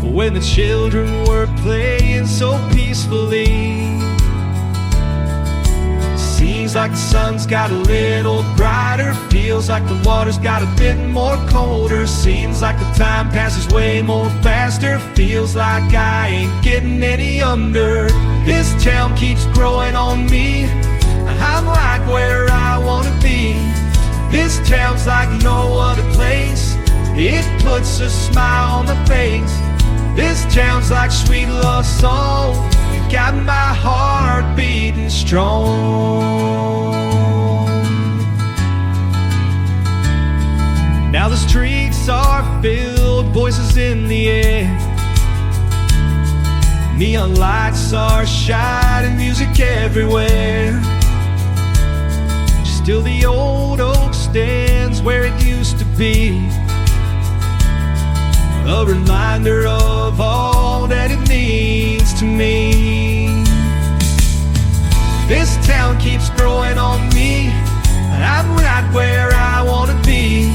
when the children were playing so peacefully. Seems like the sun's got a little brighter, feels like the water's got a bit more colder. Seems like the time passes way more faster, feels like I ain't getting any younger. This town keeps growing on me, I'm right where I wanna be. This town's like no other place, it puts a smile on my face. This town's like sweet love song, got my heart beating strong. Now the streets are filled, voices in the air, neon lights are shining, music everywhere. Still the old oak stands where it used to be, a reminder of all that it means to me. This town keeps growing on me, I'm right where I wanna be.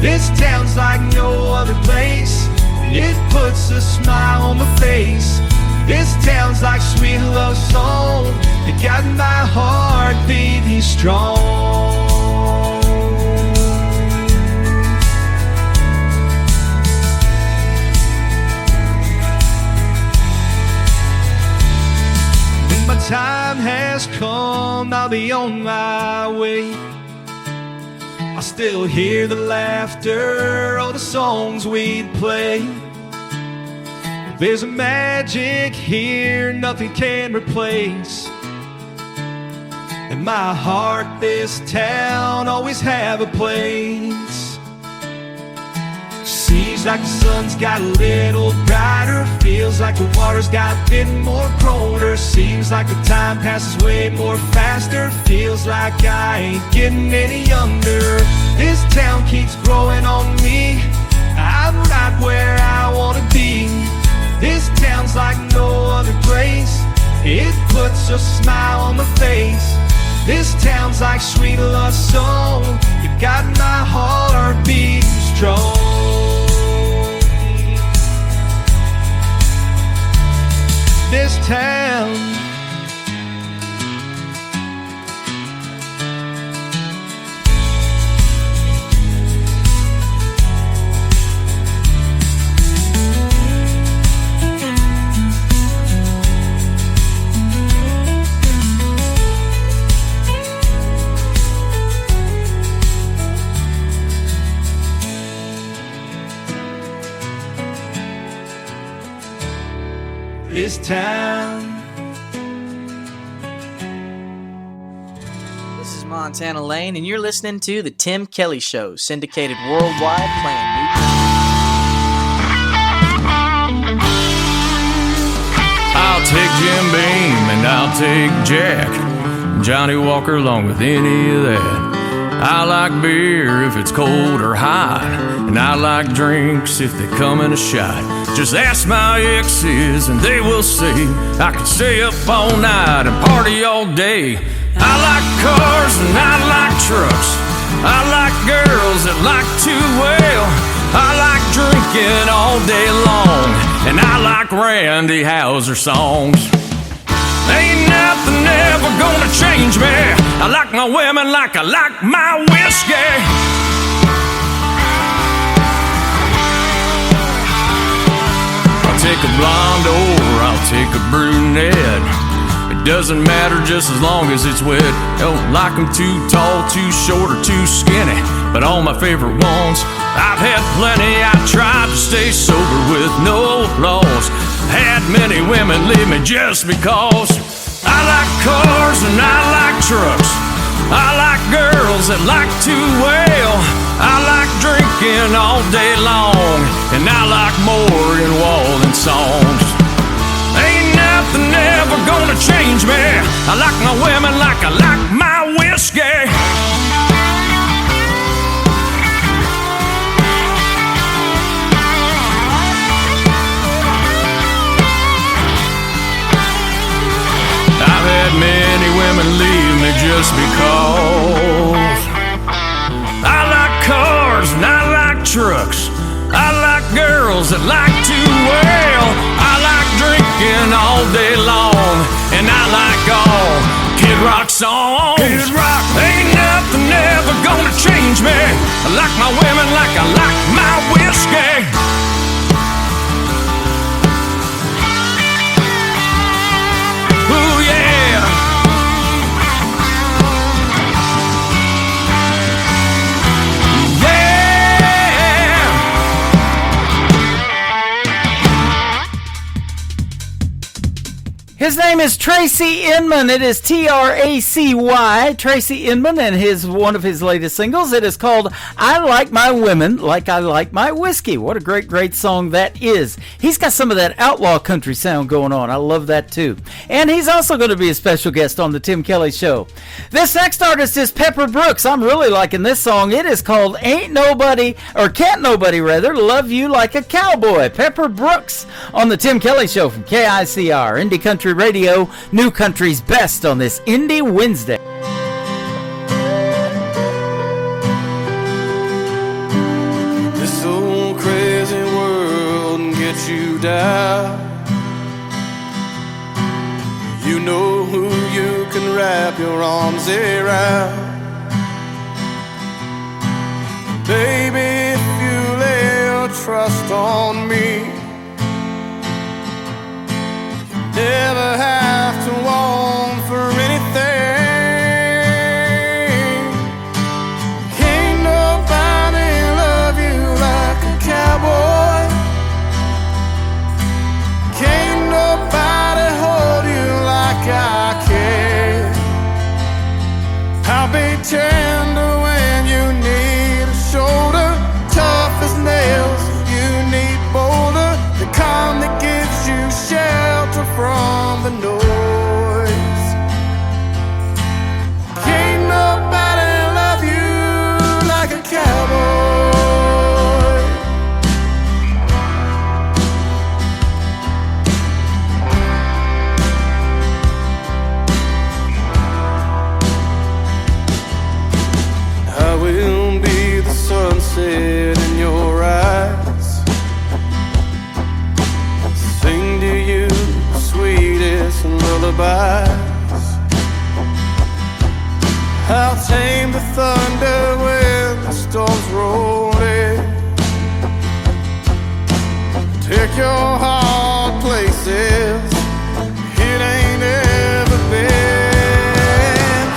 This town's like no other place, it puts a smile on my face. This town's like sweet love song, it got my heart beating strong. My time has come, I'll be on my way. I still hear the laughter of the songs we'd play. There's a magic here nothing can replace. In my heart, this town always have a place. Seems like the sun's got a little brighter, feels like the water's got a bit more colder. Seems like the time passes way more faster, feels like I ain't getting any younger. This town keeps growing on me, I'm right where I wanna be. This town's like no other place, it puts a smile on my face. This town's like sweet love song, you got my heart beating strong. This town, this town. This is Montana Lane, and you're listening to The Tim Kelly Show, syndicated worldwide, playing new I'll take Jim Beam and I'll take Jack, Johnny Walker along with any of that. I like beer if it's cold or hot, and I like drinks if they come in a shot. Just ask my exes and they will say I can stay up all night and party all day. I like cars and I like trucks. I like girls that like to wail. I like drinking all day long, and I like Randy Houser songs. Ain't nothing ever gonna change me. I like my women like I like my whiskey. I'll take a blonde or I'll take a brunette. It doesn't matter just as long as it's wet. Don't like them too tall, too short, or too skinny, but all my favorite ones, I've had plenty. I tried to stay sober with no flaws. Had many women leave me just because. I like cars and I like trucks. I like girls that like to wail. I like drinking all day long, and I like Morgan Wallen songs. Ain't nothing ever gonna change me. I like my women like I like my whiskey. I've had many women leave me just because. I like cars and I like trucks. I like girls that like to wail. I like drinking all day long, and I like all Kid Rock songs. Kid Rock. Ain't nothing ever gonna change me. I like my women like I like my whiskey. Ooh yeah. His name is Tracy Inman. It is Tracy. Tracy Inman, and one of his latest singles. It is called I Like My Women Like I Like My Whiskey. What a great, great song that is. He's got some of that outlaw country sound going on. I love that too. And he's also going to be a special guest on the Tim Kelly Show. This next artist is Pepper Brooks. I'm really liking this song. It is called Can't Nobody Love You Like a Cowboy. Pepper Brooks on the Tim Kelly Show from KICR, Indie Country Radio, New Country's best on this Indie Wednesday. This old crazy world can get you down. You know who you can wrap your arms around. Baby, if you lay your trust on me, never have to want for anything. Can't nobody love you like a cowboy. Can't nobody hold you like I can. I'll be tender when you need a shoulder, tough as nails if you need boulder, the calm that gives you shelter from the noise. Can't nobody love you like a cowboy. I will be the sunset in your eyes, sing to you sweetest lullabies. I'll tame the thunder when the storm's rolling, take your heart places it ain't ever been.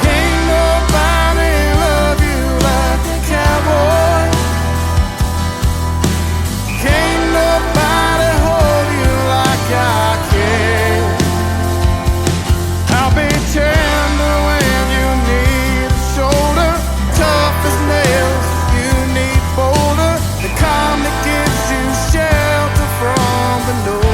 Can't nobody love you like a cowboy. Can't nobody hold you like I can. I'll be tender when you need a shoulder, tough as nails if you need boulder, the calm that gives you shelter from the noise.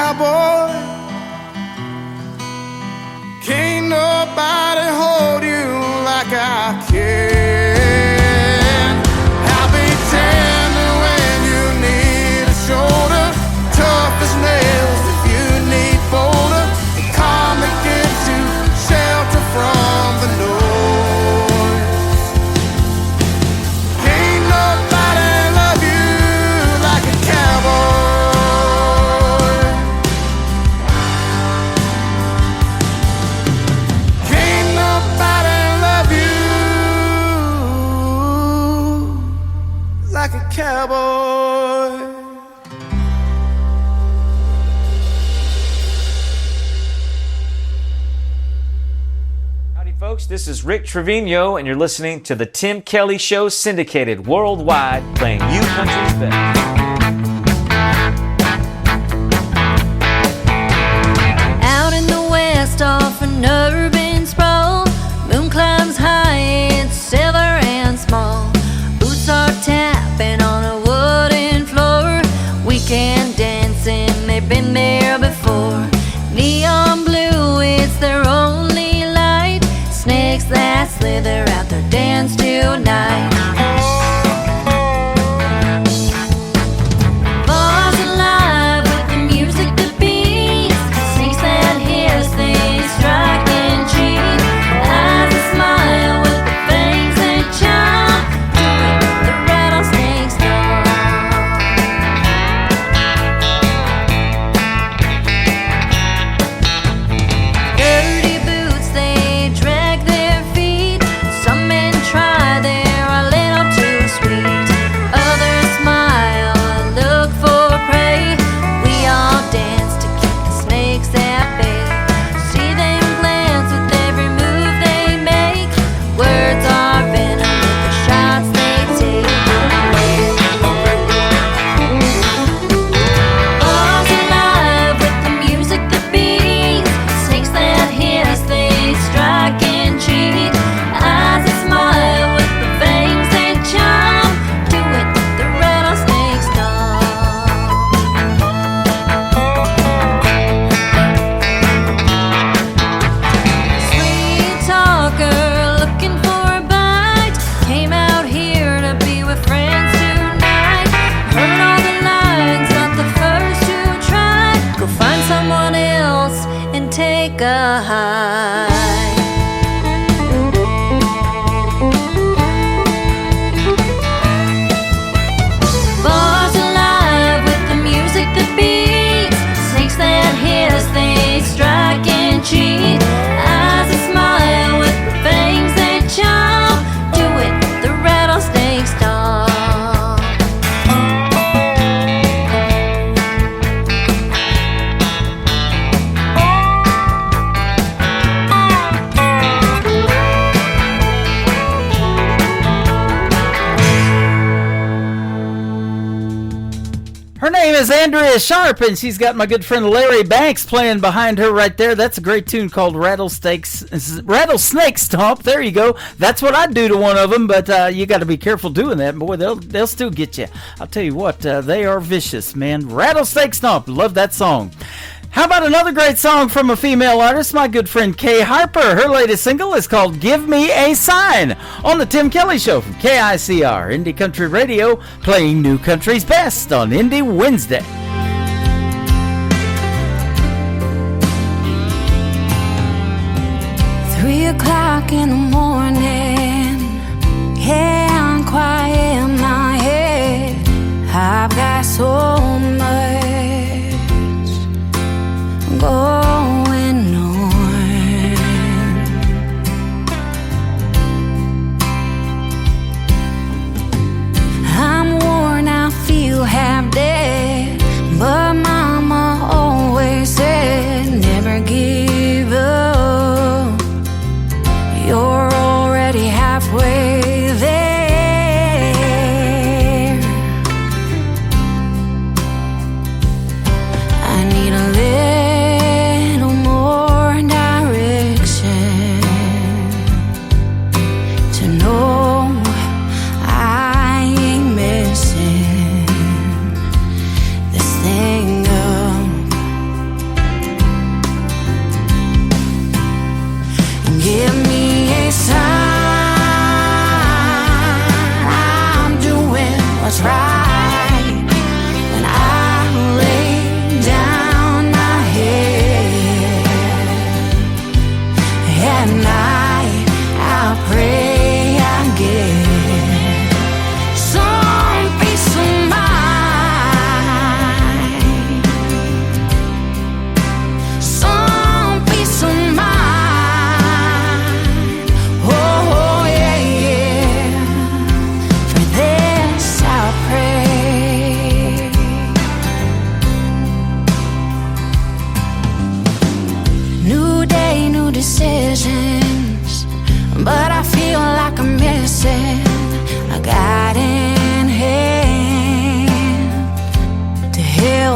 cowboy. Can't nobody hold you like I can. I'll be tender when you need a shoulder, tough as nails if you need boulder. Calm that gives you shelter from the noise. Can't nobody love you like a cowboy. Can't nobody love you like a cowboy. Howdy, folks. This is Rick Trevino, and you're listening to the Tim Kelly Show, syndicated worldwide, playing you country's best. Out in the west off an urban sprawl, moon climbs high, it's silver and small. Boots are tapping on a wooden floor, weekend dancing, they've been there before. Neon blue, it's their only light, snakes that slither out their dance tonight. Bars alive with the music that beats, snakes that hiss, they strike and cheat. Eyes that smile with the fangs that chomp, the rattlesnakes dirty boots, they drag their feet. Some men try, they're a little too sweet. Others smile and look for prey. We all dance to keep the snakes at bay. See them glance with every move they make. Words are venom with the shots they take. Bars alive with the music that beats, snakes that hiss, they strike and cheat. Eyes that smile with the fangs they chomp, do it the rattlesnakes Sweet talker looking for a bite, came out here to be with friends tonight. Heard all the lines, not the first to try. Go find someone else and take a hike. Bars alive with the music that beats, snakes that hiss, they strike and cheat. Eyes that smile with the fangs that chomp, do it the rattlesnakes stomp. Her name is Andrea Sharp, and she's got my good friend Larry Banks playing behind her right there. That's a great tune called Rattlesnake Stomp. There you go. That's what I'd do to one of them, but you got to be careful doing that. Boy, they'll still get you. I'll tell you what, they are vicious, man. Rattlesnake Stomp. Love that song. How about another great song from a female artist, my good friend Kay Harper? Her latest single is called Give Me a Sign on the Tim Kelly Show from KICR, Indie Country Radio, playing new country's best on Indie Wednesday. 3 o'clock in the morning, yeah, I'm quiet in my head. I've got so much going on. I'm worn, I feel half dead, but Mama always said never give up. You're already halfway there.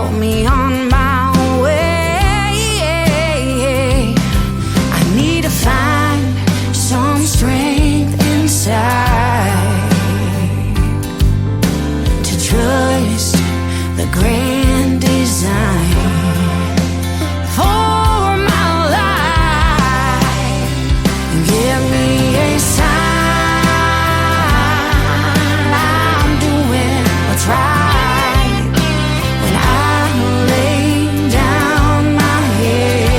help me on my way. I need to find some strength inside to trust the grand design for my life. Give me a sign I'm doing what's right. When I lay down my head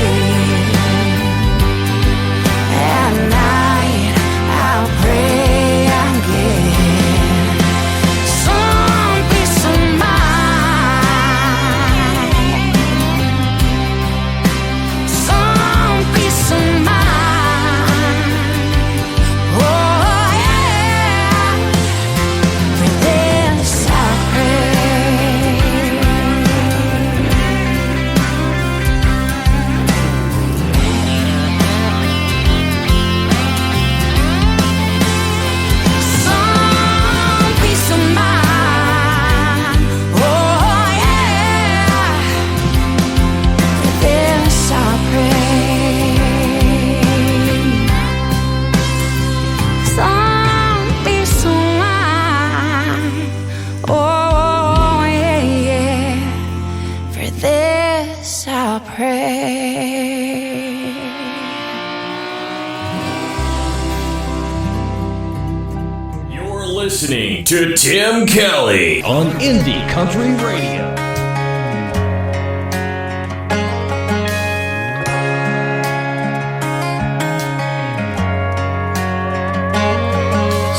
at night, I'll pray I get some peace of mind, some peace of mind. Oh yeah, for this I pray. Some peace of mind. Oh yeah, for this I pray. Some peace of mind. Oh yeah, for this I pray. You're listening to Tim Kelly on Indie Country Radio.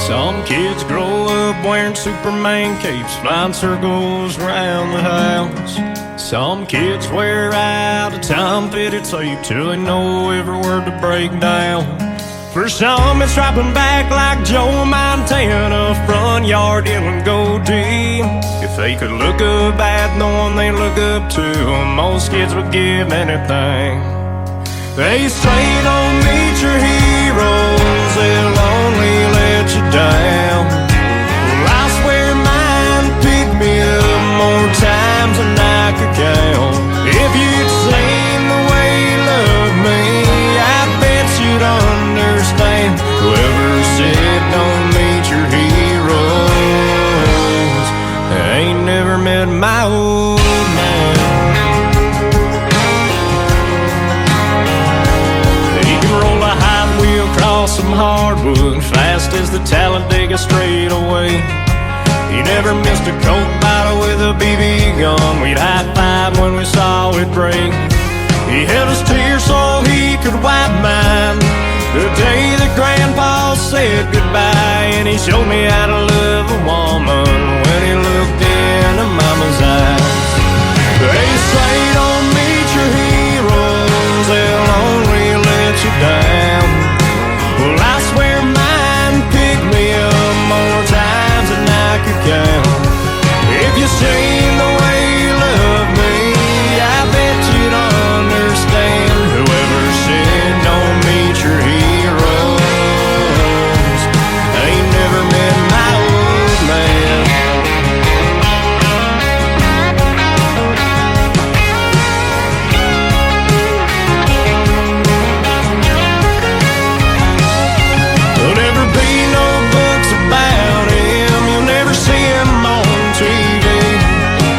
Some kids grow up wearing Superman capes, flying circles around the house. Some kids wear out a time-fitted tape till they know every word to break down. For some, it's dropping back like Joe Montana, front yard and go deep. If they could look up at the one they look up to, most kids would give anything. They say don't meet your heroes, they'll only let you down. Well, I swear mine picked me up more times than I could count. If you'd seen the way you loved me, I bet you'd understand. Whoever said don't meet your heroes, I ain't never met my old man. He can roll a hot wheel across some hardwood, fast as the Talladega straightaway. He never missed a Coke bottle with a BB gun. We'd high-five when we saw it break. He held his tears so he could wipe mine the day that Grandpa said goodbye. And he showed me how to love a woman when he looked into Mama's eyes. They say don't meet your heroes, they'll only let you down. Well, I swear mine picked me up more times than I could count. If you seen the way you love me, I bet you'd understand. Whoever said don't meet your heroes, ain't never met my old man. There'll never be no books about him, you'll never see him on TV.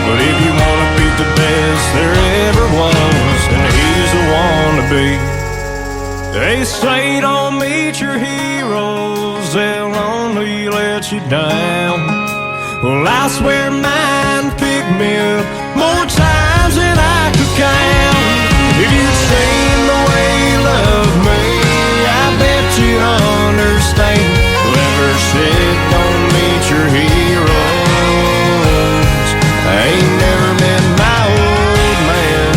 But if you wanna beat the best there ever was, then he's the one to beat. They say don't meet your heroes, they'll only let you down. Well, I swear mine picked me up more times than I could count. If you'd seen the way you loved me, I bet you'd understand. Whoever said don't meet your heroes, I ain't never met my old man.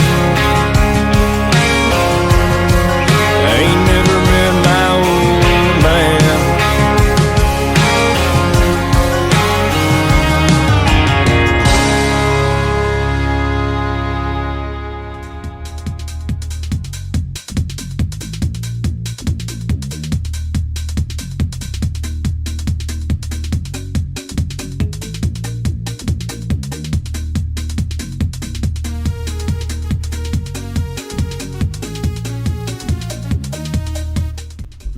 I ain't never met my old man.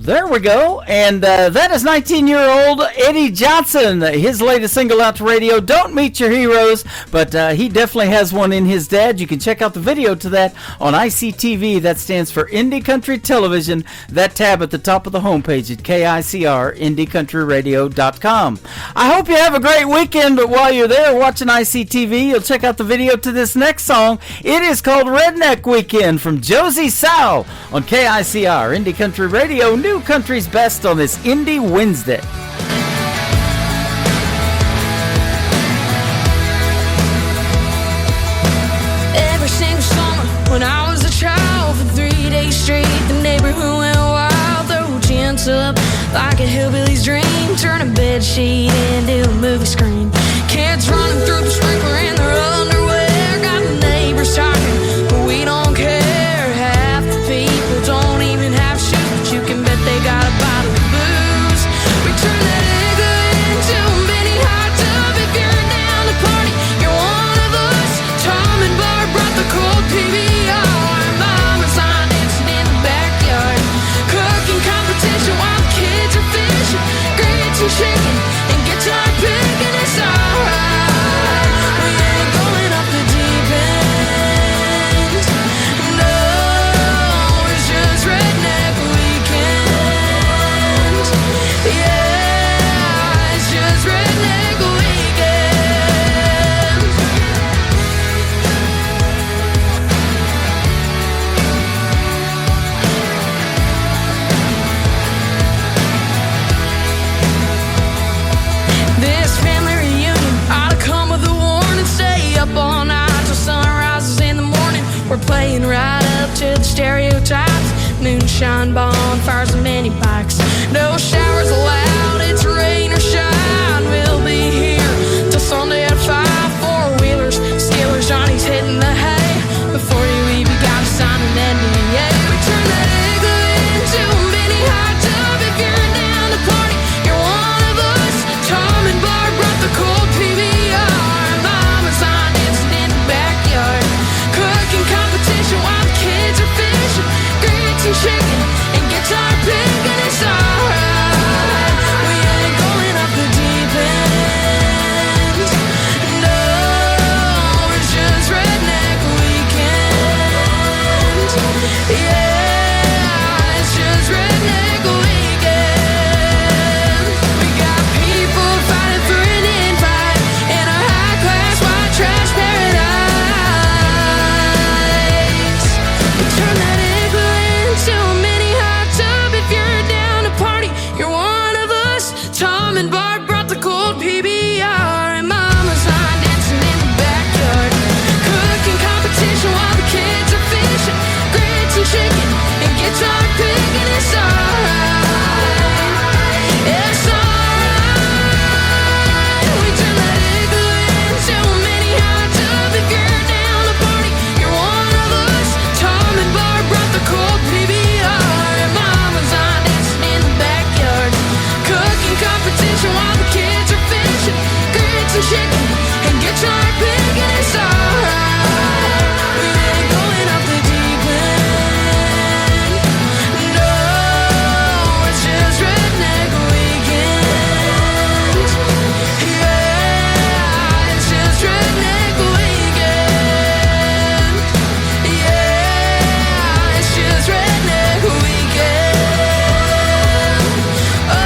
There we go. And that is 19-year-old Eddie Johnson. His latest single out to radio, Don't Meet Your Heroes, but he definitely has one in his dad. You can check out the video to that on ICTV. That stands for Indie Country Television. That tab at the top of the homepage at KICR, IndieCountryRadio.com. I hope you have a great weekend, but while you're there watching ICTV, you'll check out the video to this next song. It is called Redneck Weekend from Josie Sal on KICR, Indie Country Radio, New Country's Best on this Indie Wednesday. Every single summer when I was a child, for 3 days straight, the neighborhood went wild. Throw chants up like a hillbilly's dream, turn a bed sheet into a movie screen. Kids running through the sprinkler in their underwear, got the neighbors talking, but we don't care. Half the people don't even have shoes, but you can bet they got a bottle of booze. We turn that igloo into a mini hot tub. If you're down to party, you're one of us. Tom and Barb brought the cold PBR. Mama's on dancing in the backyard. Cooking competition while the kids are fishing. Grits and chicken and guitar picking. It's alright. We ain't going off the deep end. No, it's just redneck weekend. Yeah, it's just redneck weekend. This family reunion ought to come with a warning. Stay up all night till sunrises in the morning. We're playing right up to the stereotypes. Moonshine, bonfires, and mini bikes. No showers allowed, it's rain or shine. We'll be here till Sunday at 5. Four-wheelers, Steelers, Johnny's hitting the hay. Before you leave, you gotta sign an NDA. We turn that igloo into a mini hot tub. If you're down to party, you're one of us. Tom and Barb brought the cold PBR. Mama's on dancing in the backyard. Cooking competition while the kids are fishing. Grits and chicken and guitar picking. It's alright. We ain't going off the deep end. No, it's just redneck weekend. Yeah, it's just redneck weekend. We got people fighting for an invite in a high-class white trash paradise. We turn that igloo into a mini hot tub. If you're down to party, you're one of us. Tom and Barb brought the cold PBR, and Mama's on dancing in the backyard. Cooking competition while the kids are fishing. Grits and chicken and guitar picking. It's alright. It's alright. We turn that igloo into a mini hot tub. If you're down to party, you're one of us. Tom and Barb brought the cold PBR, and Mama's on dancing in the backyard. Cooking competition while the kids are fishing. Grits and chicken and guitar picking. It's alright. We ain't going off the deep end. No, it's just redneck weekend. Yeah, it's just redneck weekend. Yeah, it's just redneck weekend. Oh,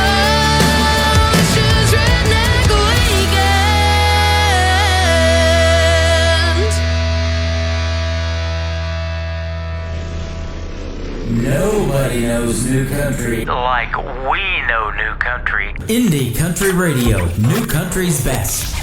it's just redneck weekend. Nobody knows new country Like we know new country. Indie Country Radio, New Country's Best.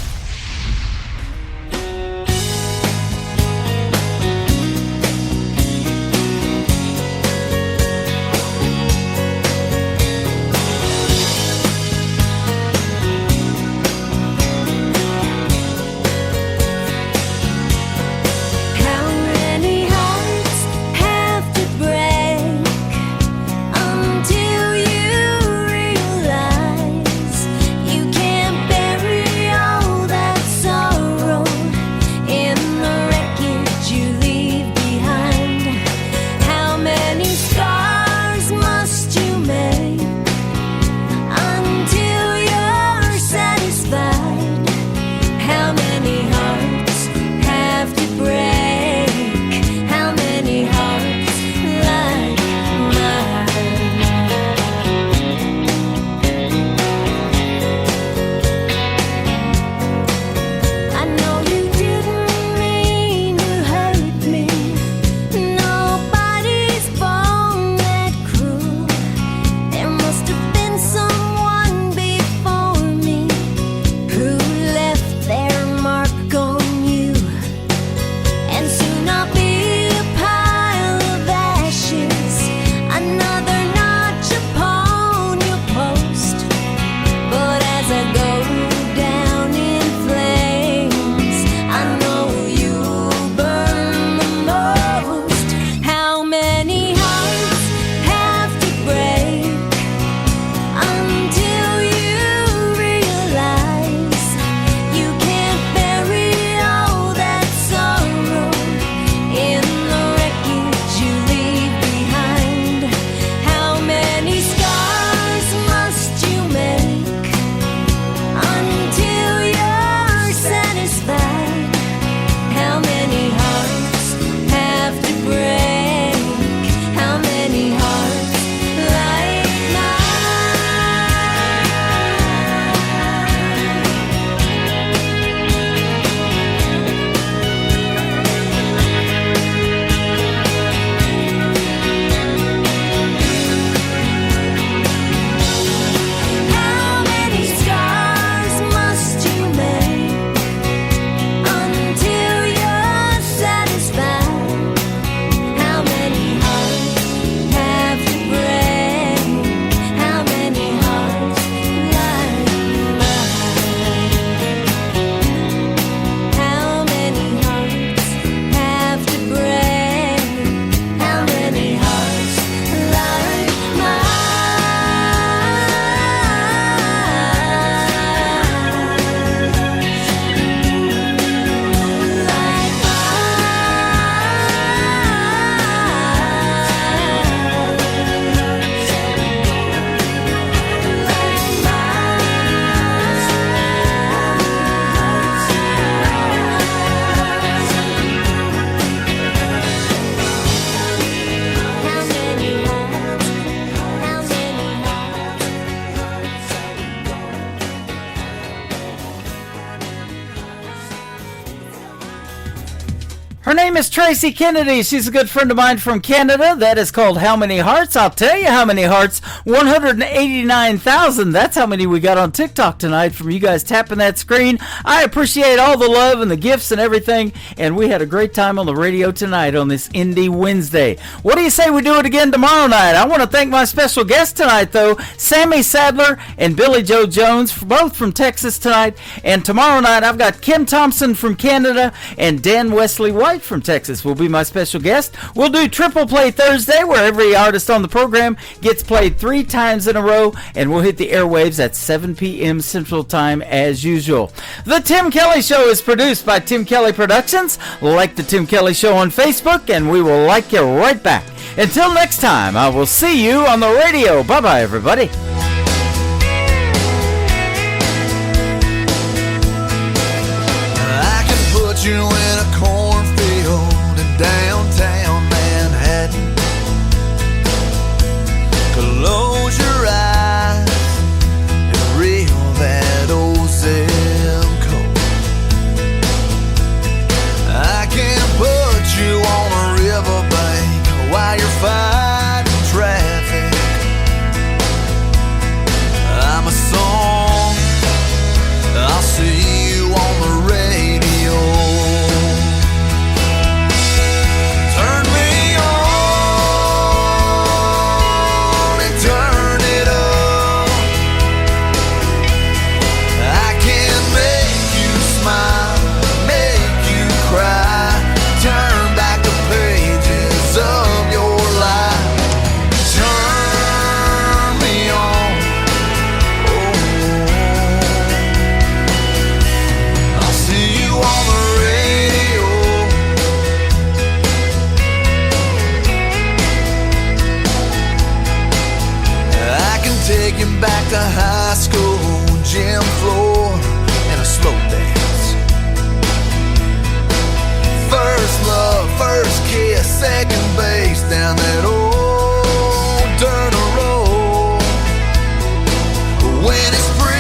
How many hearts have to break until you realize you can't bury all Her name is Tracy Kennedy. She's a good friend of mine from Canada. That is called How Many Hearts? I'll tell you how many hearts. 189,000. That's how many we got on TikTok tonight from you guys tapping that screen. I appreciate all the love and the gifts and everything. And we had a great time on the radio tonight on this Indie Wednesday. What do you say we do it again tomorrow night? I want to thank my special guests tonight, though. Sammy Sadler and Billy Joe Jones, both from Texas tonight. And tomorrow night, I've got Kim Thompson from Canada and Dan Wesley White from Texas will be my special guest. We'll do Triple Play Thursday, where every artist on the program gets played 3 times in a row, and we'll hit the airwaves at 7 p.m. Central Time as usual. The Tim Kelly Show is produced by Tim Kelly Productions. Like the Tim Kelly Show on Facebook, and we will like you right back. Until next time, I will see you on the radio. Bye-bye, everybody. I can put you in a cornfield in downtown Manhattan. Close your eyes and reel that old zip code. I can put you on a riverbank while you're fighting traffic. I'm a song, I'll see you on the radio. Turn me on and turn it up. I can make you smile, make you cry, turn back the pages of your life. Turn me on, oh, I'll see you on the radio. I can take you back to high school, gym floor, and a slow dance. First love, first kiss, second base down that old dirt road. When it's free.